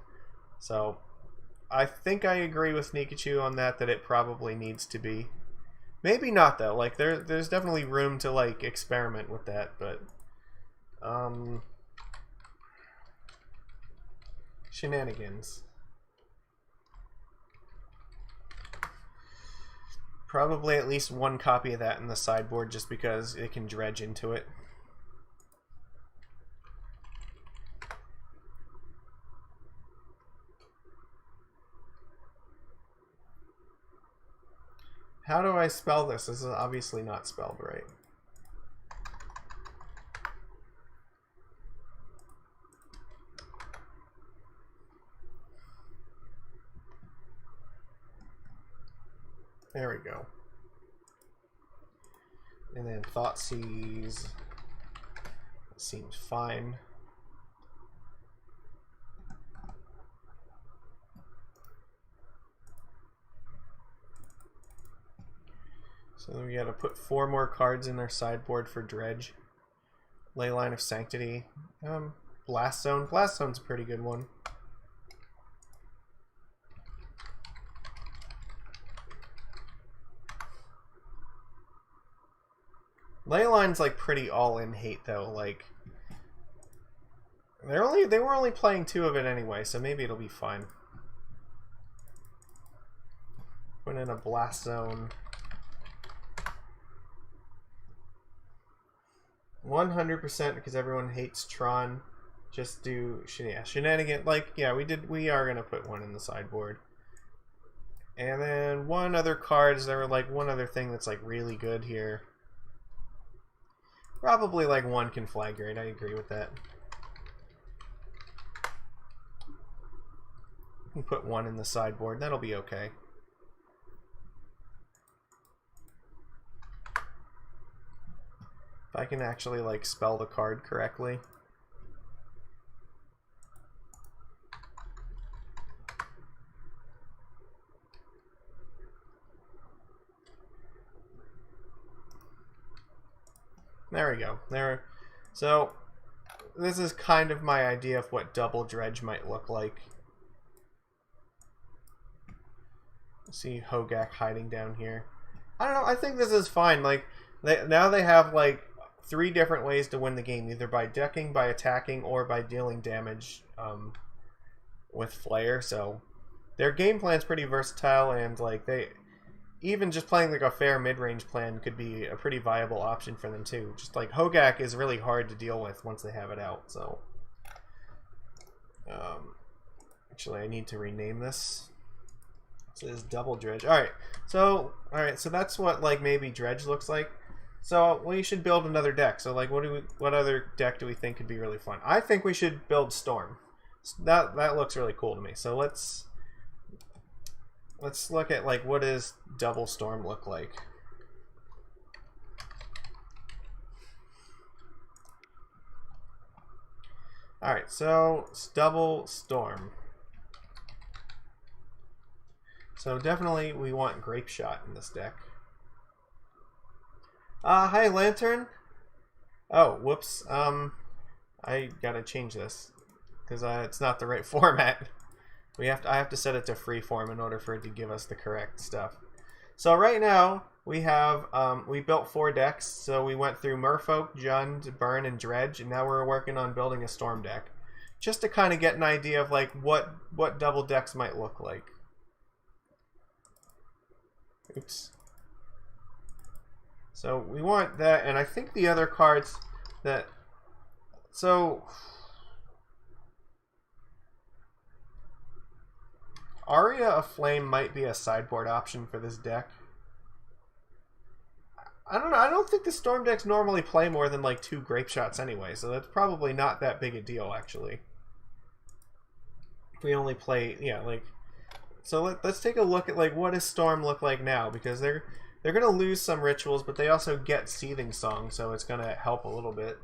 So, I think I agree with Nikachu on that it probably needs to be. Maybe not, though. Like, there's definitely room to, like, experiment with that, but... Shenanigans. Probably at least one copy of that in the sideboard just because it can dredge into it. How do I spell this? This is obviously not spelled right. There we go. And then Thoughtseize seems fine. So we gotta put 4 more cards in our sideboard for Dredge. Leyline of Sanctity. Blast Zone. Blast Zone's a pretty good one. Leyline's like pretty all in hate though. Like they were only playing 2 of it anyway, so maybe it'll be fine. Put in a Blast Zone. 100% because everyone hates Tron. Just do shenanigan. Like, yeah, we are gonna put 1 in the sideboard. And then 1 other card. Is there like 1 other thing that's like really good here? Probably like 1 Conflagrate. I agree with that. You can put 1 in the sideboard. That'll be okay. If I can actually like spell the card correctly. There we go. There. So this is kind of my idea of what double Dredge might look like. See Hogak hiding down here. I don't know. I think this is fine. Like now they have like 3 different ways to win the game, either by decking, by attacking, or by dealing damage with Flare, so their game plan's pretty versatile, and like they even just playing like a fair mid-range plan could be a pretty viable option for them too. Just like Hogak is really hard to deal with once they have it out, so actually I need to rename this. So this is double Dredge. Alright, so that's what like maybe Dredge looks like. So we should build another deck. So like what other deck do we think could be really fun? I think we should build Storm. That looks really cool to me. So let's look at like what does double Storm look like. Alright, so it's double Storm. So definitely we want Grape Shot in this deck. Hi Lantern. Oh, whoops. I gotta change this because it's not the right format. I have to set it to free form in order for it to give us the correct stuff. So right now we have we built 4 decks. So we went through Merfolk, Jund, Burn, and Dredge, and now we're working on building a Storm deck, just to kind of get an idea of like what double decks might look like. Oops. So we want that, and I think the other cards that... So... Aria of Flame might be a sideboard option for this deck. I don't know, I don't think the Storm decks normally play more than like 2 Grape Shots anyway, so that's probably not that big a deal, actually. If we only play, yeah, like... So let's take a look at like what does Storm look like now, because they're going to lose some rituals, but they also get Seething Song, so it's going to help a little bit.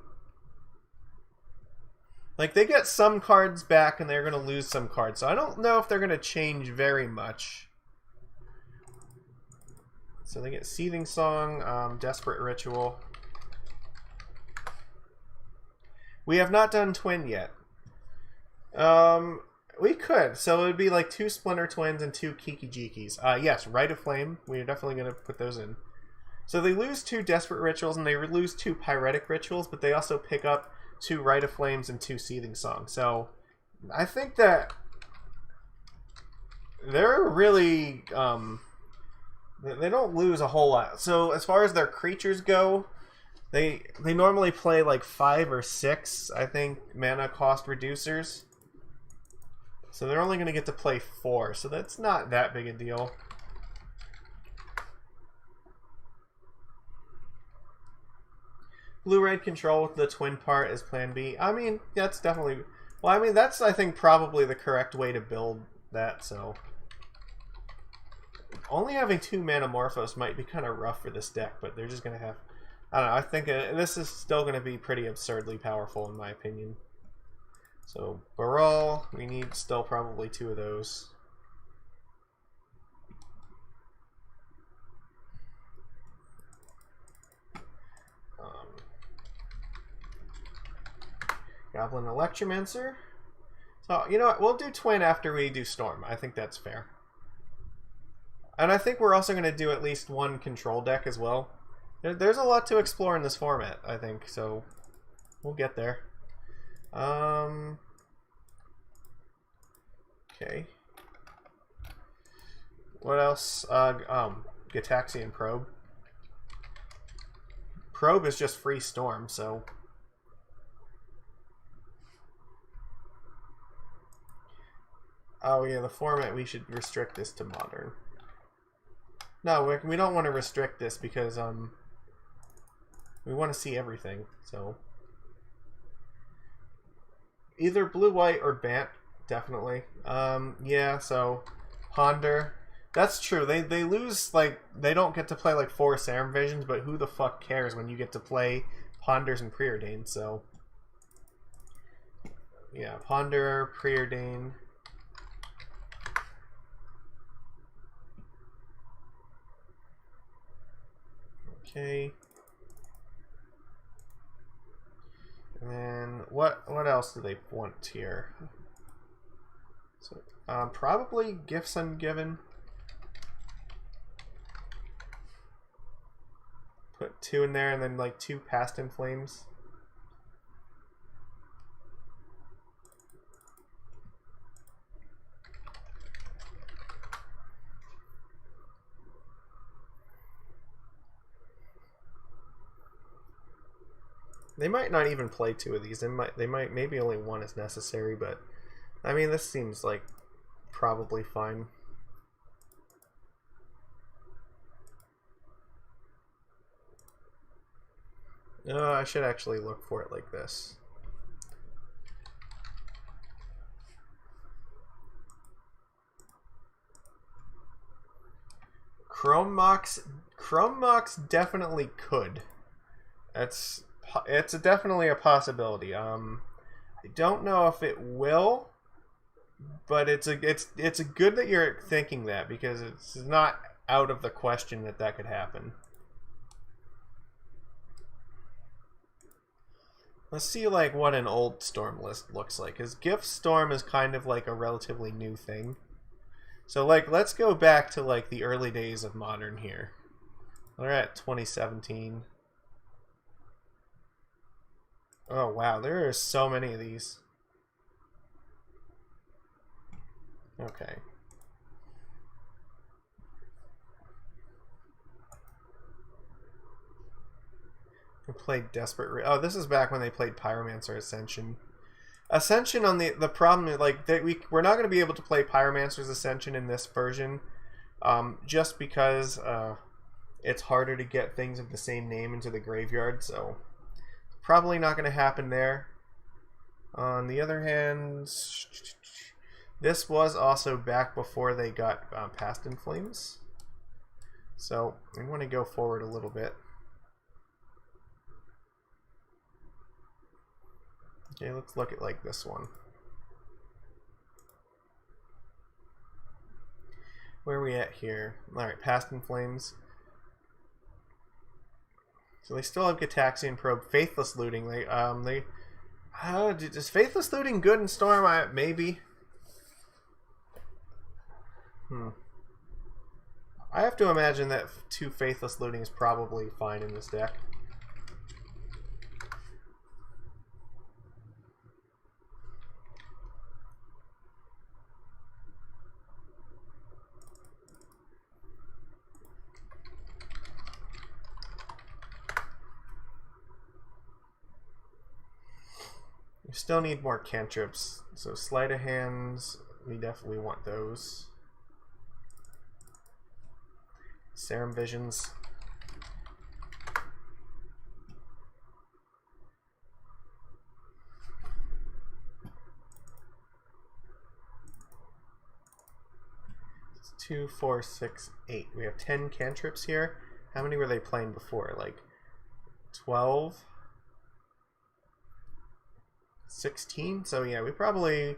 Like, they get some cards back, and they're going to lose some cards, so I don't know if they're going to change very much. So they get Seething Song, Desperate Ritual. We have not done Twin yet. We could. So it would be like 2 Splinter Twins and 2 Kiki Jikis. Yes, Rite of Flame. We're definitely going to put those in. So they lose 2 Desperate Rituals and they lose 2 Pyretic Rituals, but they also pick up 2 Rite of Flames and 2 Seething Songs. So I think that they're really... they don't lose a whole lot. So as far as their creatures go, they normally play like 5 or 6, I think, mana cost reducers. So they're only going to get to play 4, so that's not that big a deal. Blue-red control with the twin part is plan B. I mean, that's definitely... Well, I mean, that's, I think, probably the correct way to build that, so... Only having 2 Manamorphose might be kind of rough for this deck, but they're just going to have... I don't know, I think this is still going to be pretty absurdly powerful, in my opinion. So, Baral, we need still probably 2 of those. Goblin Electromancer. So, you know what, we'll do Twin after we do Storm. I think that's fair. And I think we're also going to do at least 1 control deck as well. There's a lot to explore in this format, I think, so we'll get there. Okay. What else? Gataxian Probe. Probe is just free Storm, so... Oh yeah, the format, we should restrict this to Modern. No, we don't want to restrict this because, we want to see everything, so... Either blue-white or Bant, definitely. Yeah, so Ponder. That's true. They lose, like, they don't get to play like 4 Serum Visions, but who the fuck cares when you get to play Ponders and Preordain, so yeah, Ponder, Preordain. Okay. And then what else do they want here? So probably Gifts Ungiven. Put 2 in there and then like 2 Past in Flames. They might not even play 2 of these. They might maybe only 1 is necessary, but I mean this seems like probably fine. I should actually look for it like this. Chrome Mox definitely could. It's definitely a possibility. I don't know if it will, but it's a good that you're thinking that, because it's not out of the question that could happen. Let's see like what an old Storm list looks like, because Gift Storm is kind of like a relatively new thing. So like let's go back to like the early days of Modern here. We're at 2017. Oh wow, there are so many of these. Okay. We played Desperate. Oh, this is back when they played Pyromancer Ascension. Ascension on the problem is like we're not going to be able to play Pyromancer's Ascension in this version, just because it's harder to get things of the same name into the graveyard. So probably not going to happen there. On the other hand, this was also back before they got Past in Flames. So I want to go forward a little bit. Okay, let's look at like this one. Where are we at here? Alright, Past in Flames. So they still have Gataxian Probe. Faithless Looting. Is Faithless Looting good in Storm? Maybe. I have to imagine that 2 Faithless Looting is probably fine in this deck. We still need more cantrips. So Sleight of Hands, we definitely want those. Serum Visions. It's 2, 4, 6, 8. We have 10 cantrips here. How many were they playing before? Like 12? 16? So yeah, we probably...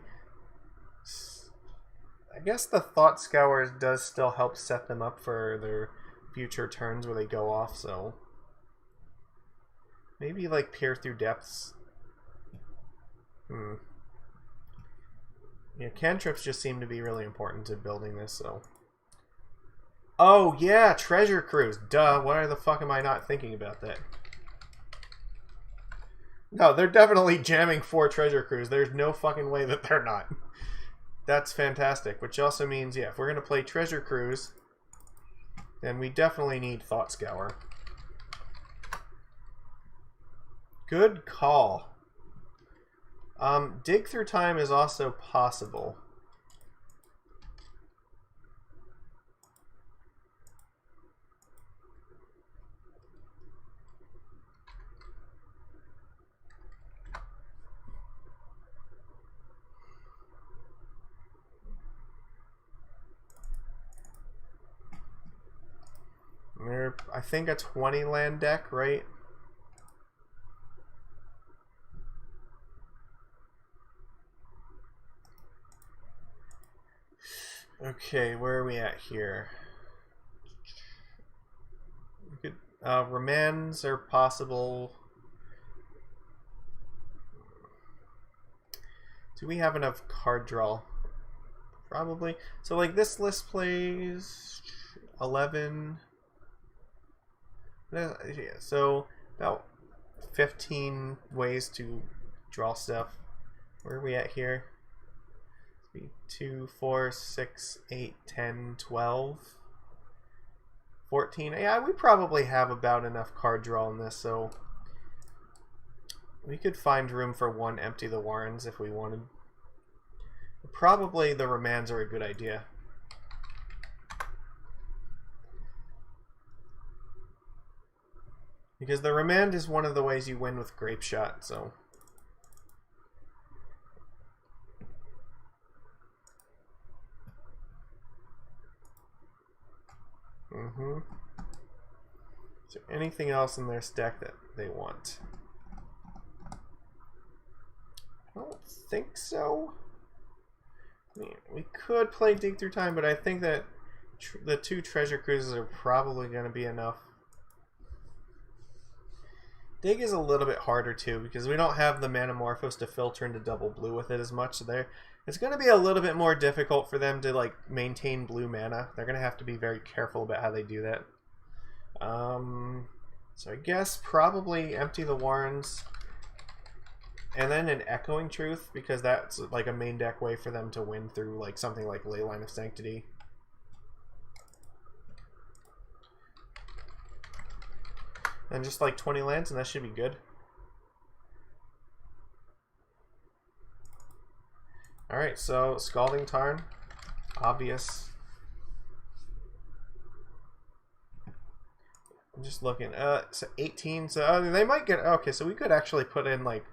I guess the Thought Scour does still help set them up for their future turns where they go off, so... Maybe like Peer Through Depths. Yeah, cantrips just seem to be really important to building this, so... Oh yeah, Treasure Cruise! Duh, why the fuck am I not thinking about that? No, they're definitely jamming 4 Treasure Cruise. There's no fucking way that they're not. That's fantastic. Which also means, yeah, if we're going to play Treasure Cruise, then we definitely need Thought Scour. Good call. Dig Through Time is also possible. They're, I think, a 20 land deck, right? Okay, where are we at here? Remands are possible. Do we have enough card draw? Probably. So like this list plays 11. Yeah, so about 15 ways to draw stuff. Where are we at here? 2, 4, 6, 8, 10, 12, 14. Yeah, we probably have about enough card draw in this, so We could find room for one Empty the Warrens if we wanted. Probably the remands are a good idea. Because the remand is one of the ways you win with Grape Shot, so... Is there anything else in their stack that they want? I don't think so. I mean, we could play Dig Through Time, but I think that the 2 treasure cruises are probably going to be enough. Dig is a little bit harder too, because we don't have the Manamorphose to filter into double blue with it as much, so it's going to be a little bit more difficult for them to like maintain blue mana. They're going to have to be very careful about how they do that. So I guess probably Empty the Warrens, and then an Echoing Truth, because that's like a main deck way for them to win through like something like Leyline of Sanctity. And just like 20 lands, and that should be good. Alright, so Scalding Tarn, obvious. I'm just looking, so 18, so they might get, okay, so we could actually put in like,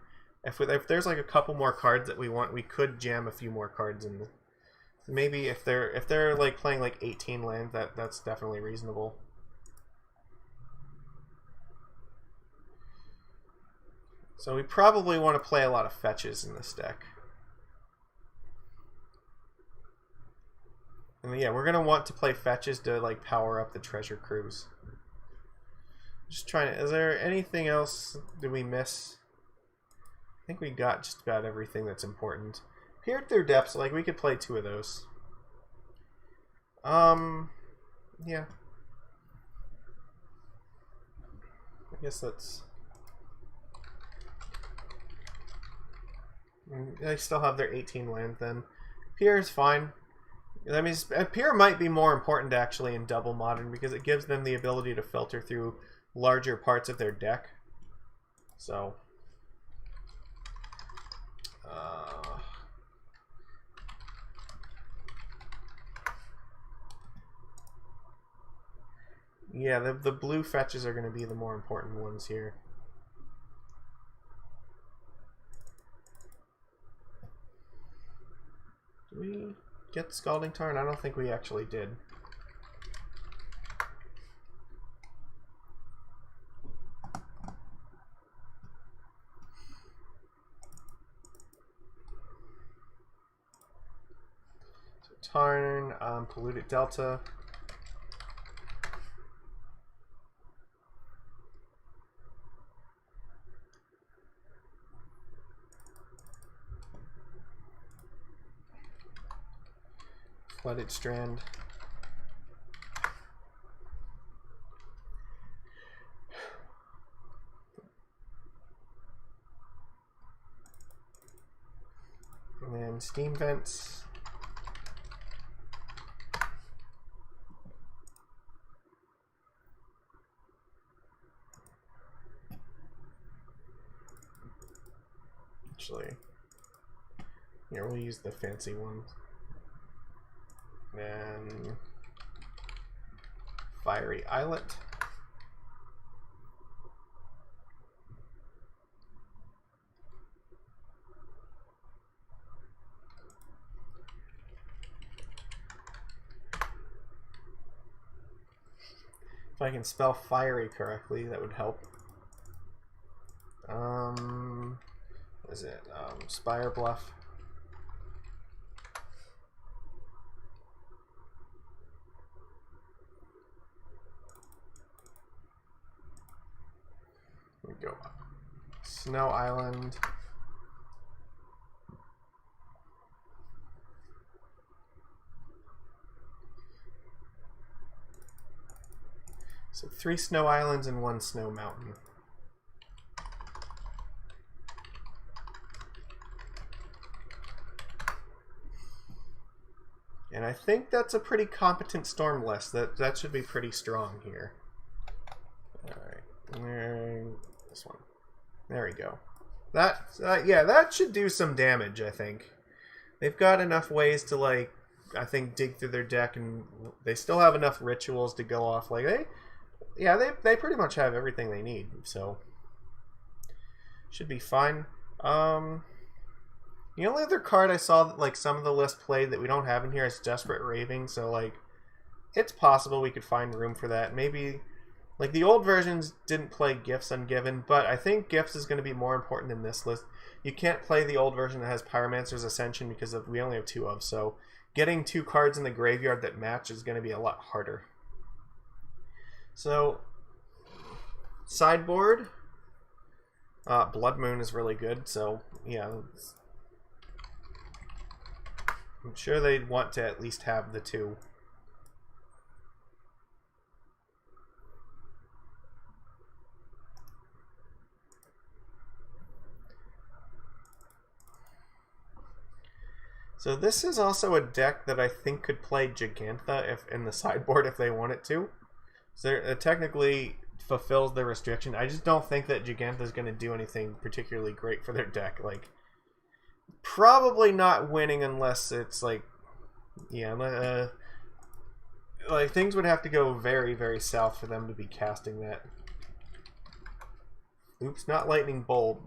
if there's like a couple more cards that we want, we could jam a few more cards in. Maybe if they're like playing like 18 lands, that's definitely reasonable. So we probably want to play a lot of fetches in this deck. And yeah, we're going to want to play fetches to like power up the treasure cruise. Just trying to, is there anything else did we miss? I think we got just about everything that's important. Peered Through Depths, like we could play 2 of those. Yeah. I guess that's... They still have their 18 land then. Peer is fine. That means Peer might be more important actually in Double Modern because it gives them the ability to filter through larger parts of their deck. So yeah, the blue fetches are going to be the more important ones here. Did we get Scalding Tarn? I don't think we actually did. So Tarn, Polluted Delta. Flooded Strand. And then Steam Vents. Actually, here we'll use the fancy ones. Then Fiery Islet. If I can spell fiery correctly, that would help. What is it? Spire Bluff. We go up. Snow Island. So 3 Snow Islands and 1 Snow Mountain. And I think that's a pretty competent storm list. That should be pretty strong here. Alright. This one. There we go. Yeah, that should do some damage, I think. They've got enough ways to, like, I think, dig through their deck, and they still have enough rituals to go off. Like, they pretty much have everything they need, so should be fine. The only other card I saw that, like, some of the list played that we don't have in here is Desperate Raving, so, like, it's possible we could find room for that. Maybe, like, the old versions didn't play Gifts Ungiven, but I think Gifts is going to be more important in this list. You can't play the old version that has Pyromancer's Ascension because we only have 2 of, so getting 2 cards in the graveyard that match is going to be a lot harder. So, sideboard. Blood Moon is really good, so, yeah. I'm sure they'd want to at least have the 2. So this is also a deck that I think could play Gigantha in the sideboard if they want it to. So it technically fulfills the restriction. I just don't think that Gigantha is going to do anything particularly great for their deck. Like, probably not winning unless it's like, yeah, like things would have to go very, very south for them to be casting that. Oops, not Lightning Bolt.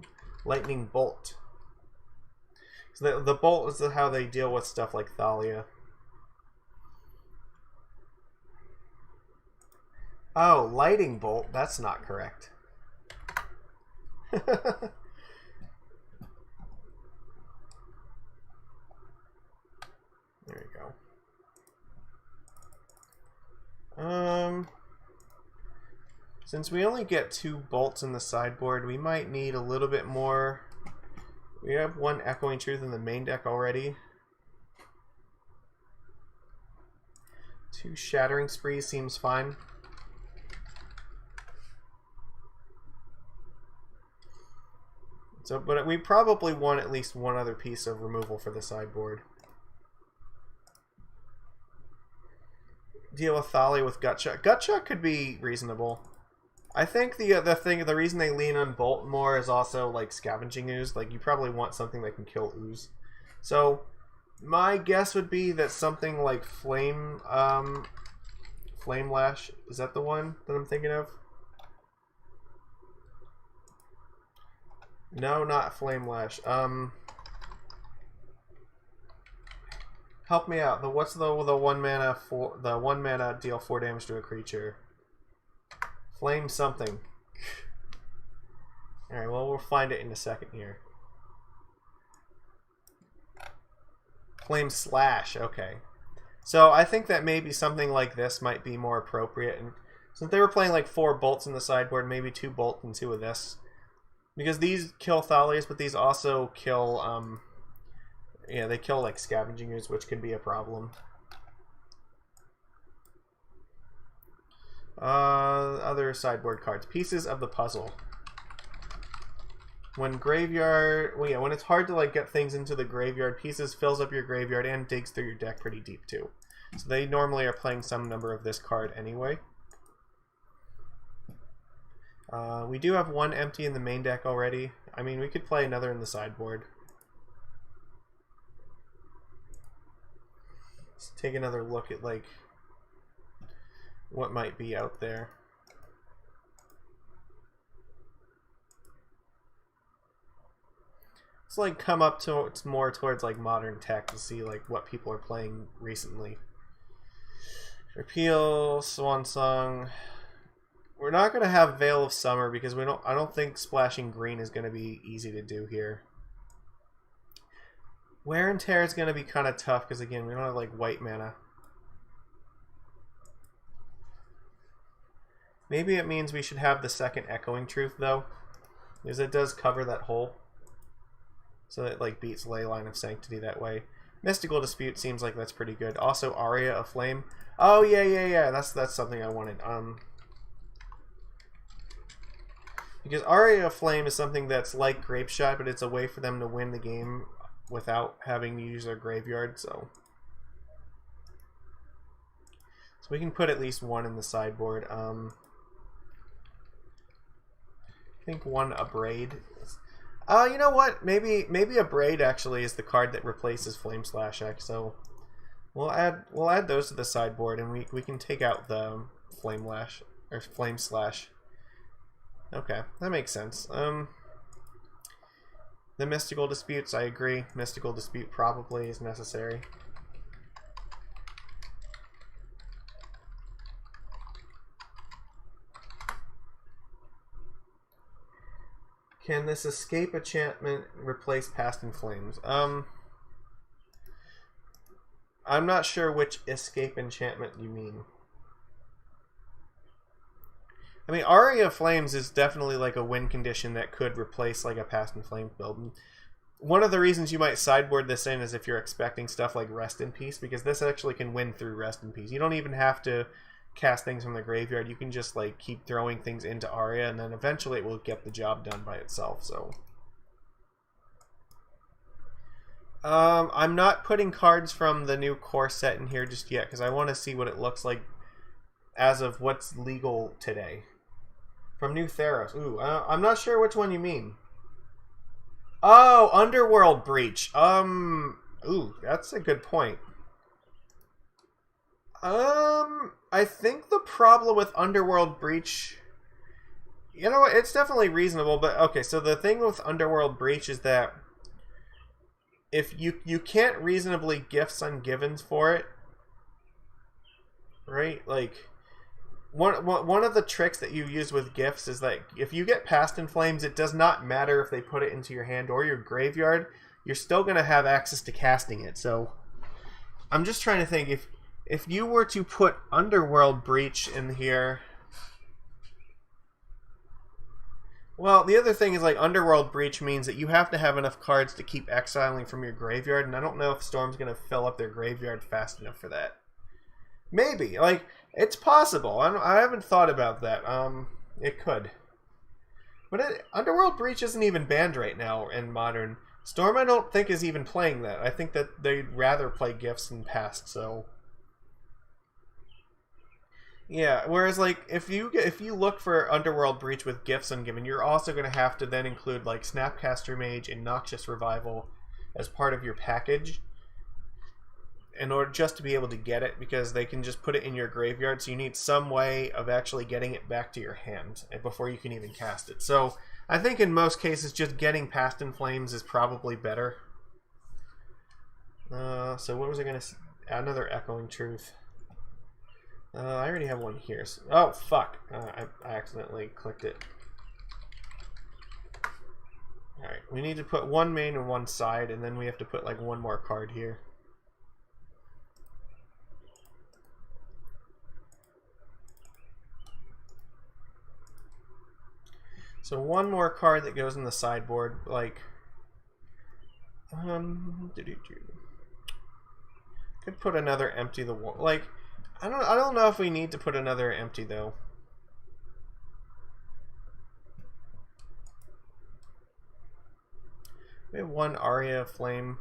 Lightning Bolt. So the bolt is how they deal with stuff like Thalia. Oh, Lightning Bolt. That's not correct. There you go. Since we only get 2 bolts in the sideboard, we might need a little bit more. We have 1 Echoing Truth in the main deck already. 2 Shattering Sprees seems fine. So, but we probably want at least 1 other piece of removal for the sideboard. Deal with Thalia with Gutshot. Gutshot could be reasonable. I think the reason they lean on Bolt more is also like Scavenging Ooze. Like, you probably want something that can kill Ooze. So my guess would be that something like Flame Lash, is that the one that I'm thinking of? No, not Flame Lash. Help me out. What's the 1 mana for the 1 mana deal 4 damage to a creature? Flame something. Alright, well, we'll find it in a second here. Flame Slash, okay. So I think that maybe something like this might be more appropriate. And since they were playing like 4 bolts in the sideboard, maybe 2 bolts and 2 of this. Because these kill Thalias, but these also kill, yeah, they kill like Scavenging Ooze, which can be a problem. Other sideboard cards. Pieces of the Puzzle. When graveyard, well, yeah, when it's hard to like get things into the graveyard, Pieces fills up your graveyard and digs through your deck pretty deep too. So they normally are playing some number of this card anyway. We do have 1 empty in the main deck already. I mean, we could play another in the sideboard. Let's take another look at like what might be out there. Let's like come up to more towards like modern tech to see like what people are playing recently. Repeal, Swan Song. We're not gonna have Veil of Summer because I don't think splashing green is gonna be easy to do here. Wear and Tear is gonna be kind of tough because again we don't have like white mana. Maybe it means we should have the 2nd Echoing Truth though, because it does cover that hole. So it like beats Leyline of Sanctity that way. Mystical Dispute seems like that's pretty good. Also Aria of Flame. Oh yeah. That's something I wanted. Because Aria of Flame is something that's like Grape Shot, but it's a way for them to win the game without having to use their graveyard. So we can put at least 1 in the sideboard. I think 1 Abrade. You know what? Maybe a Braid actually is the card that replaces Flame Slash X. So we'll add those to the sideboard, and we can take out the Flame Lash or Flame Slash. Okay, that makes sense. The Mystical Disputes, I agree. Mystical Dispute probably is necessary. Can this escape enchantment replace Past in Flames? I'm not sure which escape enchantment you mean. I mean, Aria of Flames is definitely like a win condition that could replace like a Past in Flames build. And one of the reasons you might sideboard this in is if you're expecting stuff like Rest in Peace, because this actually can win through Rest in Peace. You don't even have to cast things from the graveyard. You can just like keep throwing things into Aria, and then eventually it will get the job done by itself. So I'm not putting cards from the new core set in here just yet because I want to see what it looks like as of what's legal today. From New Theros. Ooh, I'm not sure which one you mean. Oh, Underworld Breach. Ooh, that's a good point. I think the problem with Underworld Breach, you know what, it's definitely reasonable, but okay, so the thing with Underworld Breach is that if you can't reasonably gift Sungivens for it, right? Like, one of the tricks that you use with gifts is that if you get Past in Flames, it does not matter if they put it into your hand or your graveyard, you're still going to have access to casting it. So I'm just trying to think, if you were to put Underworld Breach in here, well, the other thing is like Underworld Breach means that you have to have enough cards to keep exiling from your graveyard, and I don't know if Storm's going to fill up their graveyard fast enough for that. Maybe, like, it's possible. I haven't thought about that. It could. But Underworld Breach isn't even banned right now in Modern. Storm, I don't think, is even playing that. I think that they'd rather play Gifts than Past, so yeah, whereas like if you look for Underworld Breach with Gifts Ungiven, you're also going to have to then include like Snapcaster Mage and Noxious Revival as part of your package in order just to be able to get it, because they can just put it in your graveyard, so you need some way of actually getting it back to your hand before you can even cast it. So I think in most cases just getting Past in Flames is probably better. So what was I going to say? Another Echoing Truth. I already have one here. So, oh, fuck. I accidentally clicked it. Alright, we need to put one main and one side, and then we have to put like one more card here. So one more card that goes in the sideboard, like could put another Empty the Wall. Like I don't know if we need to put another Empty though. We have one Aria Flame.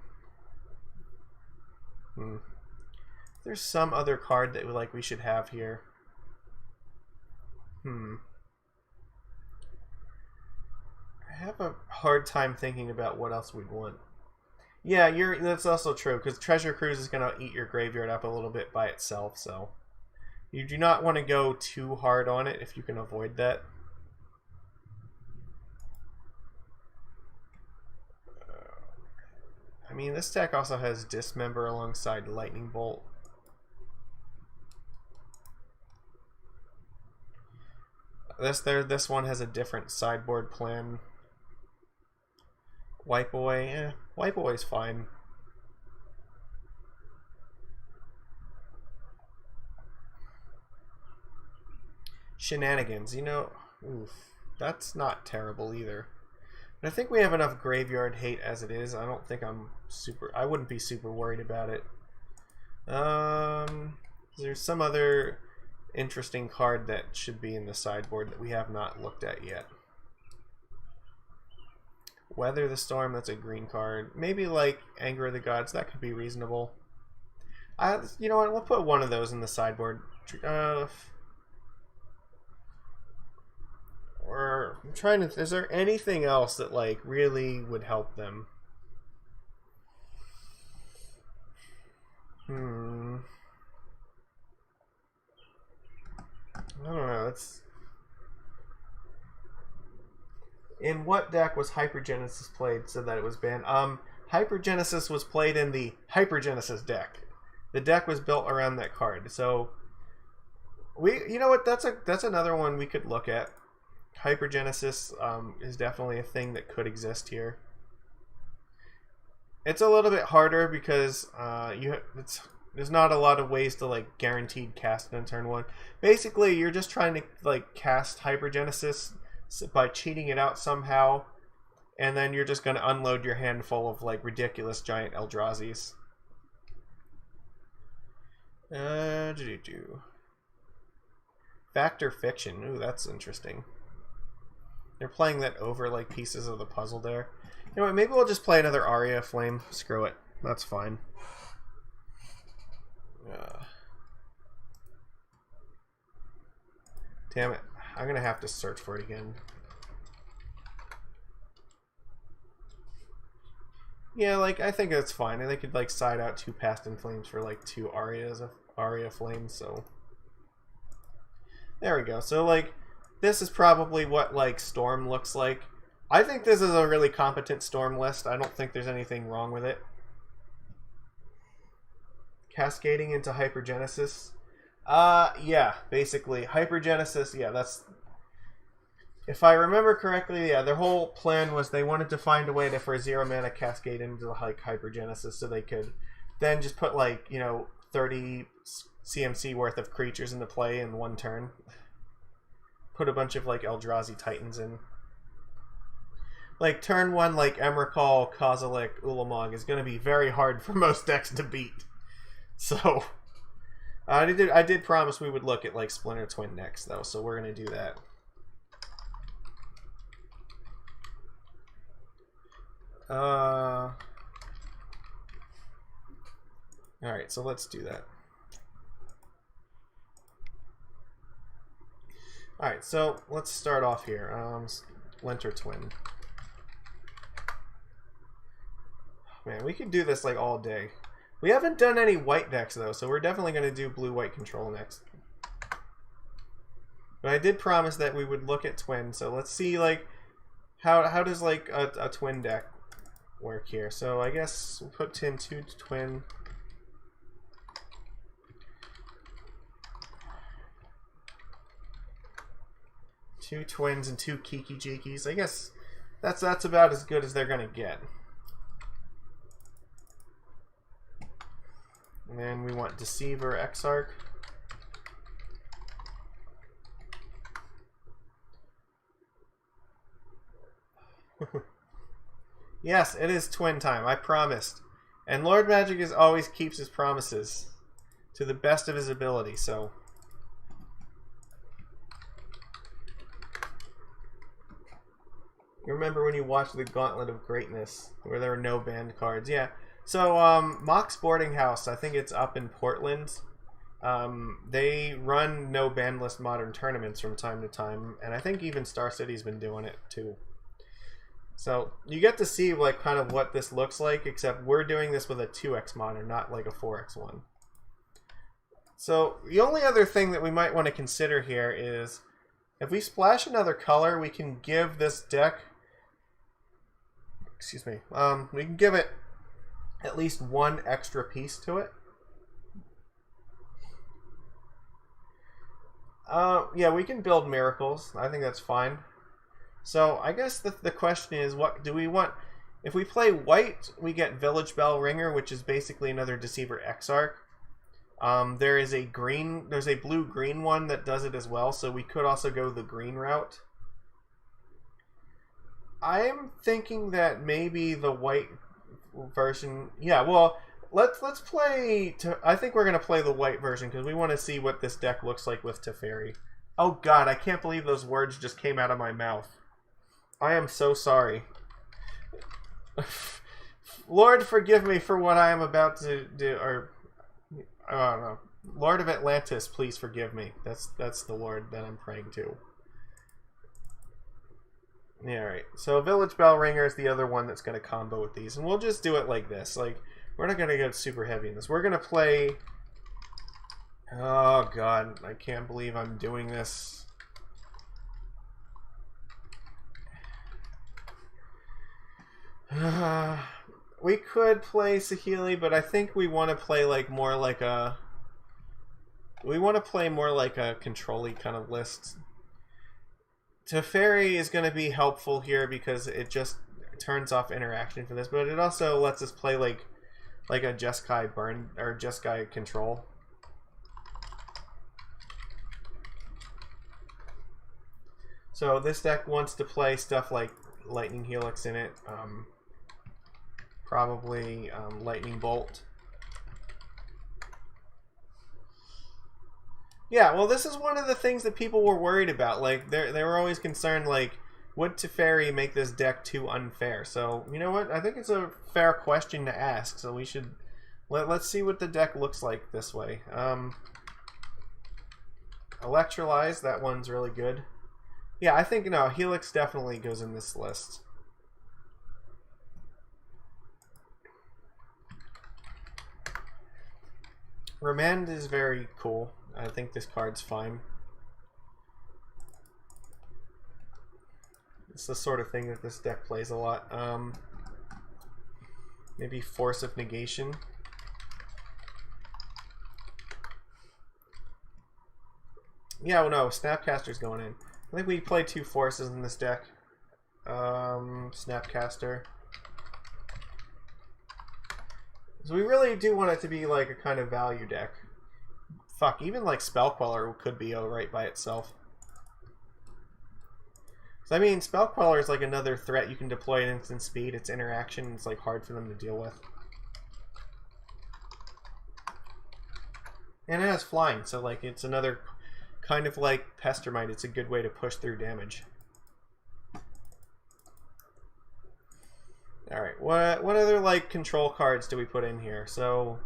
There's some other card that we should have here. I have a hard time thinking about what else we'd want. Yeah, that's also true, because Treasure Cruise is going to eat your graveyard up a little bit by itself, so you do not want to go too hard on it if you can avoid that. I mean, this deck also has Dismember alongside Lightning Bolt. This one has a different sideboard plan. Wipe Away, Wipe Away's fine. Shenanigans, oof, that's not terrible either. But I think we have enough graveyard hate as it is. I don't think I wouldn't be super worried about it. There's some other interesting card that should be in the sideboard that we have not looked at yet. Weather the Storm, that's a green card. Maybe like Anger of the Gods, that could be reasonable. You know what, we'll put one of those in the sideboard. Or I'm trying to... Is there anything else that, like, really would help them? I don't know. It's... In what deck was Hypergenesis played so that it was banned? Hypergenesis was played in the Hypergenesis deck. The deck was built around that card. So, you know what? That's another one we could look at. Hypergenesis is definitely a thing that could exist here. It's a little bit harder because there's not a lot of ways to like guaranteed cast in turn one. Basically, you're just trying to like cast Hypergenesis by cheating it out somehow, and then you're just going to unload your hand full of like ridiculous giant Eldrazi's. Fact or fiction? Ooh, that's interesting. They're playing that over like pieces of the puzzle there. You know what? Maybe we'll just play another Aria Flame. Screw it. That's fine. Damn it. I'm going to have to search for it again. Yeah, like, I think that's fine. And they could, like, side out 2 Past in Flames for, like, 2 Arias of Aria Flames, so... There we go. So, like, this is probably what, like, Storm looks like. I think this is a really competent Storm list. I don't think there's anything wrong with it. Cascading into Hypergenesis. Yeah, basically. Hypergenesis, yeah, that's... If I remember correctly, yeah, their whole plan was they wanted to find a way to, for 0 mana, cascade into like Hypergenesis so they could then just put like, you know, 30 CMC worth of creatures into play in 1 turn. Put a bunch of like Eldrazi Titans in. Like turn 1, like Emrakul, Kozilek, Ulamog is going to be very hard for most decks to beat. So I did promise we would look at like Splinter Twin next though, so we're going to do that. Alright, so let's do that. Alright, so let's start off here. Splinter Twin. Man, we could do this like all day. We haven't done any white decks though, so we're definitely going to do blue-white control next. But I did promise that we would look at Twin, so let's see like how does like a Twin deck work here. So I guess we'll put in 2 Twin. Two Twins and 2 Kiki Jikis. I guess that's about as good as they're gonna get. And then we want Deceiver, Exarch. Yes, it is Twin time. I promised. And Lord Magic always keeps his promises to the best of his ability, so... You remember when you watched the Gauntlet of Greatness, where there were no banned cards? Yeah. So, Mox Boarding House, I think it's up in Portland. They run no ban list modern tournaments from time to time, and I think even Star City's been doing it too. So you get to see like kind of what this looks like, except we're doing this with a 2x modern, not like a 4x one. So the only other thing that we might want to consider here is if we splash another color, we can give this deck, excuse me, we can give it at least 1 extra piece to it. Yeah, we can build miracles. I think that's fine. So I guess the question is, what do we want? If we play white, we get Village Bell Ringer, which is basically another Deceiver Exarch. There's a blue-green one that does it as well, so we could also go the green route. I'm thinking that maybe the white version... Yeah, well, let's play... I think we're going to play the white version, because we want to see what this deck looks like with Teferi. Oh god, I can't believe those words just came out of my mouth. I am so sorry. Lord, forgive me for what I am about to do, or... I don't know. Lord of Atlantis, please forgive me. That's the Lord that I'm praying to. Yeah, right. So Village Bell Ringer is the other one that's going to combo with these. And we'll just do it like this. Like, we're not going to go super heavy in this. We're going to play... Oh, God. I can't believe I'm doing this. We could play Saheeli, but I think we want to play like more like a... We want to play more like a control-y kind of list. Teferi is going to be helpful here because it just turns off interaction for this, but it also lets us play like a Jeskai burn or Jeskai control. So this deck wants to play stuff like Lightning Helix in it, probably Lightning Bolt. Yeah, well, this is one of the things that people were worried about. Like, they were always concerned, like, would Teferi make this deck too unfair? So, you know what? I think it's a fair question to ask. So we should... Let's see what the deck looks like this way. Electrolyze, that one's really good. Yeah, I think, no, Helix definitely goes in this list. Remand is very cool. I think this card's fine. It's the sort of thing that this deck plays a lot. Maybe Force of Negation. Yeah, well, no, Snapcaster's going in. I think we play 2 forces in this deck. Snapcaster. So we really do want it to be like a kind of value deck. Fuck, even like Spell Queller could be alright by itself. So, I mean, Spell Queller is like another threat you can deploy at instant speed. Its interaction is like hard for them to deal with. And it has flying, so like it's another kind of like Pestermite. It's a good way to push through damage. Alright, what other like control cards do we put in here? So...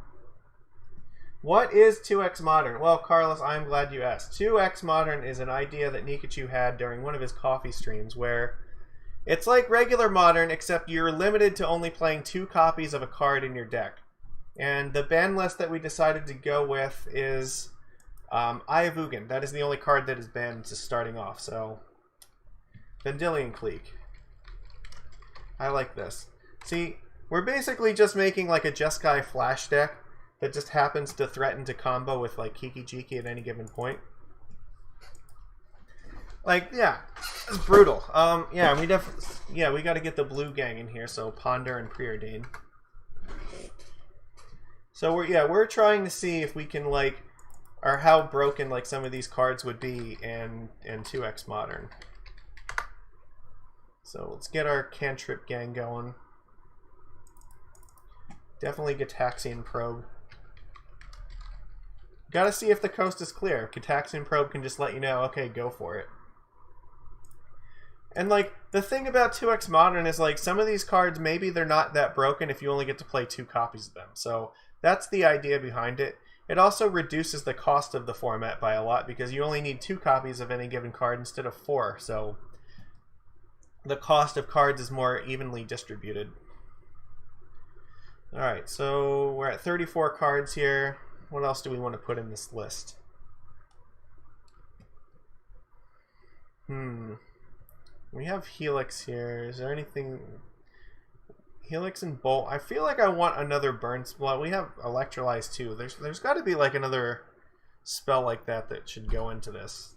What is 2X Modern? Well, Carlos, I'm glad you asked. 2X Modern is an idea that Nikachu had during one of his coffee streams where it's like regular Modern, except you're limited to only playing 2 copies of a card in your deck. And the ban list that we decided to go with is Eye of Ugin. That is the only card that is banned just starting off. So, Vendilion Clique. I like this. See, we're basically just making like a Jeskai Flash deck that just happens to threaten to combo with like Kiki Jiki at any given point. Like, yeah, it's brutal. Yeah, we got to get the blue gang in here. So Ponder and Preordain. So we're trying to see if we can like, or how broken like some of these cards would be in 2X Modern. So let's get our cantrip gang going. Definitely Gitaxian Probe. Gotta see if the coast is clear. Gitaxian Probe can just let you know, okay, go for it. And like, the thing about 2X Modern is like, some of these cards, maybe they're not that broken if you only get to play 2 copies of them. So that's the idea behind it. It also reduces the cost of the format by a lot because you only need 2 copies of any given card instead of 4. So the cost of cards is more evenly distributed. Alright, so we're at 34 cards here. What else do we want to put in this list? We have Helix here. Is there anything... Helix and Bolt. I feel like I want another Burn Spell. We have Electrolyze too. There's got to be like another spell like that should go into this.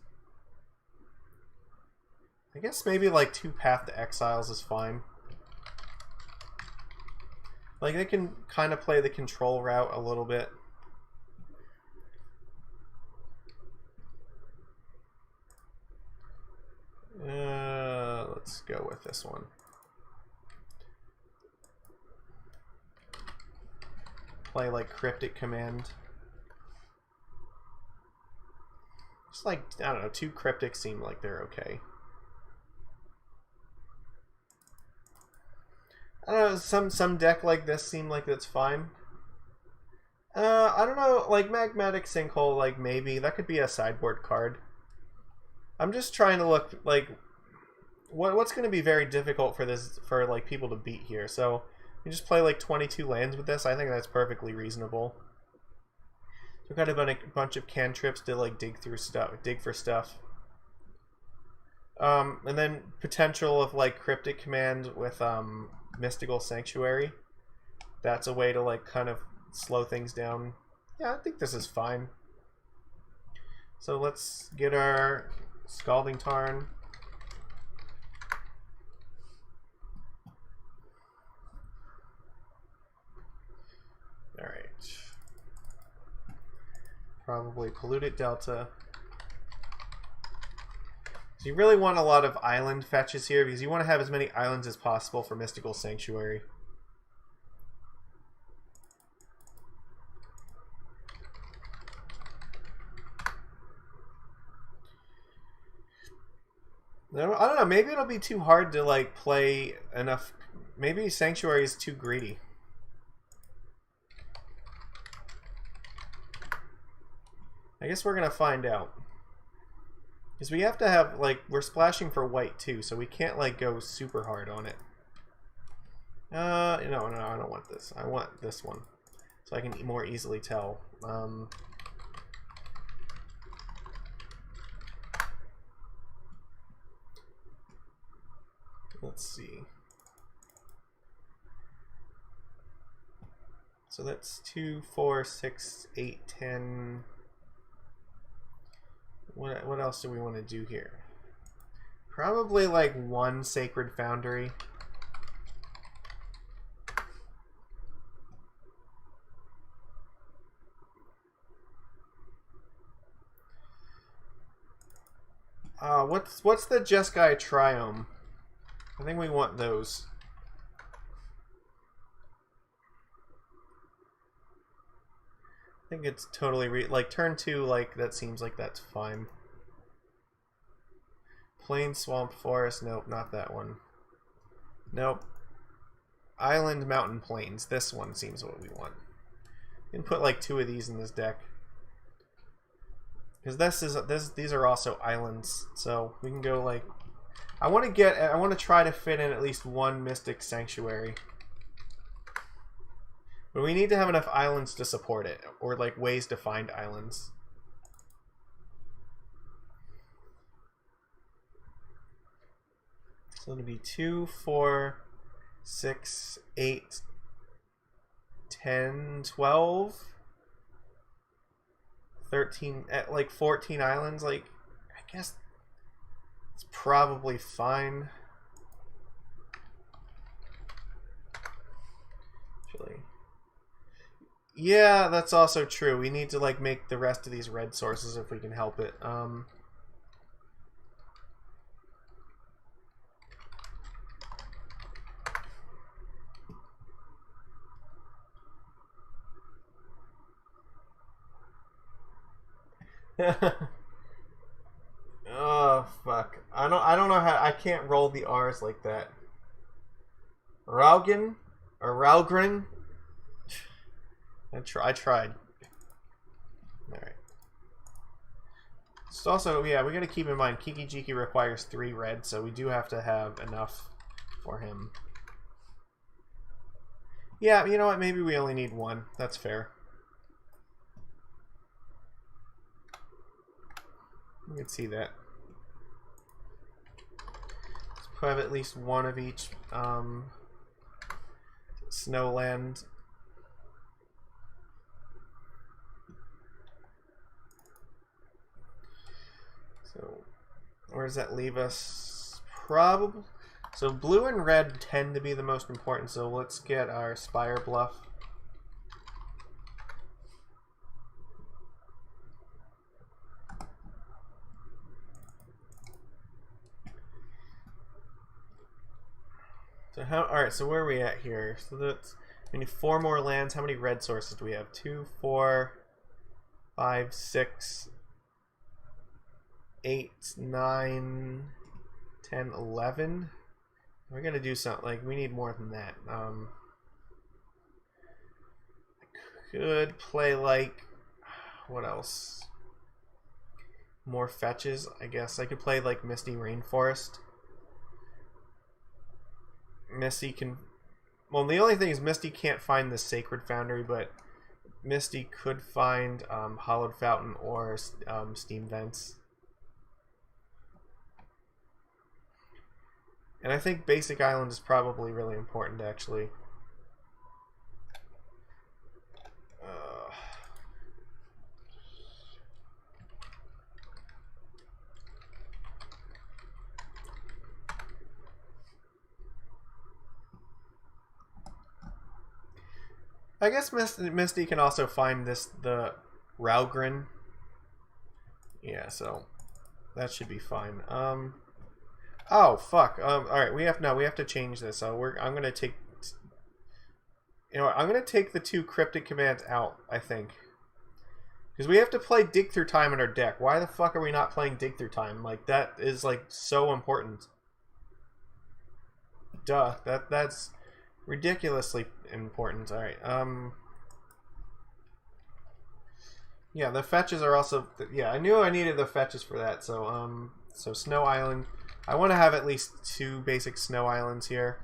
I guess maybe like 2 Path to Exiles is fine. Like they can kind of play the control route a little bit. Let's go with this one. Play like Cryptic Command. Just like, I don't know, 2 Cryptics seem like they're okay. I don't know, some deck like this seem like it's fine. I don't know, like Magmatic Sinkhole, like maybe. That could be a sideboard card. I'm just trying to look, like, what's going to be very difficult for this, for like people to beat here. So you just play like 22 lands with this. I think that's perfectly reasonable. So kind of a bunch of cantrips to like dig for stuff. And then potential of like Cryptic Command with Mystical Sanctuary. That's a way to like kind of slow things down. Yeah, I think this is fine. So let's get our Scalding Tarn. Alright. Probably Polluted Delta. So you really want a lot of island fetches here because you want to have as many islands as possible for Mystical Sanctuary. I don't know, maybe it'll be too hard to like play enough. Maybe Sanctuary is too greedy. I guess we're gonna find out. Because we have to have, like, we're splashing for white too, so we can't like go super hard on it. No, I don't want this. I want this one. So I can more easily tell. Let's see. So that's 2, 4, 6, 8, 10. What else do we want to do here? Probably like 1 Sacred Foundry. What's the Jeskai Triome? I think we want those. I think it's totally like turn 2, like that seems like that's fine. Plain Swamp Forest, nope, not that one. Nope. Island Mountain Plains, this one seems what we want. You can put like 2 of these in this deck. Because these are also islands, so we can go like I want to try to fit in at least 1 Mystic Sanctuary. But we need to have enough islands to support it, or like ways to find islands. So it'll be 2, 4, 6, 8, 10, 12, 13, like 14 islands. Like, I guess it's probably fine. Actually, yeah, that's also true. We need to like make the rest of these red sources if we can help it. Oh fuck! I don't know how I can't roll the R's like that. Raugen or Raugrin. I tried. All right. So also, yeah, we got to keep in mind Kiki Jiki requires 3 red, so we do have to have enough for him. Yeah, you know what? Maybe we only need 1. That's fair. You can see that. Let's have at least 1 of each Snowland. So, where does that leave us? Probably. So blue and red tend to be the most important. So let's get our Spire Bluff. So all right, so where are we at here? So that's, we need 4 more lands. How many red sources do we have? 2, 4, 5, 6, 8, 9, 10, 11. We're gonna do something like we need more than that. I could play like what else? More fetches, I guess. I could play like Misty Rainforest. Misty can... Well, the only thing is Misty can't find the Sacred Foundry, but Misty could find Hollowed Fountain or Steam Vents. And I think Basic Island is probably really important, actually. I guess Misty can also find the Raugrin. Yeah, so that should be fine. Oh fuck. All right, we have to change this. So I'm gonna take. You know what? I'm gonna take the 2 cryptic commands out. I think because we have to play Dig Through Time in our deck. Why the fuck are we not playing Dig Through Time? Like that is like so important. Duh. That's ridiculously important. All right. Yeah, the fetches are also. Yeah, I knew I needed the fetches for that. So so Snow Island. I want to have at least 2 basic Snow Islands here.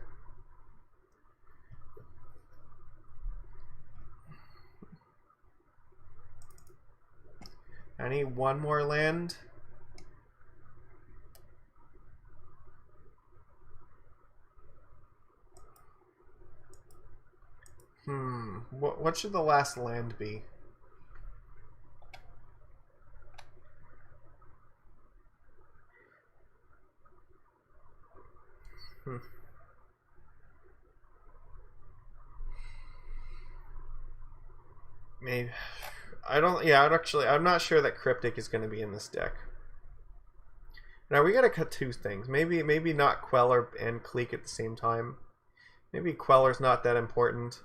I need 1 more land. What should the last land be? Maybe I don't. Yeah, I'm not sure that Cryptic is going to be in this deck. Now we got to cut 2 things. Maybe not Queller and Cleek at the same time. Maybe Queller's not that important.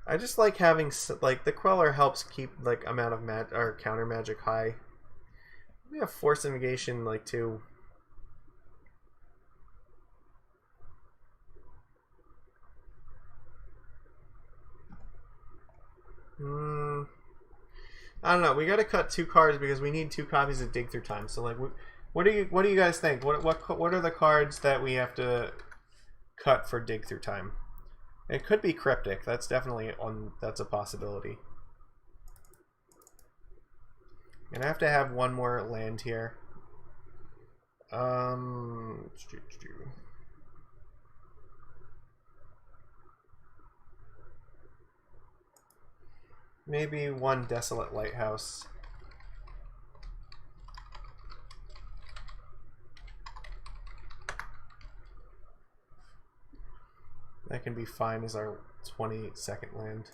I just like having like the Queller helps keep like amount of or counter magic high. We have Force Negation like 2. I don't know. We got to cut 2 cards because we need 2 copies of Dig Through Time. So like, what do you guys think? What are the cards that we have to cut for Dig Through Time? It could be Cryptic. That's definitely that's a possibility. And I have to have 1 more land here. Maybe 1 Desolate Lighthouse. That can be fine as our 22nd land.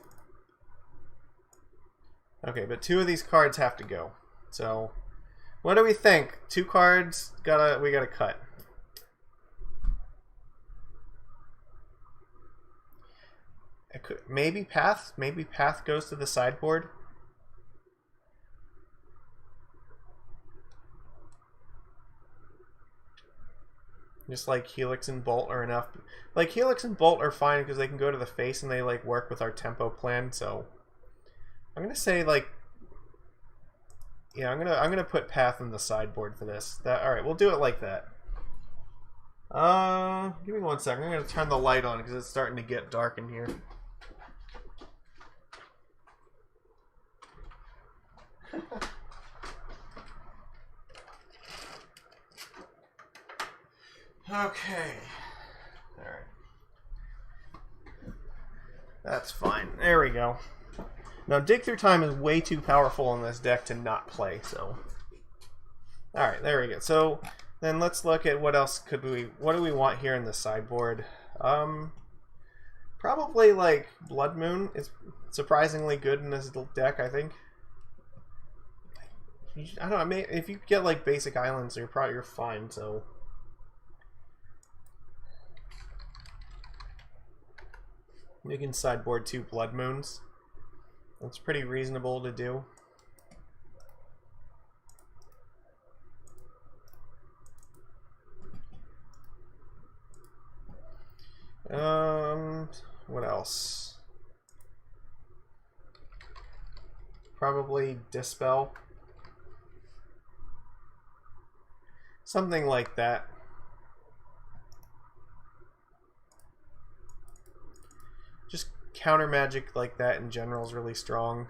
Okay, but 2 of these cards have to go. So, what do we think? 2 cards we gotta cut. Maybe Path. Maybe Path goes to the sideboard. Just like Helix and Bolt are enough. Like Helix and Bolt are fine because they can go to the face and they like work with our tempo plan. So I'm gonna say like, yeah, I'm gonna put Path in the sideboard for this. All right, we'll do it like that. Give me 1 second. I'm gonna turn the light on because it's starting to get dark in here. Okay. Alright. That's fine. There we go. Now, Dig Through Time is way too powerful in this deck to not play, so... Alright, there we go. So, then let's look at what else what do we want here in the sideboard? Probably, like, Blood Moon is surprisingly good in this deck, I think. I don't know, if you get, like, basic islands, you're fine, so... You can sideboard 2 Blood Moons. That's pretty reasonable to do. What else? Probably Dispel. Something like that. Just counter magic like that in general is really strong.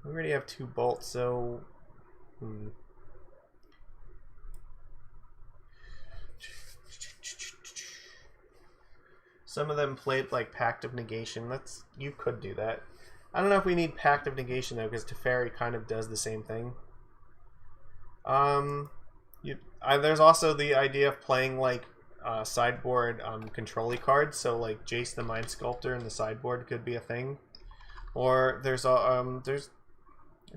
We already have 2 bolts, so... Some of them played like Pact of Negation. You could do that. I don't know if we need Pact of Negation though, because Teferi kind of does the same thing. There's also the idea of playing like sideboard control-y cards, so like Jace the Mind Sculptor in the sideboard could be a thing. Or there's a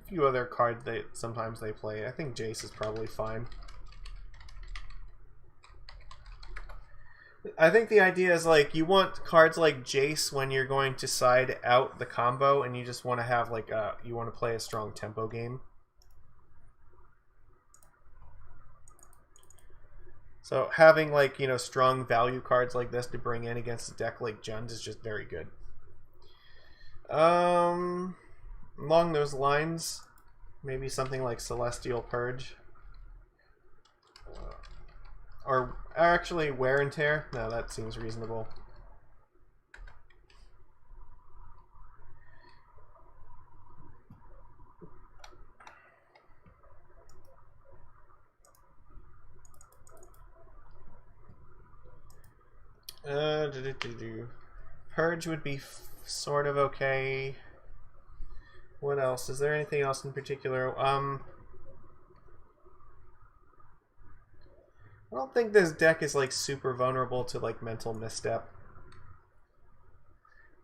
few other cards that sometimes they play. I think Jace is probably fine. I think the idea is like you want cards like Jace when you're going to side out the combo, and you just want to have like you want to play a strong tempo game. So having like, you know, strong value cards like this to bring in against a deck like Jund is just very good. Along those lines, maybe something like Celestial Purge. Or actually Wear and Tear. No, that seems reasonable. Purge would be sort of okay. What else? Is there anything else in particular? I don't think this deck is like super vulnerable to like mental misstep.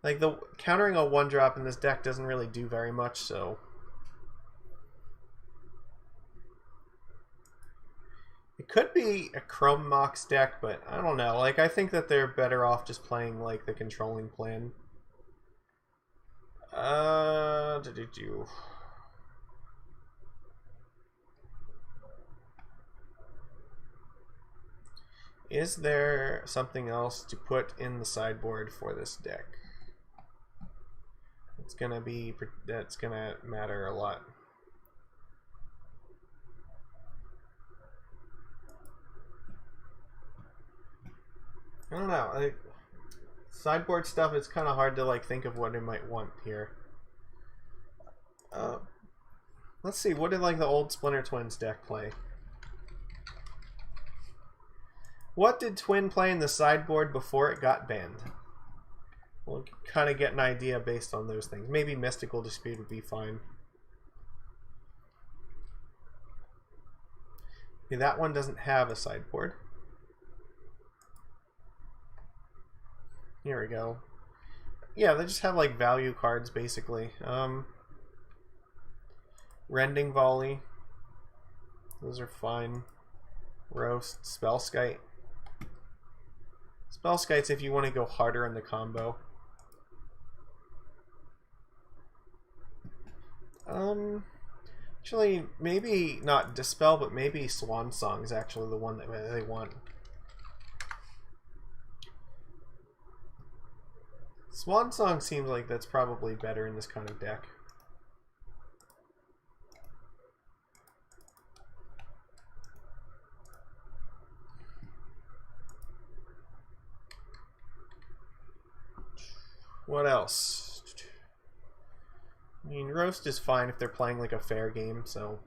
Like the countering a 1-drop in this deck doesn't really do very much, so it could be a Chrome Mox deck, but I don't know. Like I think that they're better off just playing like the controlling plan. Is there something else to put in the sideboard for this deck? That's gonna matter a lot. I don't know. Sideboard stuff, it's kind of hard to like think of what it might want here. Let's see. What did like the old Splinter Twins deck play? What did Twin play in the sideboard before it got banned? We'll kind of get an idea based on those things. Maybe Mystical Dispute would be fine. Okay, that one doesn't have a sideboard. Here we go. Yeah, they just have like value cards basically. Rending Volley. Those are fine. Roast, Spellskite. Spellskite's if you want to go harder in the combo. Actually, maybe not Dispel, but maybe Swan Song is actually the one that they want. Swan Song seems like that's probably better in this kind of deck. What else? I mean, Roast is fine if they're playing like a fair game, so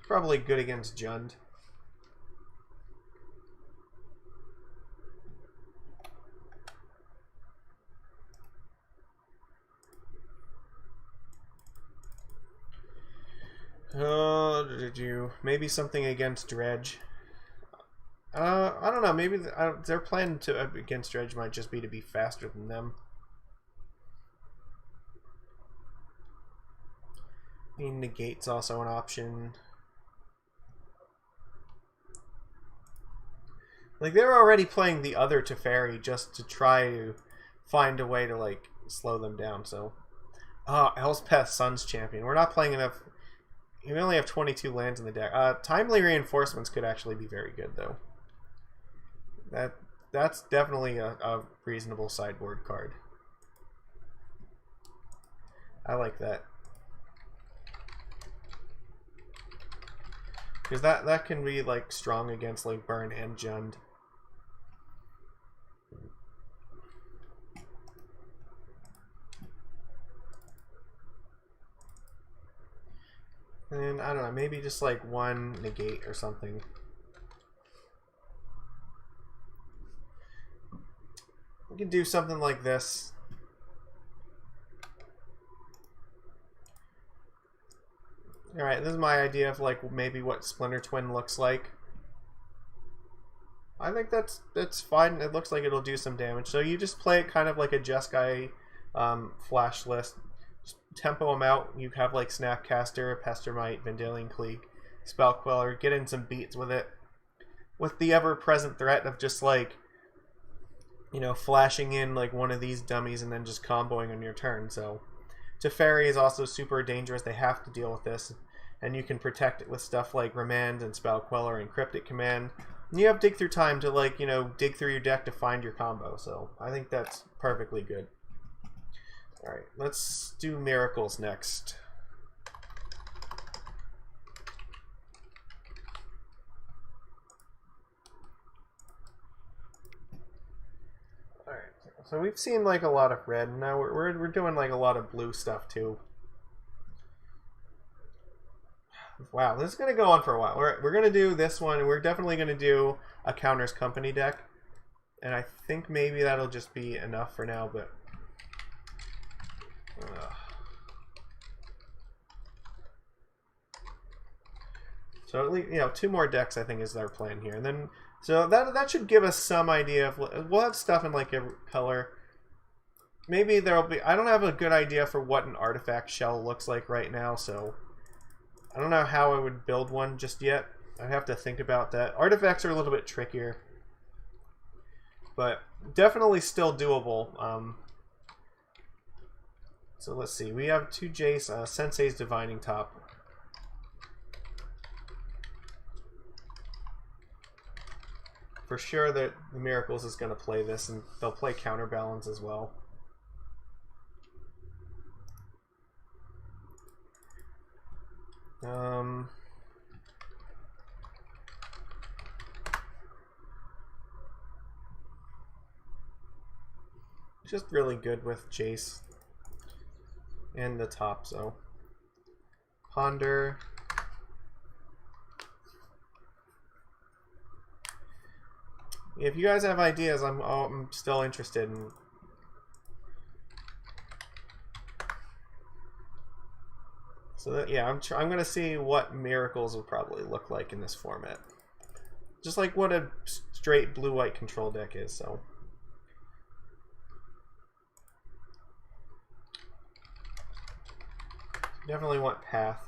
probably good against Jund. Maybe something against Dredge. I don't know. Maybe their plan against Dredge might just be to be faster than them. I mean, Negate's also an option. Like, they're already playing the other Teferi just to try to find a way to, like, slow them down, so... Elspeth Sun's Champion. We're not playing enough... We only have 22 lands in the deck. Timely Reinforcements could actually be very good, though. That's definitely a reasonable sideboard card. I like that. Because that can be like strong against like Burn and Jund. And I don't know, maybe just like one negate or something. We can do something like this. Alright, this is my idea of like maybe what Splinter Twin looks like. I think that's fine. It looks like it'll do some damage. So you just play it kind of like a Jeskai flash list. Just tempo them out. You have like Snapcaster, Pestermite, Vendilion Cleek, Spell Queller. Get in some beats with it. With the ever-present threat of just like, you know, flashing in like one of these dummies and then just comboing on your turn. So Teferi is also super dangerous. They have to deal with this. And you can protect it with stuff like Remand and Spell Queller and Cryptic Command. And you have Dig Through Time to, like, you know, dig through your deck to find your combo. So I think that's perfectly good. Alright, let's do Miracles next. Alright, so we've seen like a lot of red, and now we're doing like a lot of blue stuff too. Wow, this is going to go on for a while. We're going to do this one, and we're definitely going to do a Counters Company deck. And I think maybe that'll just be enough for now, but... So at least, you know, 2 more decks I think is our plan here. And then, so that should give us some idea of... We'll have stuff in like every color. Maybe there'll be... I don't have a good idea for what an artifact shell looks like right now, so... I don't know how I would build one just yet. I'd have to think about that. Artifacts are a little bit trickier. But definitely still doable. So let's see. We have 2 Jace, Sensei's Divining Top. For sure that the Miracles is going to play this, and they'll play Counterbalance as well. Just really good with Jace and the top, so Ponder. If you guys have ideas, I'm still interested in. So that, yeah, I'm gonna see what Miracles will probably look like in this format, just like what a straight blue-white control deck is. So definitely want Path.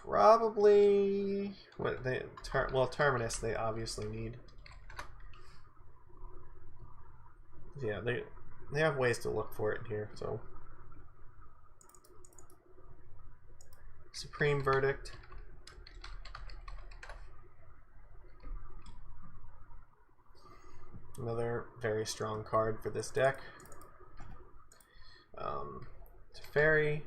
Probably what they well, Terminus they obviously need. Yeah, they have ways to look for it here. So Supreme Verdict. Another very strong card for this deck. Teferi.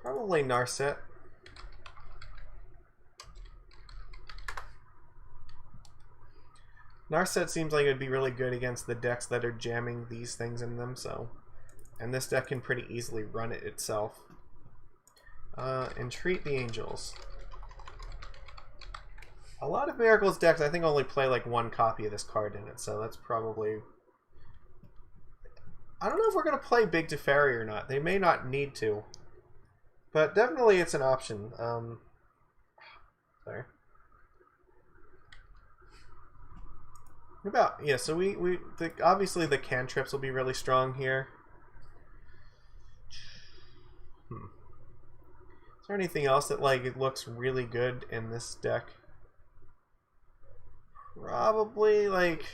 Probably Narset. Narset seems like it would be really good against the decks that are jamming these things in them, so... And this deck can pretty easily run it itself. Entreat the Angels. A lot of Miracles decks, I think, only play like 1 copy of this card in it, so that's probably... I don't know if we're going to play Big Teferi or not. They may not need to. But definitely it's an option. Sorry. What about... Yeah, so obviously the cantrips will be really strong here. there anything else that like it looks really good in this deck? Probably like,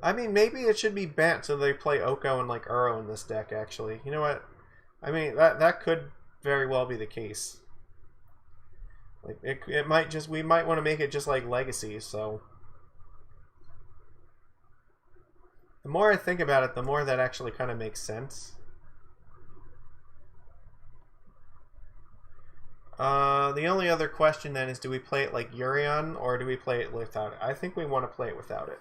I mean, maybe it should be Bant so they play Oko and like Uro in this deck. Actually, you know what? I mean, that could very well be the case. Like it might just, we might want to make it just like Legacy. So the more I think about it, the more that actually kind of makes sense. The only other question then is, do we play it like Urion or do we play it without it? I think we want to play it without it.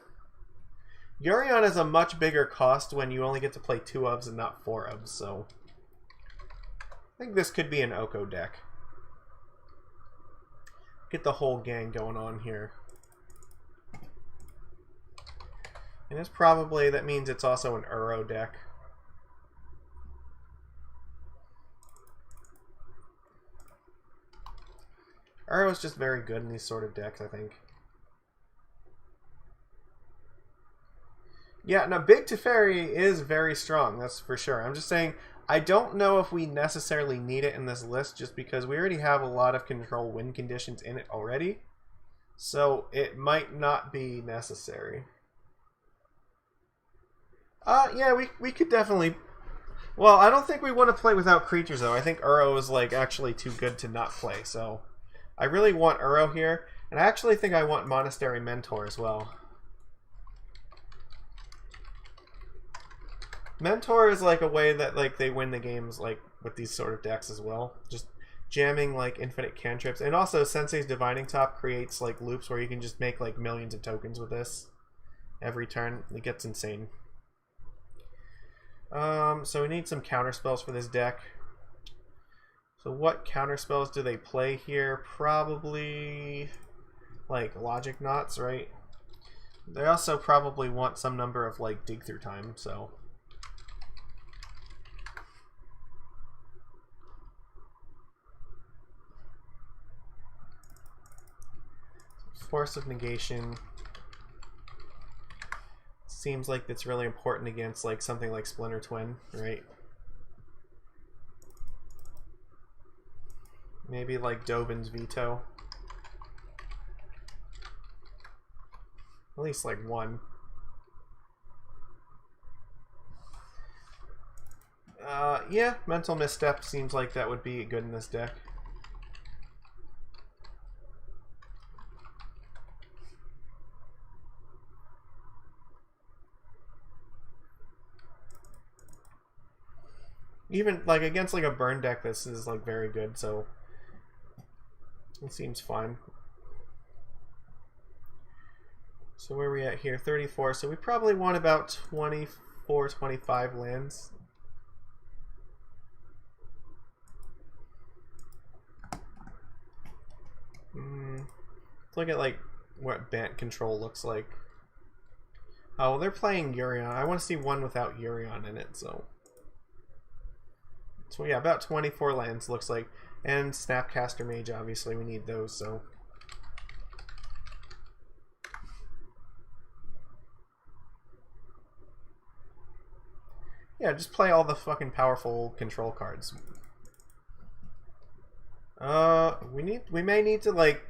Urion is a much bigger cost when you only get to play 2 ofs and not 4 ofs, so I think this could be an Oko deck. Get the whole gang going on here. And it's probably, that means it's also an Uro deck. Uro is just very good in these sort of decks, I think. Yeah, now Big Teferi is very strong, that's for sure. I'm just saying, I don't know if we necessarily need it in this list just because we already have a lot of control win conditions in it already. So it might not be necessary. Yeah, we could definitely... Well, I don't think we want to play without creatures, though. I think Uro is, like, actually too good to not play, so... I really want Uro here, and I actually think I want Monastery Mentor as well. Mentor is like a way that like they win the games like with these sort of decks as well. Just jamming like infinite cantrips. And also Sensei's Divining Top creates like loops where you can just make like millions of tokens with this every turn. It gets insane. So we need some counter spells for this deck. So what counter spells do they play here? Probably like Logic Knots, right? They also probably want some number of like dig through time, so Force of Negation seems like it's really important against like something like Splinter Twin, right? Maybe like Dovin's Veto. At least like one. Yeah, Mental Misstep seems like that would be good in this deck. Even like against like a burn deck, this is like very good, so it seems fine. So where are we at here? 34. So we probably want about 24, 25 lands. Let's look at like what Bant control looks like. Oh, well, they're playing Urion. I want to see one without Urion in it, so yeah, about 24 lands looks like. And Snapcaster Mage, obviously we need those, so yeah, just play all the fucking powerful control cards. We may need to like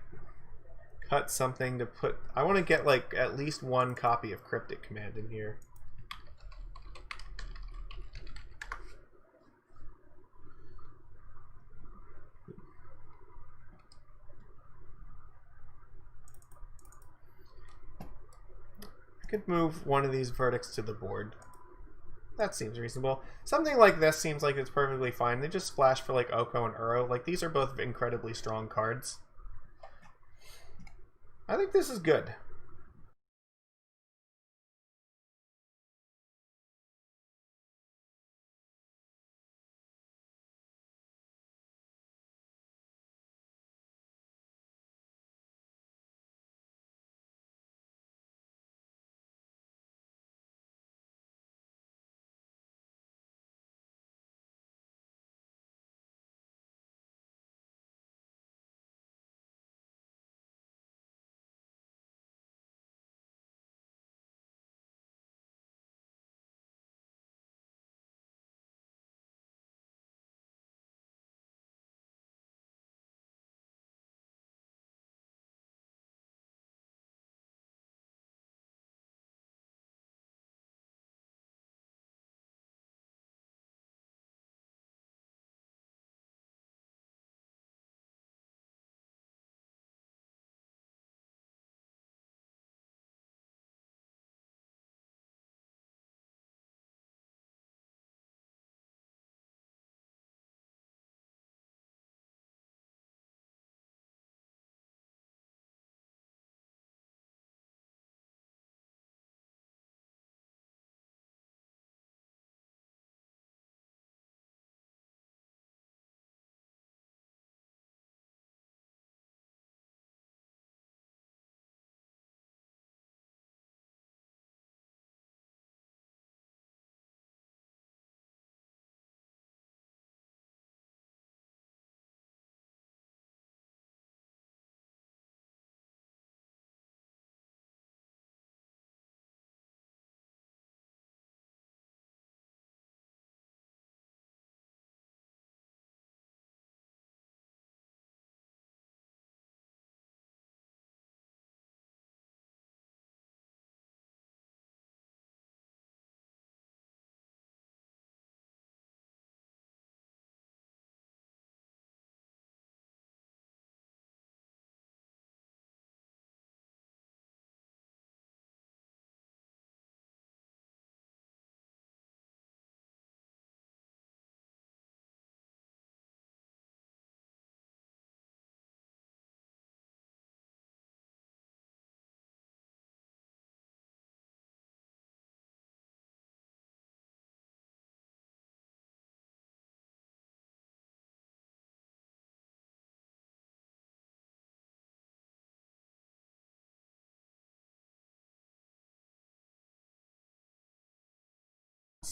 cut something to put. I want to get like at least one copy of Cryptic Command in here. I could move one of these verdicts to the board. That seems reasonable. Something like this seems like it's perfectly fine. They just splash for like Oko and Uro. Like these are both incredibly strong cards. I think this is good.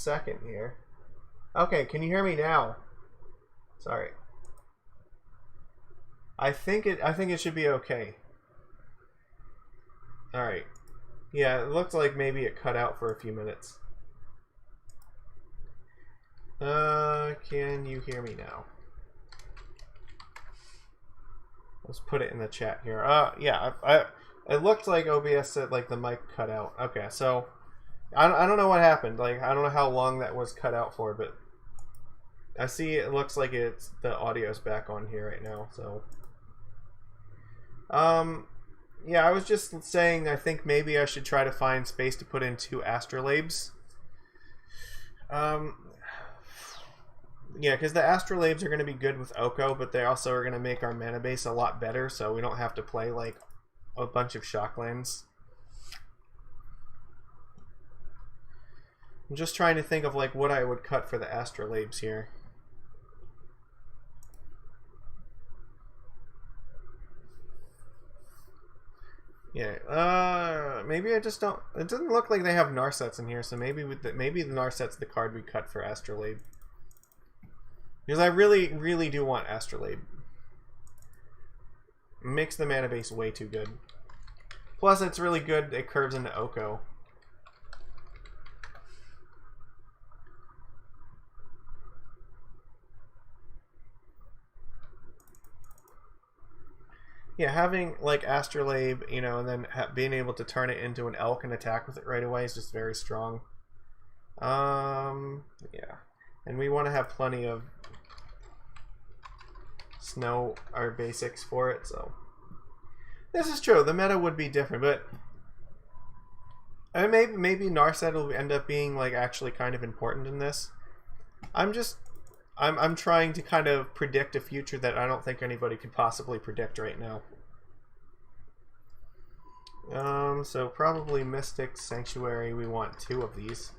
second here. Okay, can you hear me now? Sorry. I think it should be okay. Alright. Yeah, it looks like maybe it cut out for a few minutes. Can you hear me now? Let's put it in the chat here. Yeah, it looked like OBS said like the mic cut out. Okay, so I don't know what happened. Like I don't know how long that was cut out for, but I see it looks like it's the audio's back on here right now. So yeah, I was just saying I think maybe I should try to find space to put in 2 astrolabes. Yeah, because the astrolabes are going to be good with Oko, but they also are going to make our mana base a lot better, so we don't have to play like a bunch of shocklands. I'm just trying to think of like what I would cut for the astrolabes here. Yeah, maybe I just don't. It doesn't look like they have Narsets in here, so maybe maybe the Narset's the card we cut for astrolabe. Because I really do want astrolabe. It makes the mana base way too good. Plus, it's really good. It curves into Oko. Yeah, having like astrolabe, you know, and then being able to turn it into an elk and attack with it right away is just very strong. Yeah, and we want to have plenty of snow our basics for it, so this is true. The meta would be different, but I mean, maybe Narset will end up being like actually kind of important in this. I'm trying to kind of predict a future that I don't think anybody could possibly predict right now. So probably Mystic Sanctuary. We want 2 of these.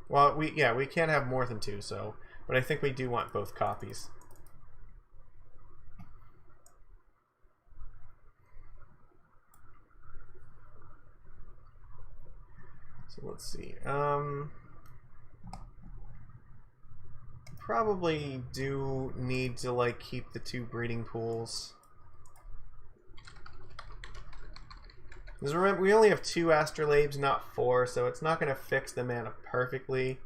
Well, we can't have more than 2, so, but I think we do want both copies. So let's see. Probably do need to like keep the 2 breeding pools. Because remember, we only have 2 astrolabes, not 4, so it's not going to fix the mana perfectly,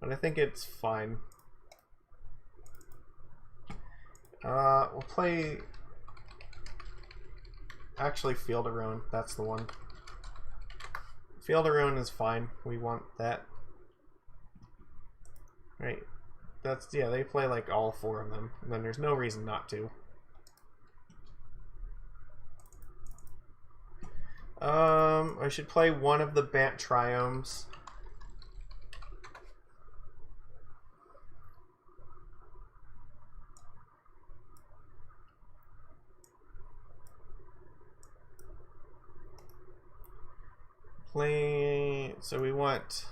but I think it's fine. We'll play actually Field of Ruin. That's the one. Field of Ruin is fine. We want that. Right. That's, yeah, they play like all 4 of them. And then there's no reason not to. I should play one of the Bant Triomes. So we want...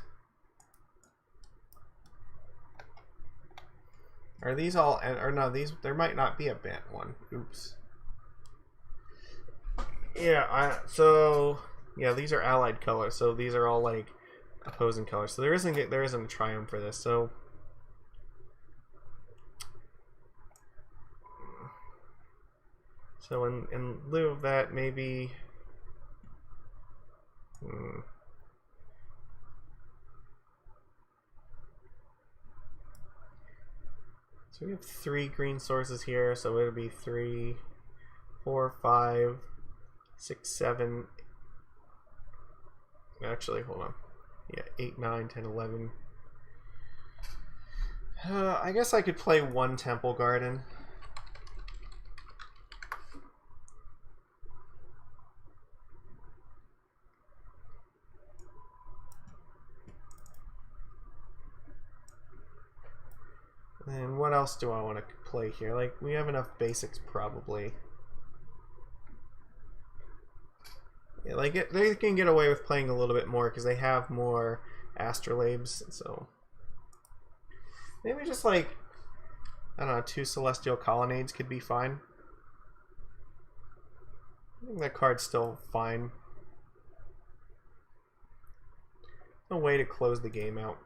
Are these all... Or no, these... There might not be a Bant one. Oops. Yeah, so... Yeah, these are allied colors, so these are all, like, opposing colors. So there isn't a Triumph for this, so... So in lieu of that, maybe... So we have 3 green sources here, so it'll be 3, 4, 5, 6, 7. Actually, hold on. Yeah, 8, 9, 10, 11. I guess I could play 1 Temple Garden. And what else do I want to play here? Like, we have enough basics, probably. Yeah, like, they can get away with playing a little bit more because they have more astrolabes, so... Maybe just, like, I don't know, 2 Celestial Colonnades could be fine. I think that card's still fine. a way to close the game out.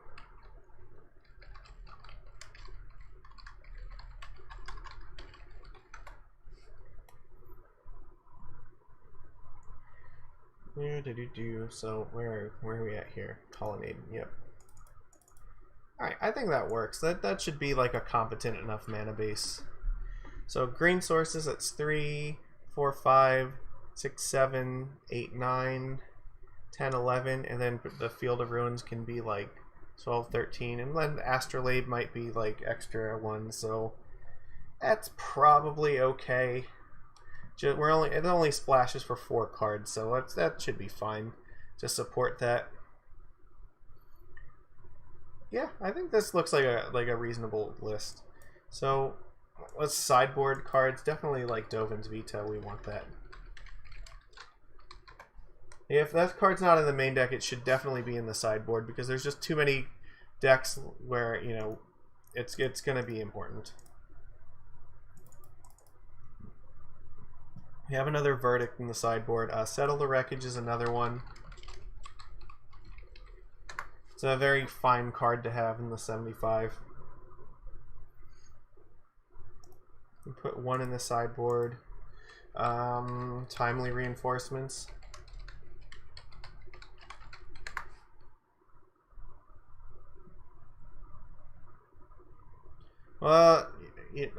So where are we at here? Colonnade. Yep. Alright, I think that works. That should be like a competent enough mana base. So green sources, that's 3, 4, 5, 6, 7, 8, 9, 10, 11, and then the Field of Ruins can be like 12, 13, and then Astrolabe might be like extra one, so that's probably okay. It only splashes for 4 cards, so that should be fine to support that. Yeah, I think this looks like a reasonable list. So let's sideboard cards. Definitely like Dovin's Veto. We want that. If that card's not in the main deck, it should definitely be in the sideboard because there's just too many decks where, you know, it's going to be important. We have another Verdict in the sideboard. Settle the Wreckage is another one. It's a very fine card to have in the 75. We put one in the sideboard. Timely Reinforcements. Well,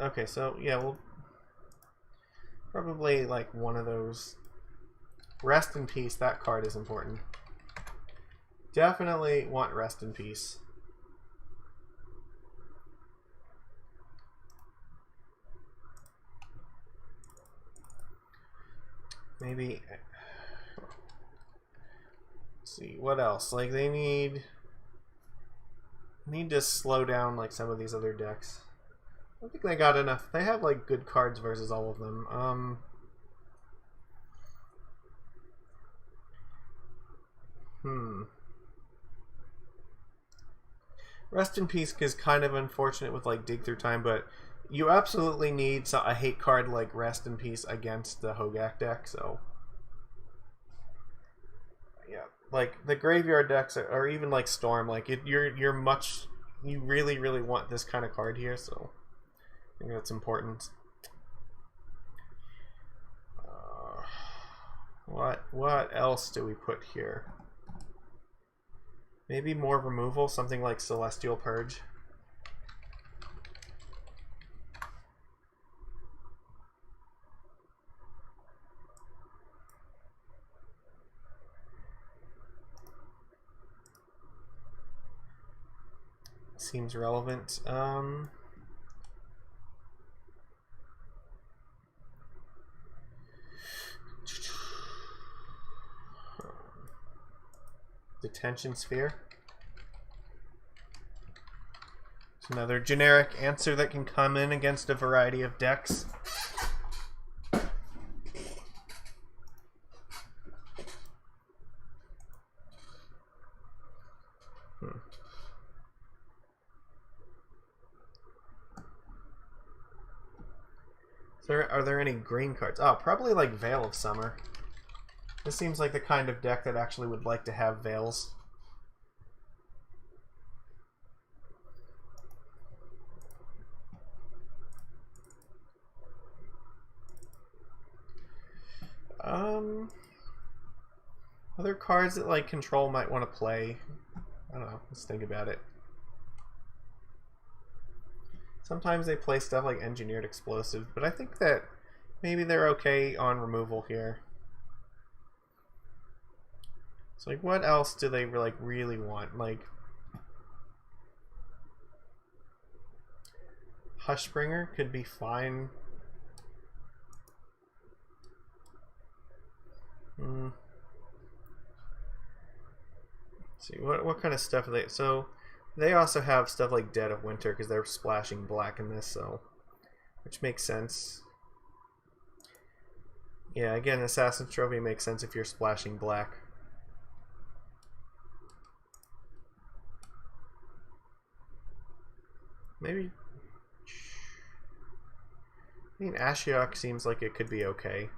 okay, so yeah, we'll probably like one of those. Rest in Peace, that card is important. Definitely want Rest in Peace. Maybe. Let's see, what else? Like they need to slow down like some of these other decks. I don't think they got enough. They have like good cards versus all of them. Rest in Peace is kind of unfortunate with like Dig Through Time, but you absolutely need a hate card like Rest in Peace against the Hogak deck. So yeah, like the graveyard decks or even like Storm, like you really want this kind of card here. So I think that's important. What else do we put here? Maybe more removal, something like Celestial Purge. Seems relevant. Detention Sphere. It's another generic answer that can come in against a variety of decks. Are there any green cards? Oh, probably like Veil of Summer. This seems like the kind of deck that actually would like to have Veils. Other cards that like Control might want to play. I don't know. Let's think about it. Sometimes they play stuff like Engineered Explosives, but I think that maybe they're okay on removal here. So like, what else do they like really want? Like Hushbringer could be fine. Let's see what kind of stuff are they? So they also have stuff like Dead of Winter because they're splashing black in this, so which makes sense. Yeah, again, Assassin's Trophy makes sense if you're splashing black. Maybe. I mean, Ashiok seems like it could be okay.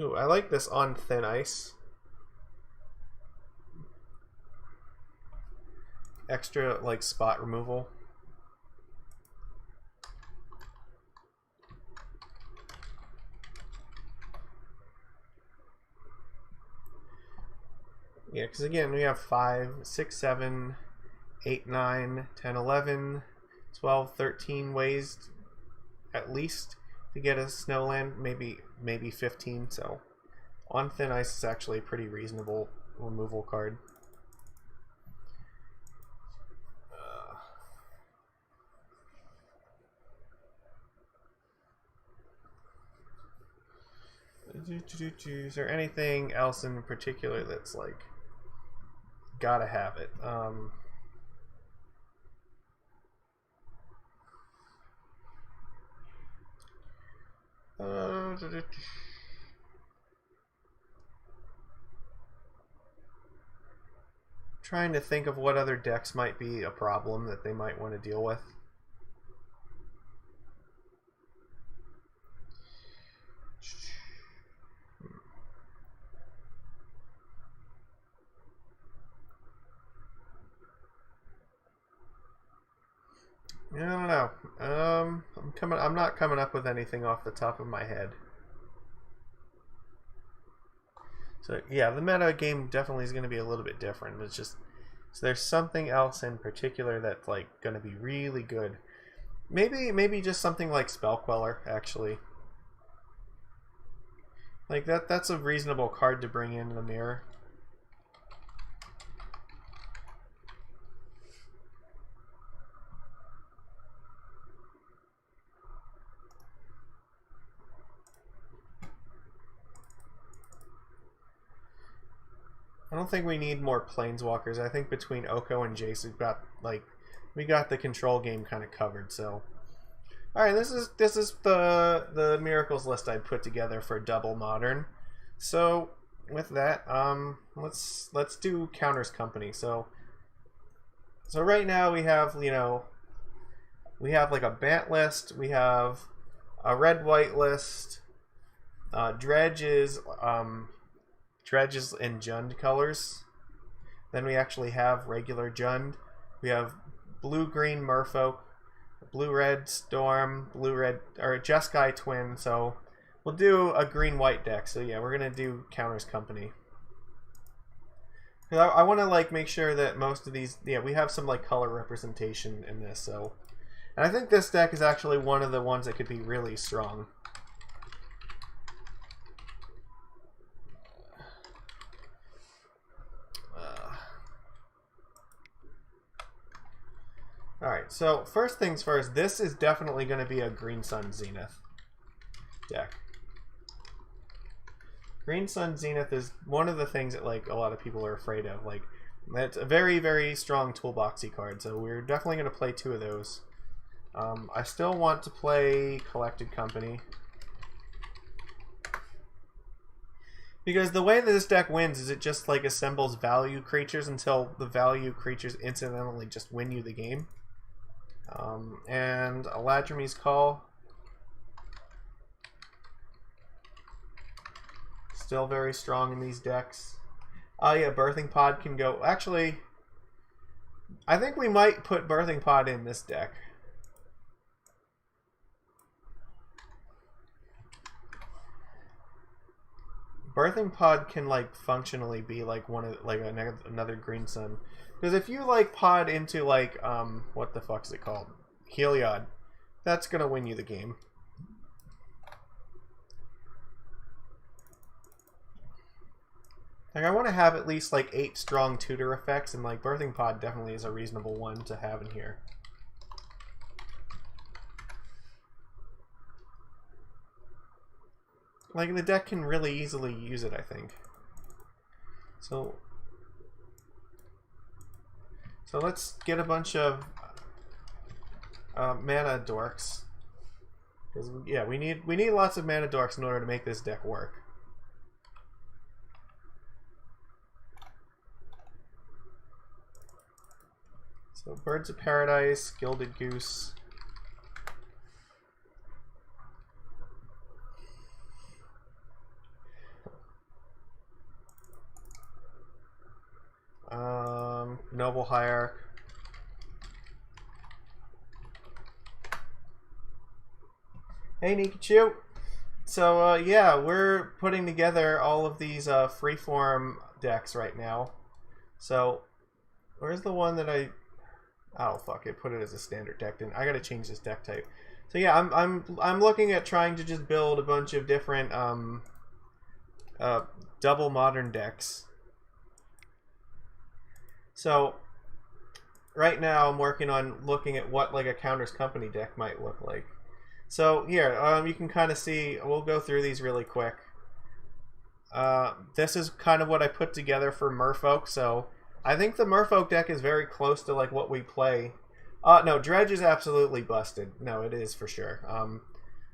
Ooh, I like this on thin ice. Extra, like, spot removal. Yeah, because again, we have 5, 6, 7, 8, 9, 10, 11, 12, 13 ways at least to get a snowland, maybe 15, so on thin ice is actually a pretty reasonable removal card. Is there anything else in particular that's like gotta have it? Trying to think of what other decks might be a problem that they might want to deal with. I don't know. I'm not coming up with anything off the top of my head. So yeah, the meta game definitely is going to be a little bit different. It's just, so there's something else in particular that's like going to be really good. Maybe just something like Spell Queller, actually. Like that's a reasonable card to bring in the mirror. I don't think we need more planeswalkers. I think between Oko and Jace, we got the control game kind of covered. So, all right, this is the miracles list I put together for double modern. So with that, let's do Counters Company. So right now we have we have like a Bant list, we have a red white list. Dredge is in Jund colors. Then we actually have regular Jund. We have blue-green Merfolk, blue-red Storm, blue-red or Jeskai Twin. So we'll do a green-white deck. So yeah, we're gonna do Counters Company. I want to like make sure that most of these, yeah, we have some like color representation in this. So, and I think this deck is actually one of the ones that could be really strong. Alright, so first things first, this is definitely going to be a Green Sun Zenith deck. Green Sun Zenith is one of the things that like a lot of people are afraid of. Like, it's a very, very strong toolboxy card, so we're definitely going to play 2 of those. I still want to play Collected Company. Because the way that this deck wins is it just like assembles value creatures until the value creatures incidentally just win you the game. And Eladrimy's Call. Still very strong in these decks. Oh yeah, Birthing Pod can go. Actually, I think we might put Birthing Pod in this deck. Birthing Pod can like functionally be like one of like another Green Sun. Because if you like pod into like what the fuck's it called? Heliod, that's gonna win you the game. Like I want to have at least like 8 strong tutor effects, and like Birthing Pod definitely is a reasonable one to have in here. Like the deck can really easily use it, I think. So let's get a bunch of mana dorks, because yeah, we need lots of mana dorks in order to make this deck work. So Birds of Paradise, Gilded Goose. Noble Hierarch. Hey, Nikachu. So, yeah, we're putting together all of these freeform decks right now. So, where's the one that I... Oh, fuck, it put it as a standard deck. I gotta change this deck type. So, yeah, I'm looking at trying to just build a bunch of different double modern decks. So, right now I'm working on looking at what like a Counters Company deck might look like. So here, you can kind of see, we'll go through these really quick. This is kind of what I put together for Merfolk, so I think the Merfolk deck is very close to like what we play. No, Dredge is absolutely busted. No, it is for sure.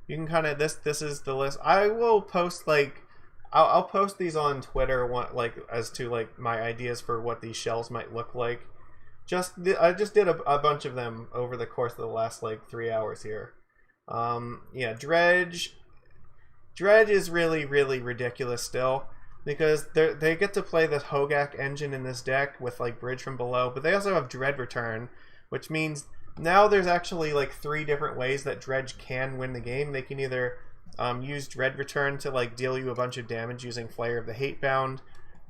You can kind of, this is the list. I will post like, I'll post these on Twitter, like as to like my ideas for what these shells might look like. I just did a bunch of them over the course of the last like 3 hours here. Yeah, Dredge is really, really ridiculous still, because they get to play the Hogak engine in this deck with like Bridge from Below, but they also have Dread Return, which means now there's actually like 3 different ways that Dredge can win the game. They can either use Dread Return to like deal you a bunch of damage using Flare of the Hatebound.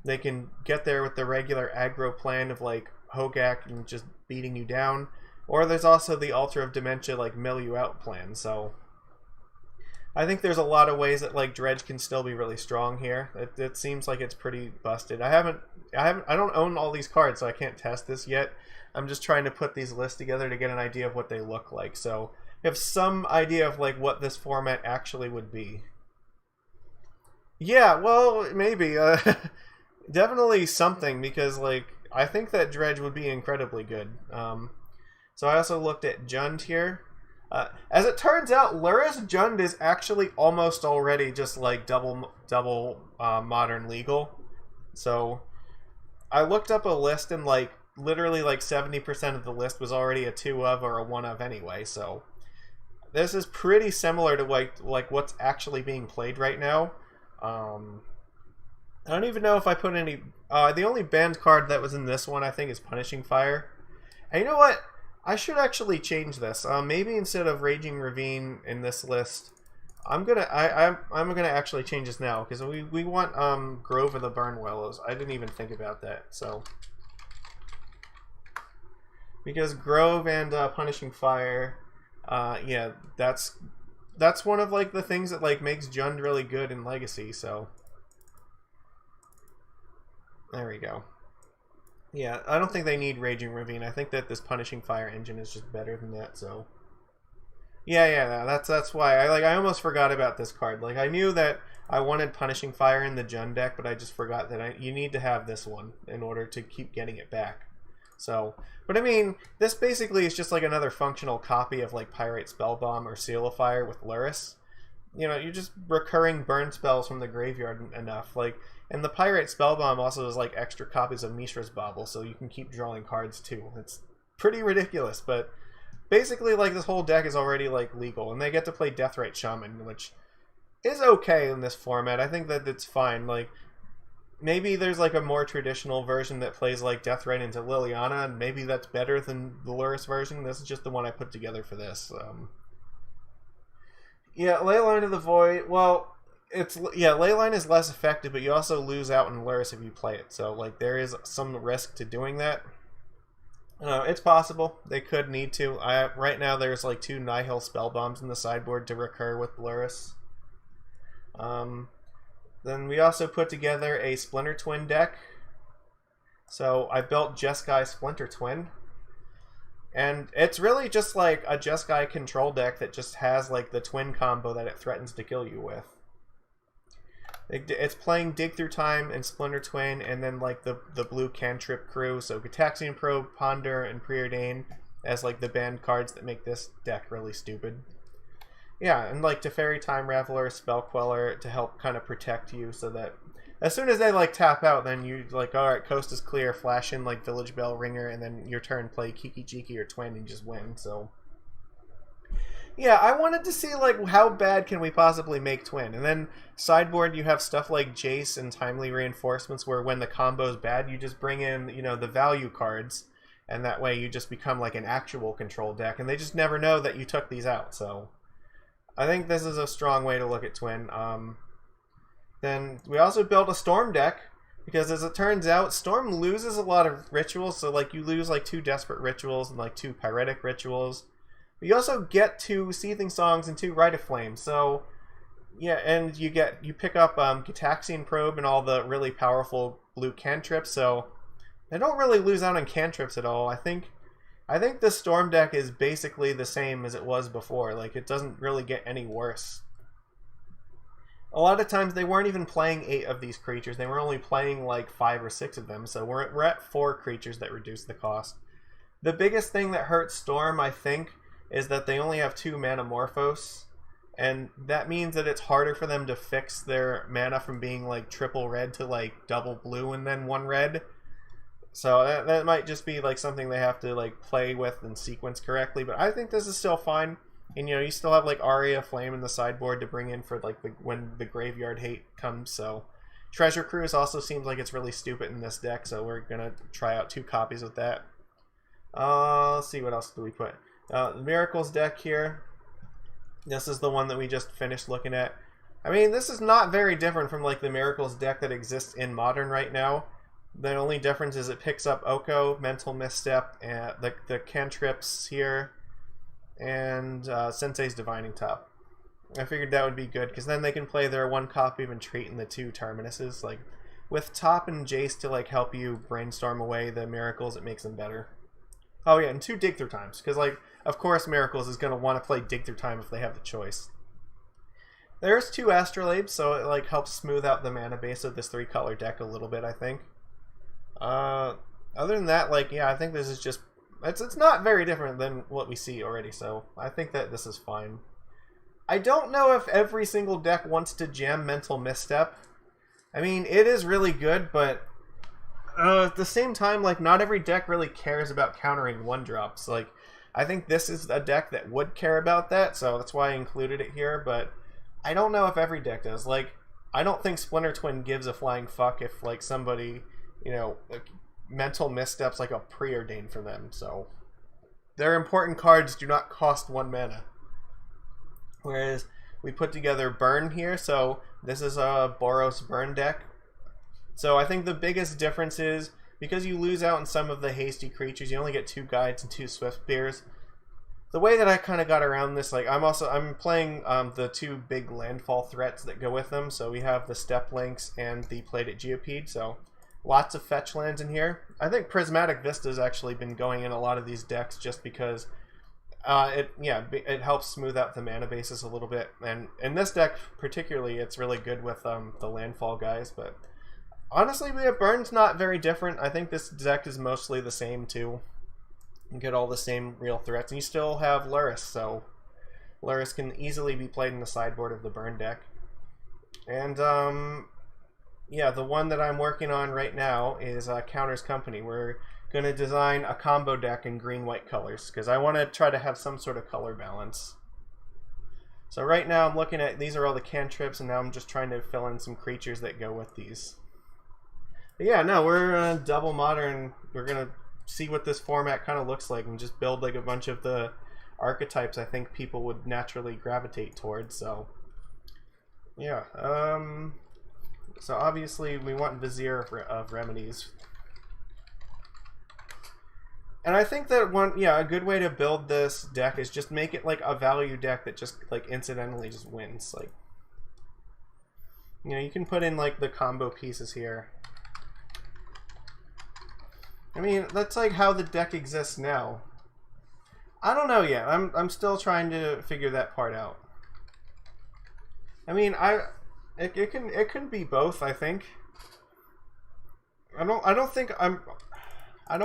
They can get there with the regular aggro plan of like Hogak and just beating you down. Or there's also the Altar of Dementia, like, mill you out plan. So I think there's a lot of ways that like Dredge can still be really strong here. It seems like it's pretty busted. I don't own all these cards, so I can't test this yet. I'm just trying to put these lists together to get an idea of what they look like. So you have some idea of like what this format actually would be. Yeah, well, maybe. Definitely something, because like I think that Dredge would be incredibly good. So I also looked at Jund here. As it turns out, Lurrus Jund is actually almost already just like double modern legal. So I looked up a list, and like literally like 70% of the list was already a 2 of or a 1 of anyway. So this is pretty similar to like what's actually being played right now. I don't even know if I put any... the only banned card that was in this one, I think, is Punishing Fire. And you know what? I should actually change this. Maybe instead of Raging Ravine in this list, I'm gonna actually change this now, because we want Grove of the Burnwillows. I didn't even think about that. So because Grove and Punishing Fire, yeah, that's one of like the things that like makes Jund really good in Legacy. So there we go. Yeah, I don't think they need Raging Ravine. I think that this Punishing Fire engine is just better than that, so... Yeah, that's why. I almost forgot about this card. Like, I knew that I wanted Punishing Fire in the Jund deck, but I just forgot that you need to have this one in order to keep getting it back. So, but I mean, this basically is just like another functional copy of like Pyrite Spellbomb or Seal of Fire with Lurrus. You know, you're just recurring burn spells from the graveyard enough. Like, and the Pyrite Spellbomb also has like extra copies of Mishra's Bauble, so you can keep drawing cards too. It's pretty ridiculous, but basically like this whole deck is already like legal, and they get to play Deathrite Shaman, which is okay in this format. I think that it's fine. Like, maybe there's like a more traditional version that plays like Deathrite into Liliana, and maybe that's better than the Lurrus version. This is just the one I put together for this. Yeah, Leyline of the Void. Well, Leyline is less effective, but you also lose out in Lurrus if you play it. So like there is some risk to doing that. It's possible they could need to. Right now there's like 2 Nihil Spellbombs in the sideboard to recur with Lurrus. Then we also put together a Splinter Twin deck. So I built Jeskai Splinter Twin. And it's really just like a Jeskai control deck that just has like the twin combo that it threatens to kill you with. It's playing Dig Through Time and Splinter Twin, and then like the blue cantrip crew, so Gitaxian Probe, Ponder, and Preordain as like the banned cards that make this deck really stupid. Yeah, and like Teferi Time Raveler, Spell Queller to help kind of protect you, so that as soon as they like tap out, then you like, alright, coast is clear, flash in like Village Bell Ringer, and then your turn play Kiki Jiki or Twin and just win. So Yeah, I wanted to see like how bad can we possibly make Twin, and then sideboard you have stuff like Jace and Timely Reinforcements, where when the combo's bad, you just bring in the value cards, and that way you just become like an actual control deck, and they just never know that you took these out. So I think this is a strong way to look at Twin. Then we also built a Storm deck, because as it turns out, Storm loses a lot of rituals, so like you lose like 2 Desperate Rituals and like 2 Pyretic Rituals. You also get 2 Seething Songs and 2 Rite of Flame. So, yeah, and you pick up Gitaxian Probe and all the really powerful blue cantrips. So they don't really lose out on cantrips at all. I think the Storm deck is basically the same as it was before. Like, it doesn't really get any worse. A lot of times they weren't even playing 8 of these creatures. They were only playing like 5 or 6 of them. So we're at 4 creatures that reduce the cost. The biggest thing that hurts Storm, I think, is that they only have 2 Manamorphose, and that means that it's harder for them to fix their mana from being like triple red to like double blue and then 1 red. So that might just be like something they have to like play with and sequence correctly, but I think this is still fine. And you still have like Aria Flame in the sideboard to bring in for like when the graveyard hate comes. So Treasure Cruise also seems like it's really stupid in this deck, so we're gonna try out 2 copies of that. Let's see, what else do we put? The Miracles deck here. This is the one that we just finished looking at. I mean, this is not very different from like the Miracles deck that exists in Modern right now. The only difference is it picks up Oko, Mental Misstep, and the cantrips here, and Sensei's Divining Top. I figured that would be good, because then they can play their 1 copy of Entreat and the 2 Terminuses. Like, with Top and Jace to like help you brainstorm away the Miracles, it makes them better. Oh yeah, and 2 Dig Through Times, because like, of course Miracles is going to want to play Dig Through Time if they have the choice. There's 2 Astrolabes, so it like helps smooth out the mana base of this 3-color deck a little bit, I think. Other than that, like, yeah, I think this is just, it's not very different than what we see already, so I think that this is fine. I don't know if every single deck wants to jam Mental Misstep. I mean, it is really good, but at the same time, like, not every deck really cares about countering 1-drops. Like, I think this is a deck that would care about that, so that's why I included it here, but I don't know if every deck does. Like, I don't think Splinter Twin gives a flying fuck if, like, somebody, like, Mental Missteps like a preordained for them, so their important cards do not cost 1 mana. Whereas we put together Burn here, so this is a Boros Burn deck. So I think the biggest difference is, because you lose out on some of the hasty creatures, you only get 2 Guides and 2 Swiftspears. The way that I kind of got around this, like, I'm playing the 2 big landfall threats that go with them. So we have the Step Links and the Plated Geopede, so lots of fetch lands in here. I think Prismatic Vista's actually been going in a lot of these decks just because it helps smooth out the mana basis a little bit. And in this deck particularly, it's really good with the landfall guys, but honestly, Burn's not very different. I think this deck is mostly the same too. You get all the same real threats, and you still have Lurrus, so Lurrus can easily be played in the sideboard of the Burn deck. And yeah, the one that I'm working on right now is Counter's Company. We're going to design a combo deck in green-white colors, because I want to try to have some sort of color balance. So right now I'm looking at, these are all the cantrips, and now I'm just trying to fill in some creatures that go with these. But yeah, no, we're double modern. We're going to see what this format kind of looks like and just build like a bunch of the archetypes I think people would naturally gravitate towards. So yeah, so obviously we want Vizier of Remedies. And I think that a good way to build this deck is just make it like a value deck that just like incidentally just wins. Like, you can put in like the combo pieces here. I mean, that's like how the deck exists now. I don't know yet. I'm still trying to figure that part out. I mean, it can be both, I think. I don't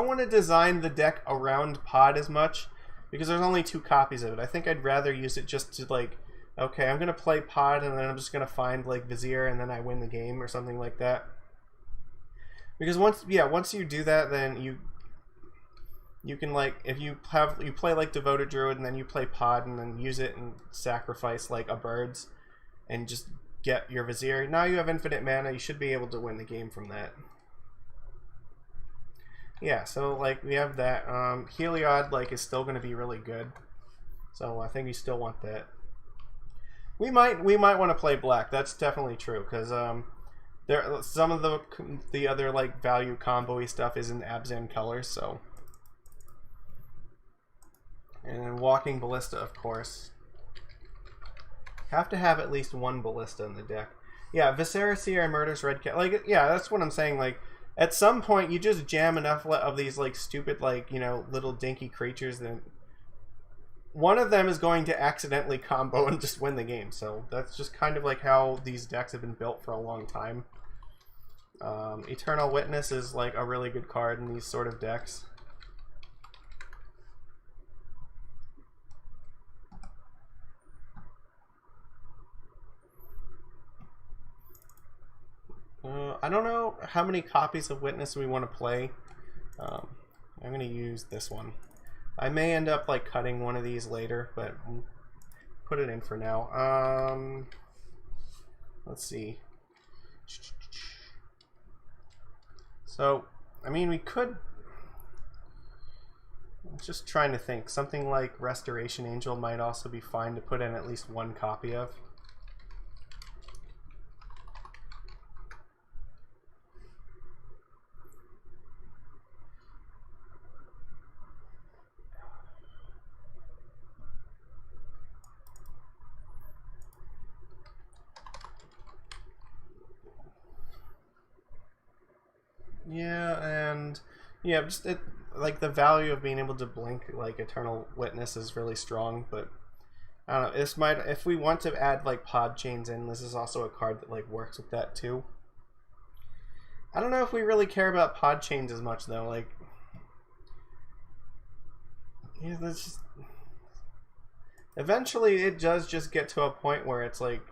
want to design the deck around Pod as much, because there's only 2 copies of it. I think I'd rather use it just to like, okay, I'm gonna play Pod and then I'm just gonna find like Vizier and then I win the game or something like that. Because once you do that, then you can like if you play like Devoted Druid and then you play Pod and then use it and sacrifice like a birds and just get your Vizier. Now you have infinite mana. You should be able to win the game from that. Yeah, so like we have that. Heliod like is still going to be really good, so I think you still want that. We might want to play black. That's definitely true because there some of the other like value combo-y stuff is in Abzan colors. So, and then Walking Ballista, of course. Have to have at least one Ballista in the deck. Yeah, Viscera Seer, Murderous Red Cat. Like, yeah, that's what I'm saying. Like, at some point, you just jam enough of these, like, stupid, like, you know, little dinky creatures, then one of them is going to accidentally combo and just win the game. So that's just kind of like how these decks have been built for a long time. Eternal Witness is, like, a really good card in these sort of decks. I don't know how many copies of Witness we want to play. I'm going to use this one. I may end up like cutting one of these later, but we'll put it in for now. Let's see. So, I mean, we could... I'm just trying to think. Something like Restoration Angel might also be fine to put in at least one copy of. Yeah, and yeah, just it like the value of being able to blink like Eternal Witness is really strong, but I don't know. This might, if we want to add like pod chains in, this is also a card that like works with that too. I don't know if we really care about pod chains as much though. Like, yeah, that's just eventually it does just get to a point where it's like,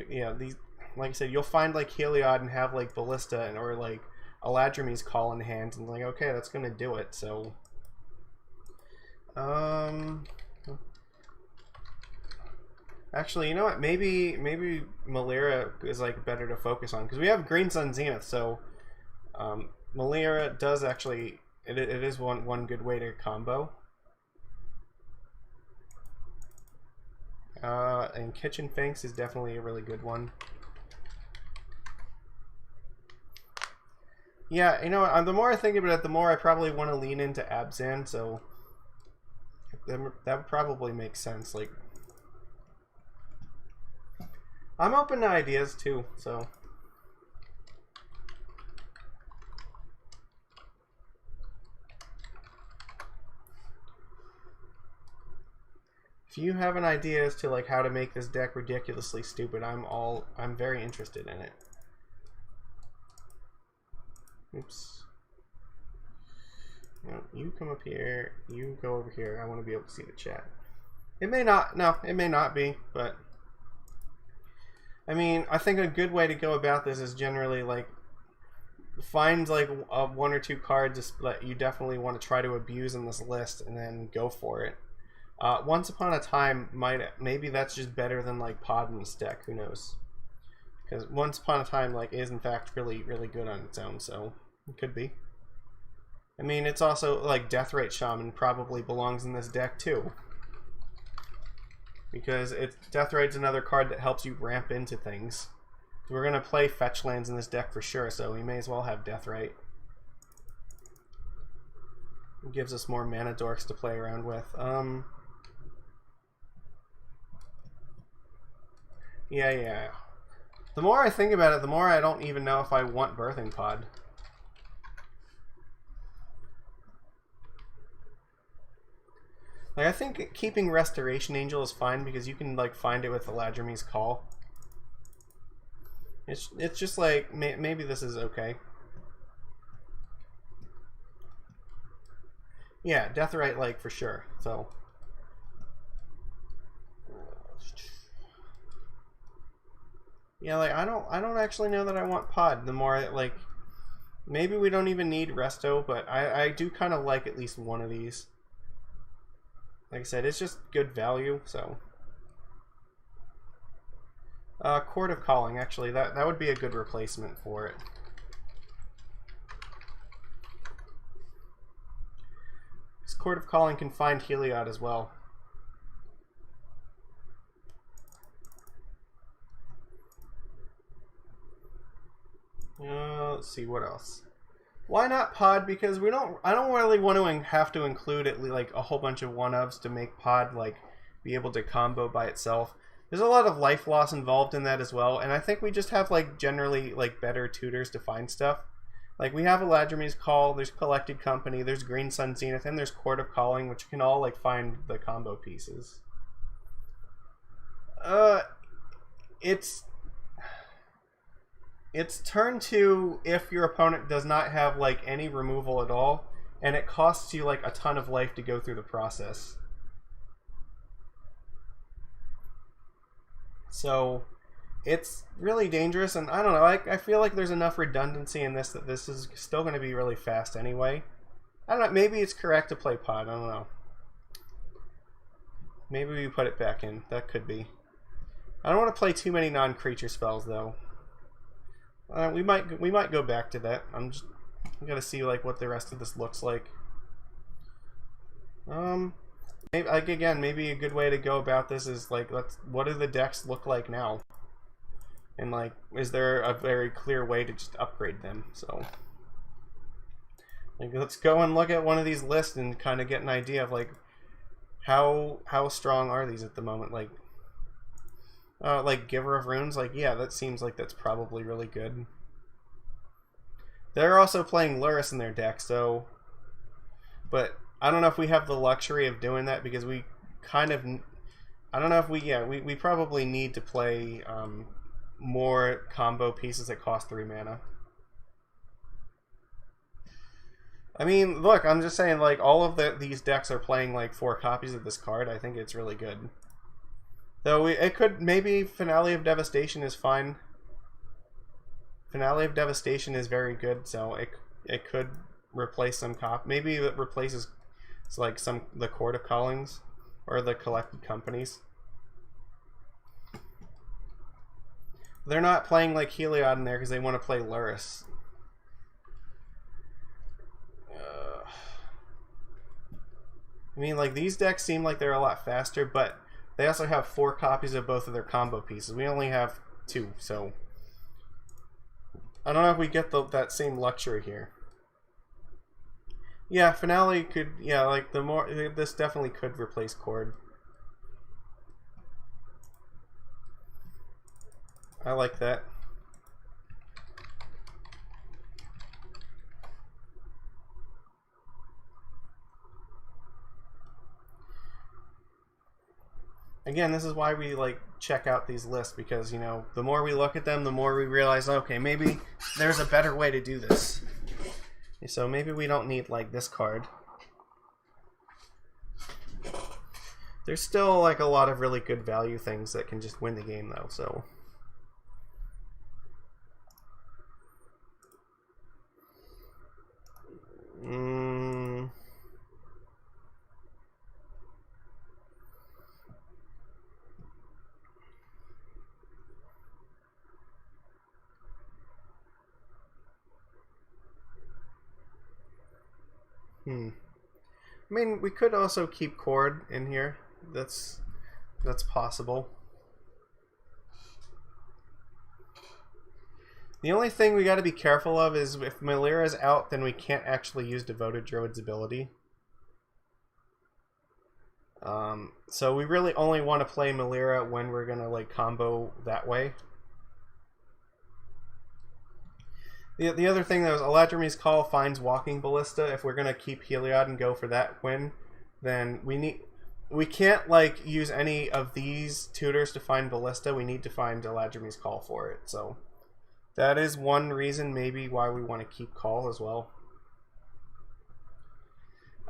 yeah, these. Like I said, you'll find like Heliod and have like Ballista and or like Eladrimy's Call in hand and like, okay, that's gonna do it. So actually, you know what, maybe Malira is like better to focus on because we have Green Sun Zenith. So Malira does actually it is one good way to combo. And Kitchen Finks is definitely a really good one. Yeah, you know, the more I think about it, the more I probably want to lean into Abzan, so that would probably make sense. Like, I'm open to ideas too, so. If you have an idea as to like how to make this deck ridiculously stupid, I'm very interested in it. Oops. No, you come up here. You go over here. I want to be able to see the chat. It may not. No, it may not be. But I mean, I think a good way to go about this is generally like find like one or two cards that you definitely want to try to abuse in this list, and then go for it. Once Upon a Time maybe that's just better than like Pod in this deck. Who knows? Because Once Upon a Time like is in fact really good on its own. So. It could be. I mean, it's also like Deathrite Shaman probably belongs in this deck too. Because Deathrite's another card that helps you ramp into things. We're going to play fetch lands in this deck for sure, so we may as well have Deathrite. It gives us more mana dorks to play around with. Yeah. The more I think about it, the more I don't even know if I want Birthing Pod. Like, I think keeping Restoration Angel is fine because you can like find it with Eladrimy's Call. It's just like maybe this is okay. Yeah, Deathrite like for sure. So yeah, like I don't actually know that I want Pod. The more like Maybe we don't even need Resto, but I do kind of like at least one of these. Like I said, it's just good value, so. Court of Calling, actually, that would be a good replacement for it. This Court of Calling can find Heliod as well. Let's see, what else? Why not Pod? Because I don't really want to have to include like a whole bunch of one-ofs to make Pod like be able to combo by itself. There's a lot of life loss involved in that as well, and I think we just have like generally like better tutors to find stuff. Like we have Eladrimir's Call, there's Collected Company, there's Green Sun Zenith, and there's Court of Calling, which can all like find the combo pieces. It's turn 2 if your opponent does not have like any removal at all, and it costs you like a ton of life to go through the process. So it's really dangerous, and I don't know, I feel like there's enough redundancy in this that this is still going to be really fast anyway. I don't know, maybe it's correct to play Pod, I don't know. Maybe we put it back in, that could be. I don't want to play too many non-creature spells though. We might go back to that. I'm gonna see like what the rest of this looks like. Maybe, like again, maybe a good way to go about this is like what do the decks look like now, and like is there a very clear way to just upgrade them? So like let's go and look at one of these lists and kind of get an idea of like how strong are these at the moment. Like Giver of Runes, like yeah, that seems like that's probably really good. They're also playing Lurrus in their deck, so, but I don't know if we have the luxury of doing that because we kind of, I don't know if we probably need to play more combo pieces that cost 3 mana. I mean, look, I'm just saying, like all of these decks are playing like 4 copies of this card. I think it's really good. Though it could, maybe Finale of Devastation is fine. Finale of Devastation is very good, so it could replace some maybe it replaces like the Court of Callings or the Collected Companies. They're not playing like Heliod in there because they want to play Lurrus. I mean, like these decks seem like they're a lot faster, but they also have 4 copies of both of their combo pieces. We only have 2, so I don't know if we get that same luxury here. Yeah, Finale could, yeah, like this definitely could replace Chord. I like that. Again, this is why we like check out these lists, because you know the more we look at them, the more we realize, okay, maybe there's a better way to do this. So maybe we don't need like this card. There's still like a lot of really good value things that can just win the game though, so. I mean, we could also keep Chord in here. That's possible. The only thing we got to be careful of is if Melira's out, then we can't actually use Devoted Druid's ability. So we really only want to play Melira when we're gonna like combo that way. The other thing though is Eladrimir's Call finds Walking Ballista. If we're gonna keep Heliod and go for that win, then we can't like use any of these tutors to find Ballista. We need to find Eladrimir's Call for it. So that is one reason maybe why we want to keep Call as well.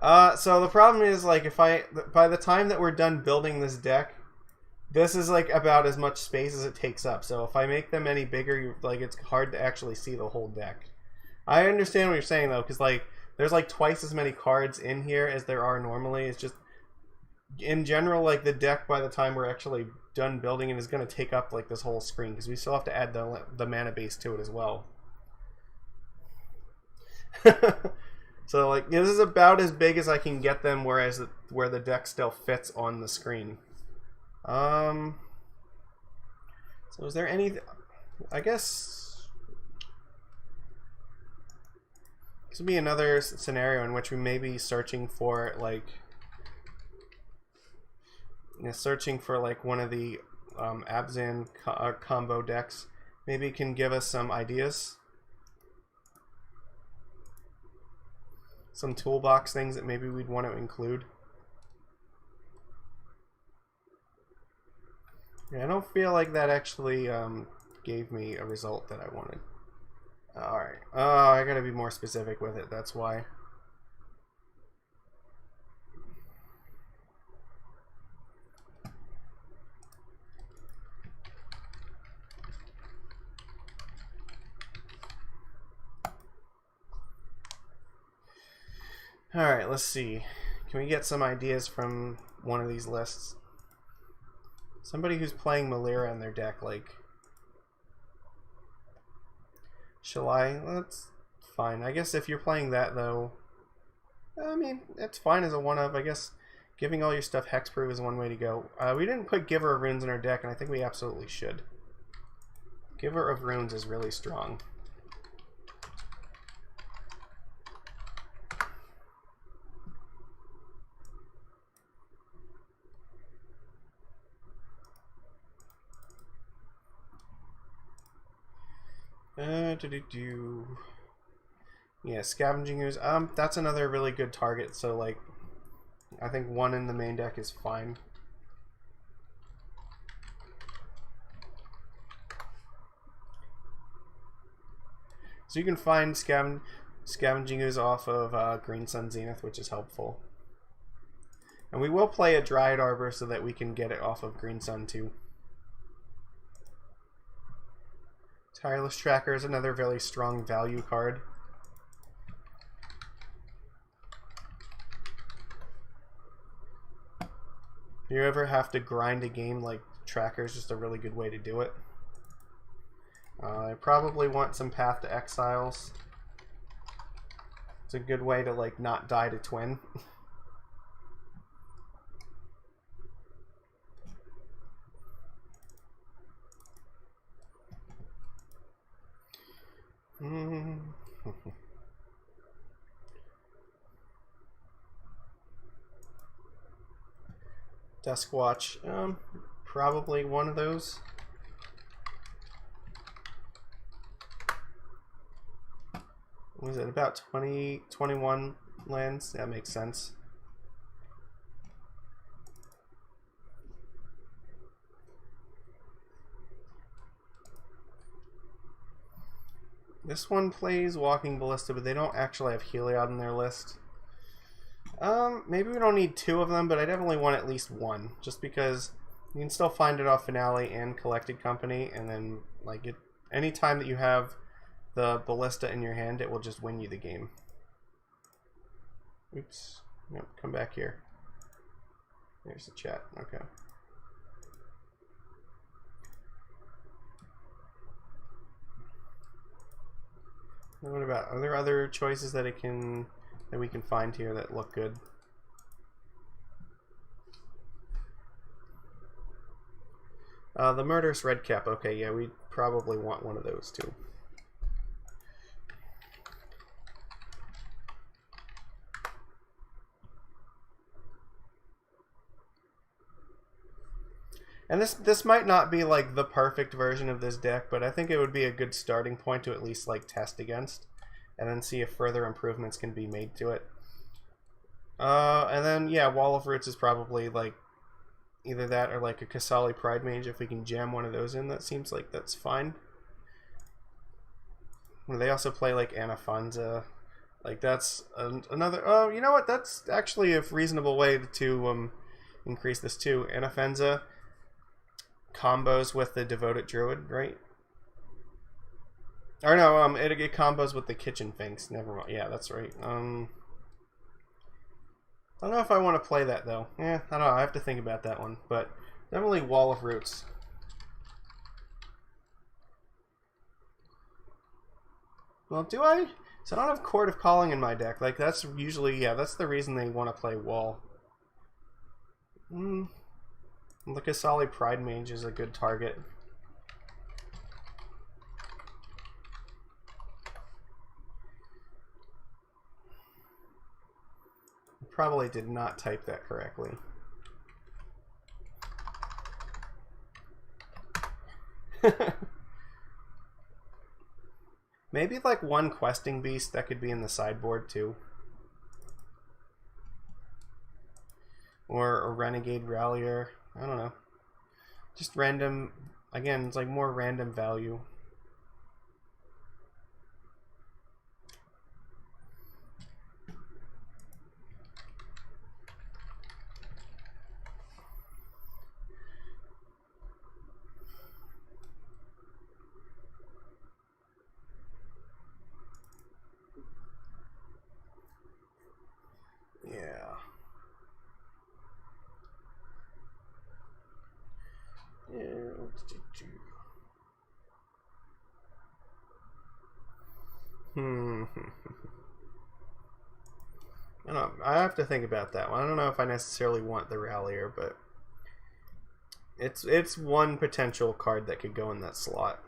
So the problem is like by the time that we're done building this deck, this is like about as much space as it takes up. So if I make them any bigger, like it's hard to actually see the whole deck. I understand what you're saying though, because like there's like twice as many cards in here as there are normally. It's just in general, like the deck by the time we're actually done building it is going to take up like this whole screen because we still have to add the mana base to it as well. So like this is about as big as I can get them, whereas where the deck still fits on the screen. So is there any? I guess this would be another scenario in which we may be searching for like, searching for like one of the Abzan combo decks. Maybe it can give us some ideas, some toolbox things that maybe we'd want to include. Yeah, I don't feel like that actually gave me a result that I wanted. Alright. Oh, I gotta be more specific with it, that's why. Alright, let's see. Can we get some ideas from one of these lists? Somebody who's playing Malira in their deck, like... Shall I? That's fine. I guess if you're playing that, though... I mean, it's fine as a one-of. I guess giving all your stuff hexproof is one way to go. We didn't put Giver of Runes in our deck, and I think we absolutely should. Giver of Runes is really strong. Yeah, Scavenging Ooze. That's another really good target. So like, I think one in the main deck is fine. So you can find Scavenging Ooze off of Green Sun Zenith, which is helpful. And we will play a Dryad Arbor so that we can get it off of Green Sun too. Tireless Tracker is another very strong value card. If you ever have to grind a game, like Tracker is just a really good way to do it. I probably want some Path to Exiles. It's a good way to like not die to Twin. Desk Watch, probably one of those. Was it about 21 lands? That makes sense. This one plays Walking Ballista, but they don't actually have Heliod in their list. Maybe we don't need two of them, but I definitely want at least one, just because you can still find it off Finale and Collected Company, and then like any time that you have the Ballista in your hand, it will just win you the game. Oops. Nope, come back here. There's the chat. Okay. What about, are there other choices that we can find here that look good? The Murderous Redcap. Okay, yeah, we probably want one of those too. And this might not be like the perfect version of this deck, but I think it would be a good starting point to at least like test against, and then see if further improvements can be made to it. And then yeah, Wall of Roots is probably like either that or like a Kasali Pride Mage. If we can jam one of those in, that seems like that's fine. They also play like Anafonza. Like that's another. Oh, you know what? That's actually a reasonable way to increase this too. Anafonza combos with the Devoted Druid, right? Or no, it combos with the kitchen finks. Never mind. Yeah, that's right. I don't know if I want to play that though. I don't know. I have to think about that one. But definitely Wall of Roots. Well, do I? So I don't have Court of Calling in my deck. Like, that's usually, yeah, that's the reason they want to play Wall. Lucasali Pride Mage is a good target. Probably did not type that correctly. Maybe like one questing beast that could be in the sideboard too. Or a Renegade Rallier. I don't know. Just random. Again, it's like more random value. I don't know. I have to think about that one. I don't know if I necessarily want the Rallier, but it's one potential card that could go in that slot.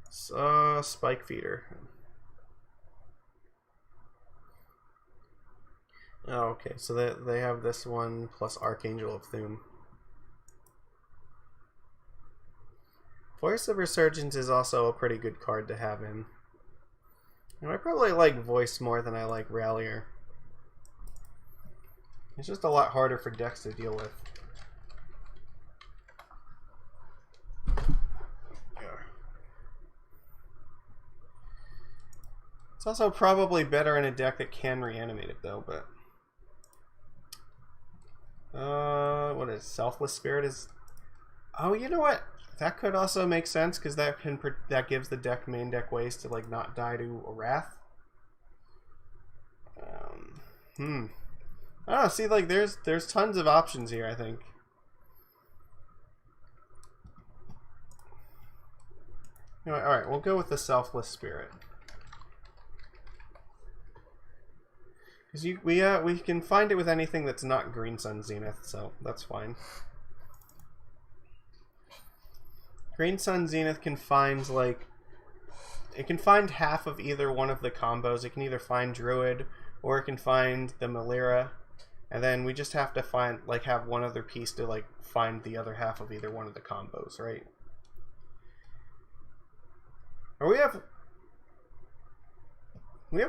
Spike Feeder. Oh, okay. So they have this one plus Archangel of Thune. Voice of Resurgence is also a pretty good card to have in. And I probably like Voice more than I like Rallier. It's just a lot harder for decks to deal with. It's also probably better in a deck that can reanimate it though, but what is Selfless Spirit is? Oh, you know what? That could also make sense because that gives the main deck ways to like not die to a Wrath. I don't know. See, like there's tons of options here. I think. Anyway, all right, we'll go with the Selfless Spirit. Because we can find it with anything that's not Green Sun Zenith, so that's fine. Green Sun Zenith can find like it can find half of either one of the combos. It can either find Druid or it can find the Malira, and then we just have to find like have one other piece to like find the other half of either one of the combos, right? Or we have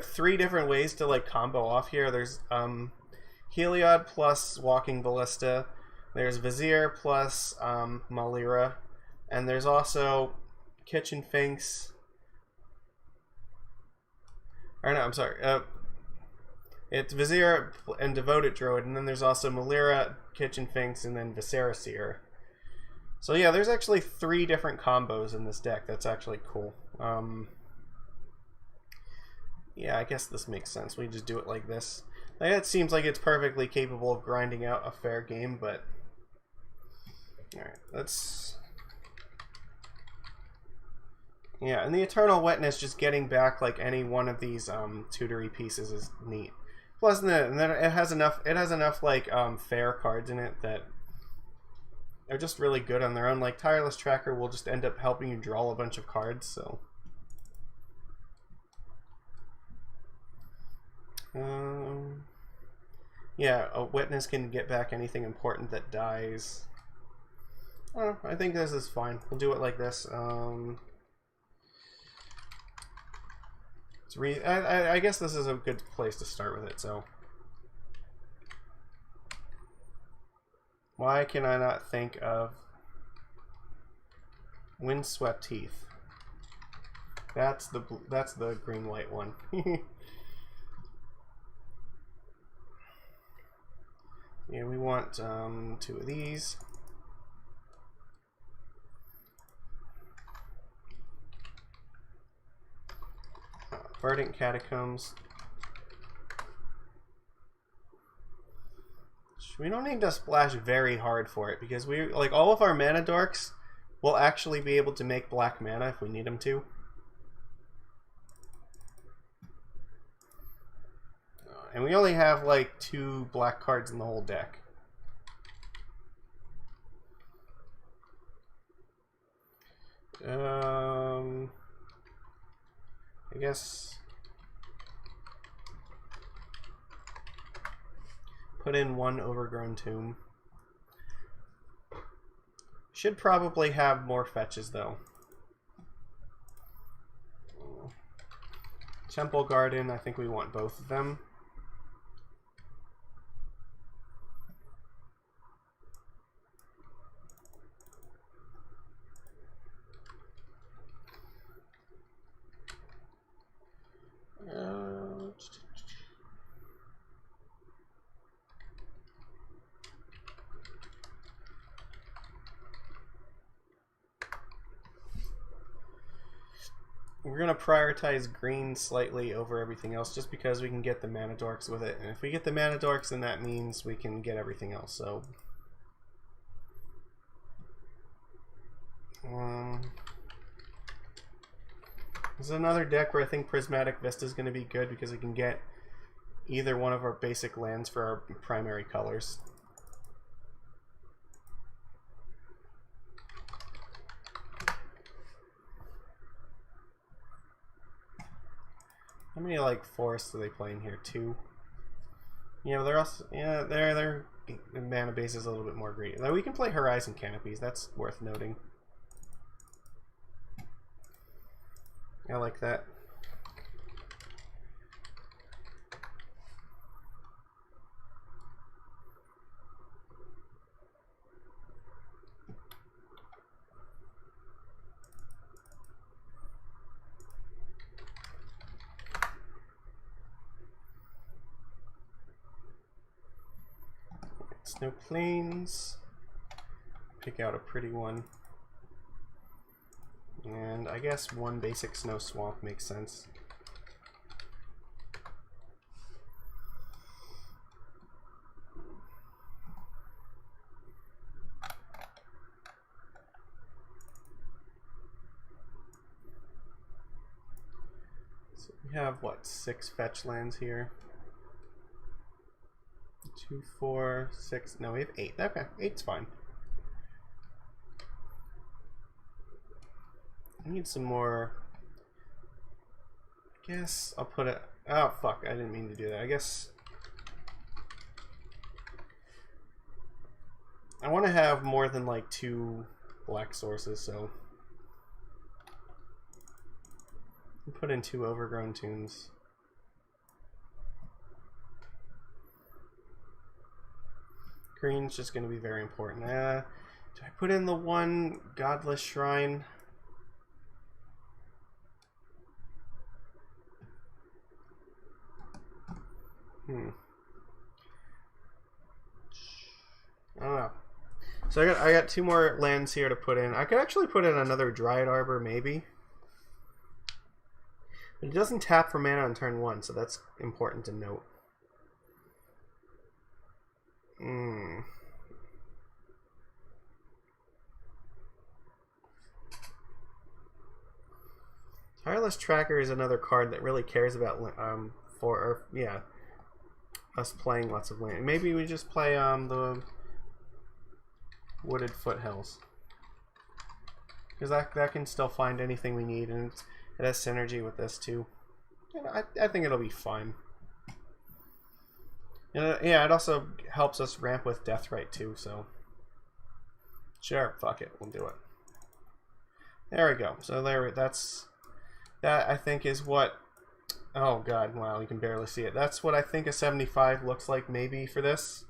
3 different ways to like combo off here. There's Heliod plus Walking Ballista. There's Vizier plus Malira. And there's also Kitchen Finks. Or no, I'm sorry. It's Vizier and Devoted Druid. And then there's also Malira, Kitchen Finks, and then Viscera Seer. So yeah, there's actually 3 different combos in this deck. That's actually cool. Yeah, I guess this makes sense. We just do it like this. Like, it seems like it's perfectly capable of grinding out a fair game, but... Alright, let's... Yeah, and the Eternal Witness, just getting back like any one of these tutory pieces is neat. Plus, and then it has enough like fair cards in it that they're just really good on their own. Like Tireless Tracker will just end up helping you draw a bunch of cards, so... yeah, a Witness can get back anything important that dies. I think this is fine. We'll do it like this. I guess this is a good place to start with it, so... Why can I not think of Windswept Heath? That's the green-white one. Yeah, we want 2 of these. Verdant Catacombs. We don't need to splash very hard for it because we like all of our mana dorks will actually be able to make black mana if we need them to. And we only have like 2 black cards in the whole deck. I guess put in 1 Overgrown Tomb. Should probably have more fetches though. Temple Garden, I think we want both of them. We're going to prioritize green slightly over everything else just because we can get the mana dorks with it. And if we get the mana dorks, then that means we can get everything else. So, this is another deck where I think Prismatic Vista is going to be good because we can get either one of our basic lands for our primary colors. How many like forests are they playing here? 2. Yeah, they're also their mana base is a little bit more green. Though we can play Horizon Canopies. That's worth noting. I like that. Snow Plains. Pick out a pretty one. And I guess 1 basic Snow Swamp makes sense. So we have, what, 6 fetch lands here? 2, 4, 6. No, we have 8. Okay, 8's fine. I need some more. I guess I'll put it. Oh, fuck. I didn't mean to do that. I guess I want to have more than like 2 black sources, so I'll put in 2 Overgrown Tombs. Green's just going to be very important. Do I put in the 1 Godless Shrine? I don't know. So I got 2 more lands here to put in. I could actually put in another Dryad Arbor, maybe. But it doesn't tap for mana on turn 1, so that's important to note. Tireless Tracker is another card that really cares about us playing lots of land. Maybe we just play the Wooded Foothills, because that can still find anything we need, and it has synergy with this too. And I think it'll be fine. And yeah, it also helps us ramp with Deathrite too. So sure, fuck it, we'll do it. There we go. So that I think is what. Oh god, wow, you can barely see it. That's what I think a 75 looks like maybe for this.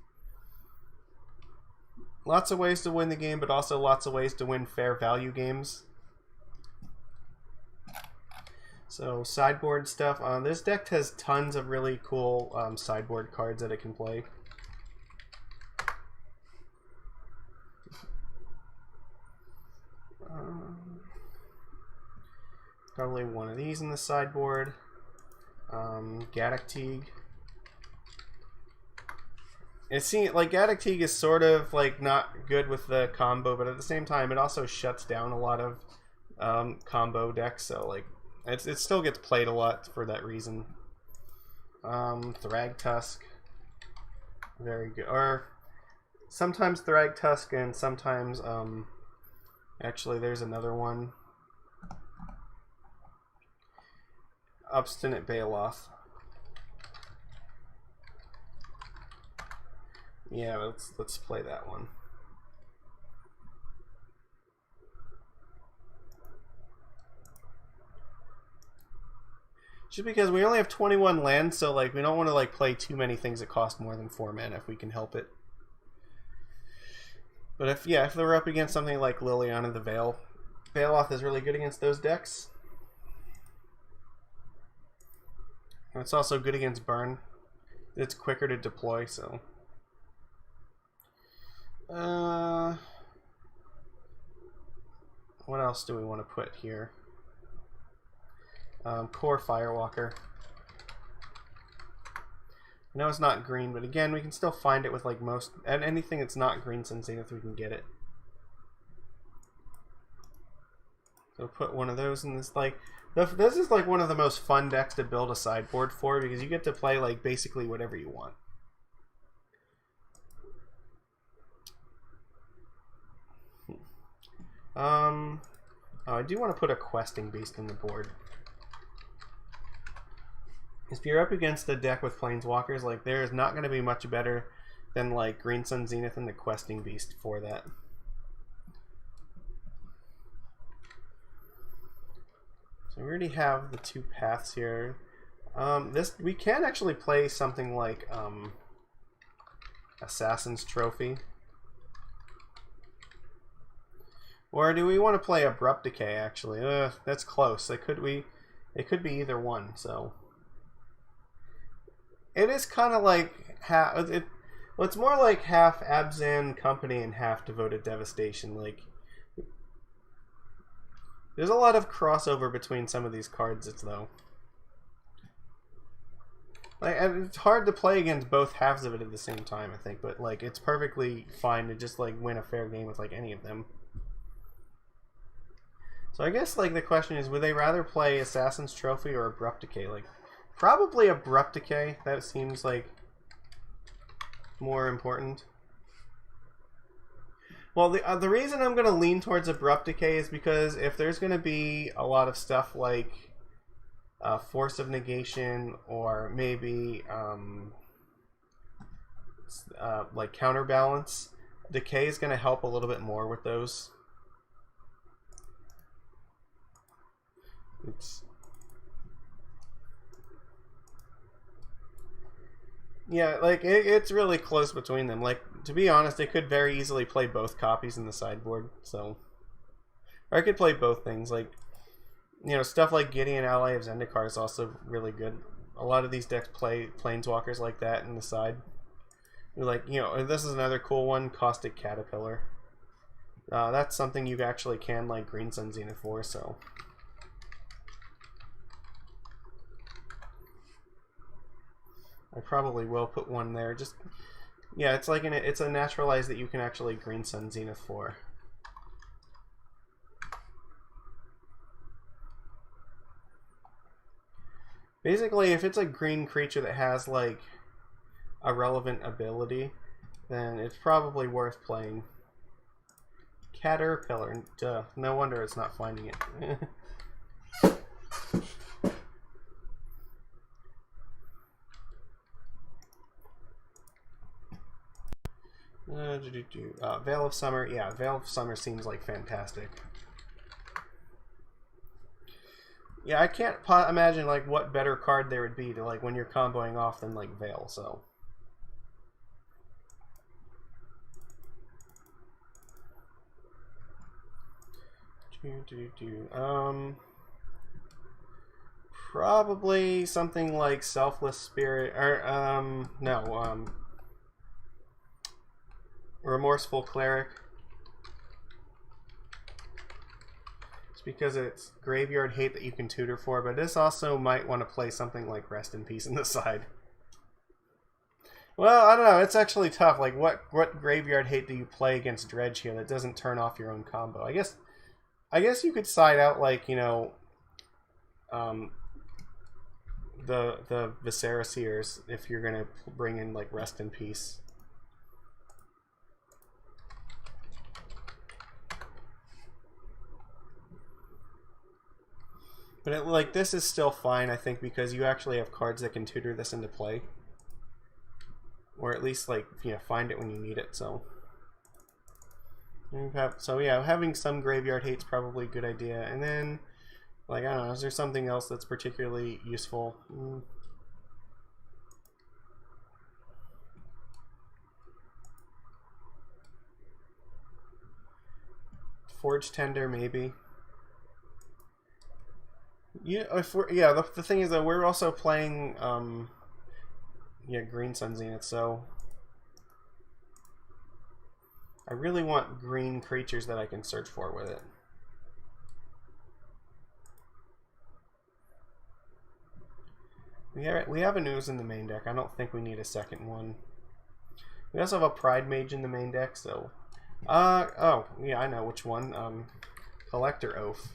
Lots of ways to win the game, but also lots of ways to win fair value games. So sideboard stuff. This deck has tons of really cool sideboard cards that it can play. Probably one of these in the sideboard. Gaddock Teague. It seems like Gaddock Teague is sort of like not good with the combo, but at the same time, it also shuts down a lot of combo decks. So like, it still gets played a lot for that reason. Thragtusk, very good. Or sometimes Thragtusk and sometimes actually there's another one. Obstinate Baloth. Yeah, let's play that one. Just because we only have 21 lands, so like we don't want to like play too many things that cost more than 4 mana if we can help it. But if they're up against something like Liliana the Veil, Baloth is really good against those decks. And it's also good against Burn. It's quicker to deploy, so. What else do we want to put here? Core Firewalker. I know it's not green, but again, we can still find it with like most, and anything that's not green Sun Zenith, we can get it. So put one of those in this, like, this is like one of the most fun decks to build a sideboard for, because you get to play like basically whatever you want. Oh, I do want to put a questing beast in the board. If you're up against a deck with planeswalkers, like there is not going to be much better than like Green Sun Zenith and the questing beast for that. So we already have the 2 paths here. We can actually play something like Assassin's Trophy. Or do we want to play Abrupt Decay, actually? That's close. It could be either one, so. It is kind of like it's more like half Abzan Company and half Devoted Devastation. Like, there's a lot of crossover between some of these cards, though. Like, and it's hard to play against both halves of it at the same time, I think, but like it's perfectly fine to just like win a fair game with like any of them. So I guess like the question is, would they rather play Assassin's Trophy or Abrupt Decay? Like, probably Abrupt Decay. That seems like more important. Well, the reason I'm going to lean towards Abrupt Decay is because if there's going to be a lot of stuff like Force of Negation or maybe like Counterbalance, Decay is going to help a little bit more with those. Oops. Yeah, like it's really close between them. Like, to be honest, I could very easily play both copies in the sideboard. So, or I could play both things. Like, you know, stuff like Gideon Ally of Zendikar is also really good. A lot of these decks play Planeswalkers like that in the side. Like, you know, this is another cool one, Caustic Caterpillar. That's something you actually can like Green Sun Zenith for. So. I probably will put one there. Just, yeah, it's like it's a naturalize that you can actually Green Sun Zenith for. Basically, if it's a green creature that has like a relevant ability, then it's probably worth playing. Caterpillar, duh. No wonder it's not finding it. Veil of Summer. Yeah, Veil of Summer seems like fantastic. Yeah, I can't imagine like what better card there would be to like when you're comboing off than like Veil. So. Probably something like Selfless Spirit, or no, Remorseful Cleric. because it's Graveyard Hate that you can tutor for, but this also might want to play something like Rest in Peace on the side. Well, I don't know. It's actually tough. Like, what Graveyard Hate do you play against Dredge here that doesn't turn off your own combo? I guess you could side out, like, you know, the Visceraseers if you're gonna bring in like Rest in Peace. But like this is still fine, I think, because you actually have cards that can tutor this into play, or at least like find it when you need it. So yeah, having some Graveyard Hate's probably a good idea. And then like I don't know, is there something else that's particularly useful? Forge Tender maybe. Yeah, the thing is that we're also playing Green Sun Zenith, so I really want green creatures that I can search for with it. We have an Ooze in the main deck. I don't think we need a second one. We also have a Pride Mage in the main deck, so oh yeah, I know which one. Collector Oath.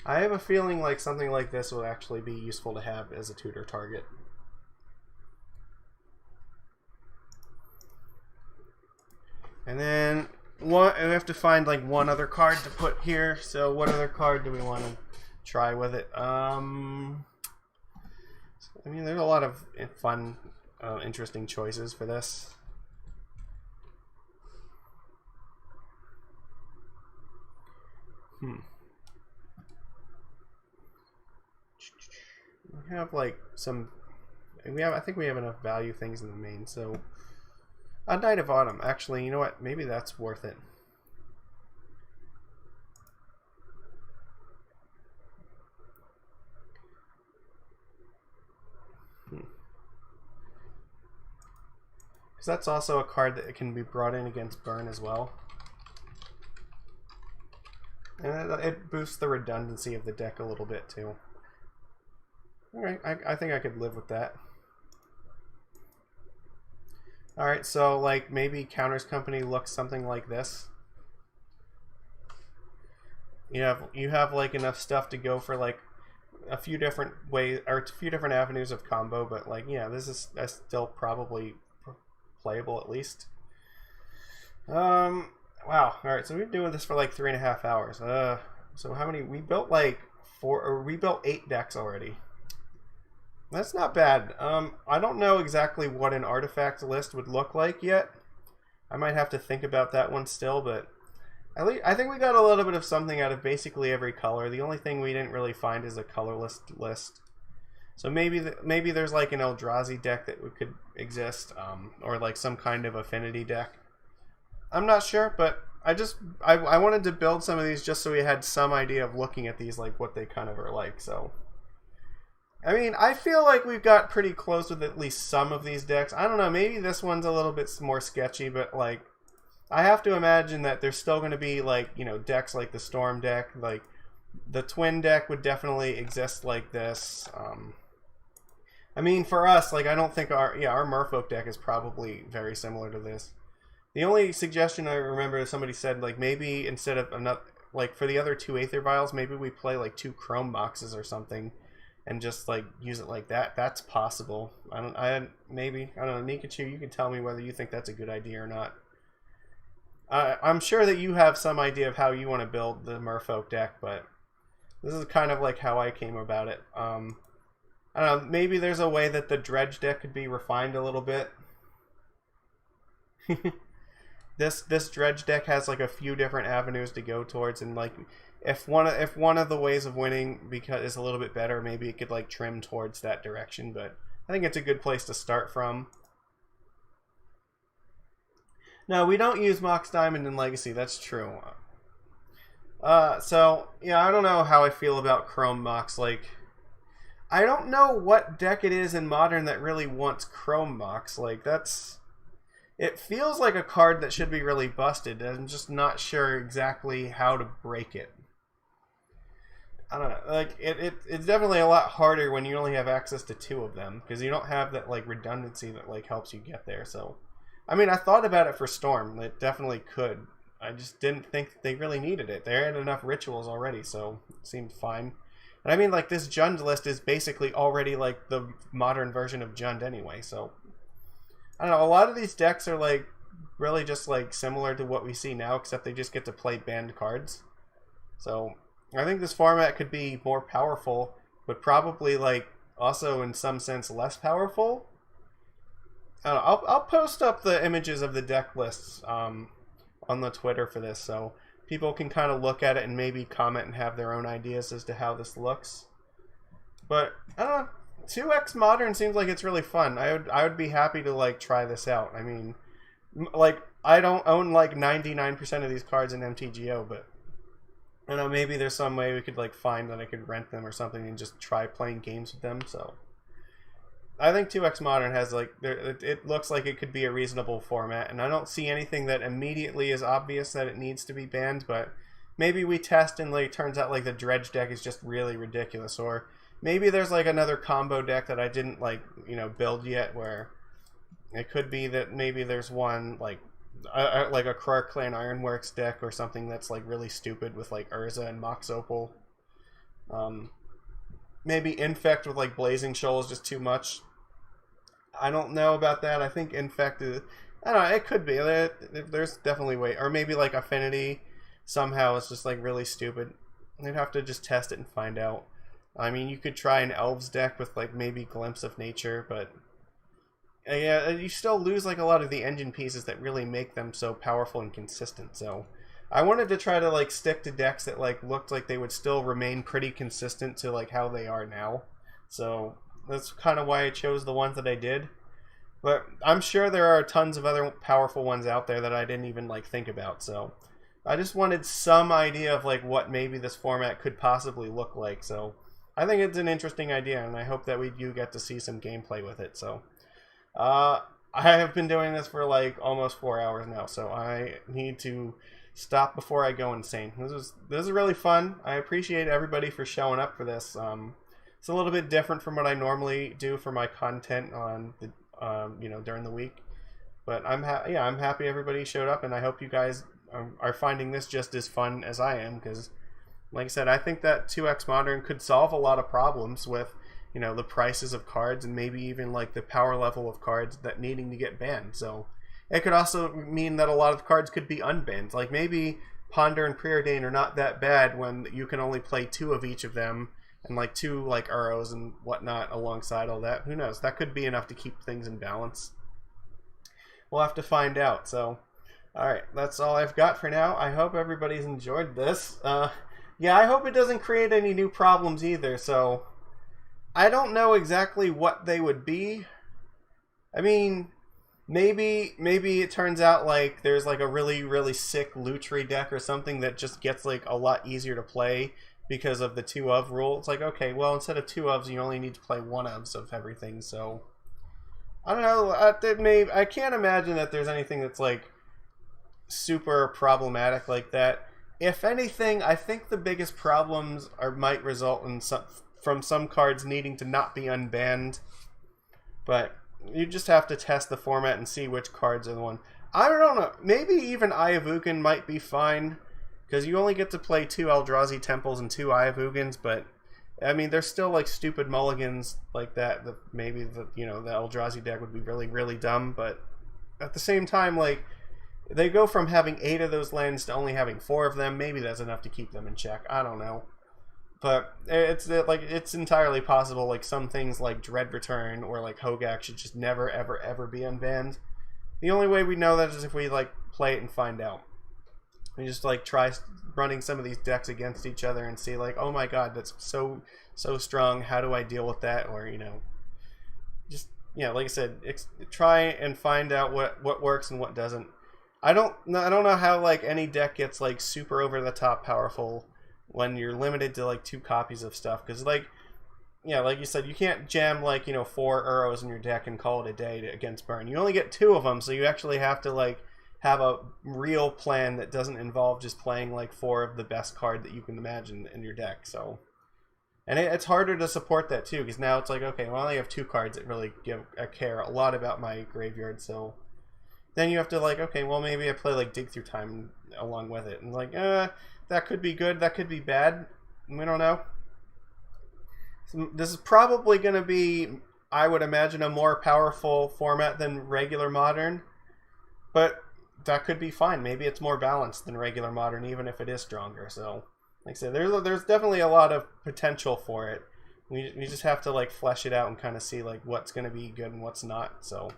I have a feeling like something like this will actually be useful to have as a tutor target. And then we have to find like one other card to put here. So what other card do we want to try with it? I mean, there's a lot of fun, interesting choices for this. We have like some. I think we have enough value things in the main. So, a Knight of Autumn. Actually, you know what? Maybe that's worth it. Because that's also a card that can be brought in against burn as well. And it boosts the redundancy of the deck a little bit too. Alright, I think I could live with that. Alright, so like maybe Counters Company looks something like this. You have like enough stuff to go for like a few different ways or a few different avenues of combo, but like yeah, this is still probably playable at least. Wow. Alright, so we've been doing this for like 3.5 hours. So how many? We built like 8 decks already. That's not bad. I don't know exactly what an artifact list would look like yet. I might have to think about that one still, but at least I think we got a little bit of something out of basically every color. The only thing we didn't really find is a colorless list. So maybe there's like an Eldrazi deck that could exist, or like some kind of affinity deck. I'm not sure, but I wanted to build some of these just so we had some idea of looking at these, like what they kind of are like. So I mean, I feel like we've got pretty close with at least some of these decks. I don't know, maybe this one's a little bit more sketchy, but like I have to imagine that there's still going to be like, decks like the Storm deck, like the Twin deck would definitely exist like this. I mean, for us, like I don't think our Merfolk deck is probably very similar to this. The only suggestion I remember somebody said, like maybe instead of like for the other 2 Aether Vials, maybe we play like 2 Chrome Boxes or something. And just like use it like that. That's possible. I don't know. Nikachu, you can tell me whether you think that's a good idea or not. I'm sure that you have some idea of how you want to build the Merfolk deck, but this is kind of like how I came about it. I don't know. Maybe there's a way that the Dredge deck could be refined a little bit. This Dredge deck has like a few different avenues to go towards, and like if one of the ways of winning is a little bit better, maybe it could like trim towards that direction. But I think it's a good place to start from. No, we don't use Mox Diamond in Legacy. That's true. So yeah, I don't know how I feel about Chrome Mox. Like, I don't know what deck it is in Modern that really wants Chrome Mox. Like, that's it feels like a card that should be really busted. I'm just not sure exactly how to break it. I don't know. Like it's definitely a lot harder when you only have access to 2 of them because you don't have that like redundancy that like helps you get there. So, I mean, I thought about it for Storm. It definitely could. I just didn't think they really needed it. They had enough rituals already, so it seemed fine. And I mean, like this Jund list is basically already like the modern version of Jund anyway. So, I don't know. A lot of these decks are like really just like similar to what we see now, except they just get to play banned cards. So. I think this format could be more powerful, but probably like also in some sense less powerful. I don't know, I'll post up the images of the deck lists on the Twitter for this, so people can kind of look at it and maybe comment and have their own ideas as to how this looks. But I don't know, 2X Modern seems like it's really fun. I would be happy to like try this out. I mean, like I don't own like 99% of these cards in MTGO, but I don't know, maybe there's some way we could like find that I could rent them or something and just try playing games with them. So I think 2X Modern has like it looks like it could be a reasonable format, and I don't see anything that immediately is obvious that it needs to be banned, but maybe we test and like turns out like the Dredge deck is just really ridiculous, or maybe there's like another combo deck that I didn't like, you know, build yet, where it could be that maybe there's one like a Krark Clan Ironworks deck or something that's like really stupid with like Urza and Mox Opal. Maybe Infect with like Blazing Shoal is just too much. I don't know about that. I think Infect is, I don't know, it could be. There's definitely way. Or maybe like Affinity somehow is just like really stupid. You'd have to just test it and find out. I mean, you could try an Elves deck with like maybe Glimpse of Nature, but yeah, you still lose like a lot of the engine pieces that really make them so powerful and consistent. So I wanted to try to like stick to decks that like looked like they would still remain pretty consistent to like how they are now. So that's kind of why I chose the ones that I did. But I'm sure there are tons of other powerful ones out there that I didn't even like think about. So I just wanted some idea of like what maybe this format could possibly look like. So I think it's an interesting idea, and I hope that we do get to see some gameplay with it. So I have been doing this for like almost 4 hours now, so I need to stop before I go insane. This is really fun. I appreciate everybody for showing up for this. It's a little bit different from what I normally do for my content on the you know, during the week, but I'm happy everybody showed up, and I hope you guys are finding this just as fun as I am, because like I said, I think that 2X Modern could solve a lot of problems with, you know, the prices of cards and maybe even like the power level of cards that needing to get banned. So it could also mean that a lot of cards could be unbanned. Like maybe Ponder and Preordain are not that bad when you can only play 2 of each of them and like 2 like Uros and whatnot alongside all that. Who knows? That could be enough to keep things in balance. We'll have to find out. So alright, that's all I've got for now. I hope everybody's enjoyed this. Yeah, I hope it doesn't create any new problems either. So I don't know exactly what they would be. I mean, maybe it turns out like there's like a really sick Lutri deck or something that just gets like a lot easier to play because of the 2 of rule. It's like, okay, well, instead of 2 ofs, you only need to play 1 ofs of everything. So I don't know. I can't imagine that there's anything that's like super problematic like that. If anything, I think the biggest problems might result in from some cards needing to not be unbanned, but you just have to test the format and see which cards are the one. I don't know, maybe even Eye of Ugin might be fine, because you only get to play 2 Eldrazi Temples and 2 Eye of Ugins, but I mean, there's still like stupid mulligans like that maybe you know, the Eldrazi deck would be really dumb, but at the same time, like, they go from having 8 of those lands to only having 4 of them. Maybe that's enough to keep them in check. I don't know. But it's entirely possible like some things like Dread Return or like Hogak should just never ever be unbanned. The only way we know that is if we like play it and find out. We just like try running some of these decks against each other and see like, oh my god, that's so strong. How do I deal with that? Or, you know, just, yeah, like I said, try and find out what works and what doesn't. I don't know how like any deck gets like super over the top powerful when you're limited to like 2 copies of stuff, because like yeah, like you said, you can't jam like 4 arrows in your deck and call it a day against burn. You only get 2 of them, so you actually have to like have a real plan that doesn't involve just playing like 4 of the best card that you can imagine in your deck. So, and it's harder to support that too, because now it's like, okay, well, I only have 2 cards that really care a lot about my graveyard. So then you have to like, okay, well, maybe I play like Dig Through Time along with it, and like, that could be good, that could be bad. We don't know. So this is probably going to be, I would imagine, a more powerful format than regular Modern, but that could be fine. Maybe it's more balanced than regular Modern, even if it is stronger. So, like I said, there's definitely a lot of potential for it. We just have to like flesh it out and kind of see like what's going to be good and what's not. So,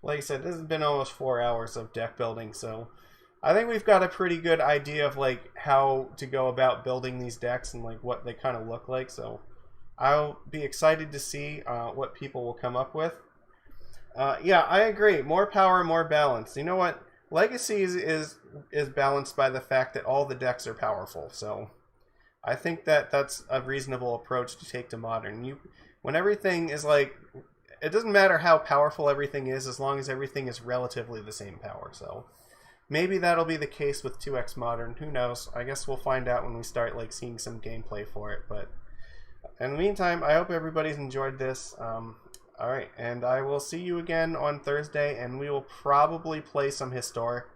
like I said, this has been almost 4 hours of deck building, so I think we've got a pretty good idea of like how to go about building these decks and like what they kind of look like. So I'll be excited to see what people will come up with. Yeah, I agree. More power, more balance. You know what? Legacy is balanced by the fact that all the decks are powerful. So I think that's a reasonable approach to take to Modern. When everything is like, it doesn't matter how powerful everything is as long as everything is relatively the same power. So maybe that'll be the case with 2X Modern. Who knows? I guess we'll find out when we start like seeing some gameplay for it. But in the meantime, I hope everybody's enjoyed this. Alright, and I will see you again on Thursday, and we will probably play some Historic.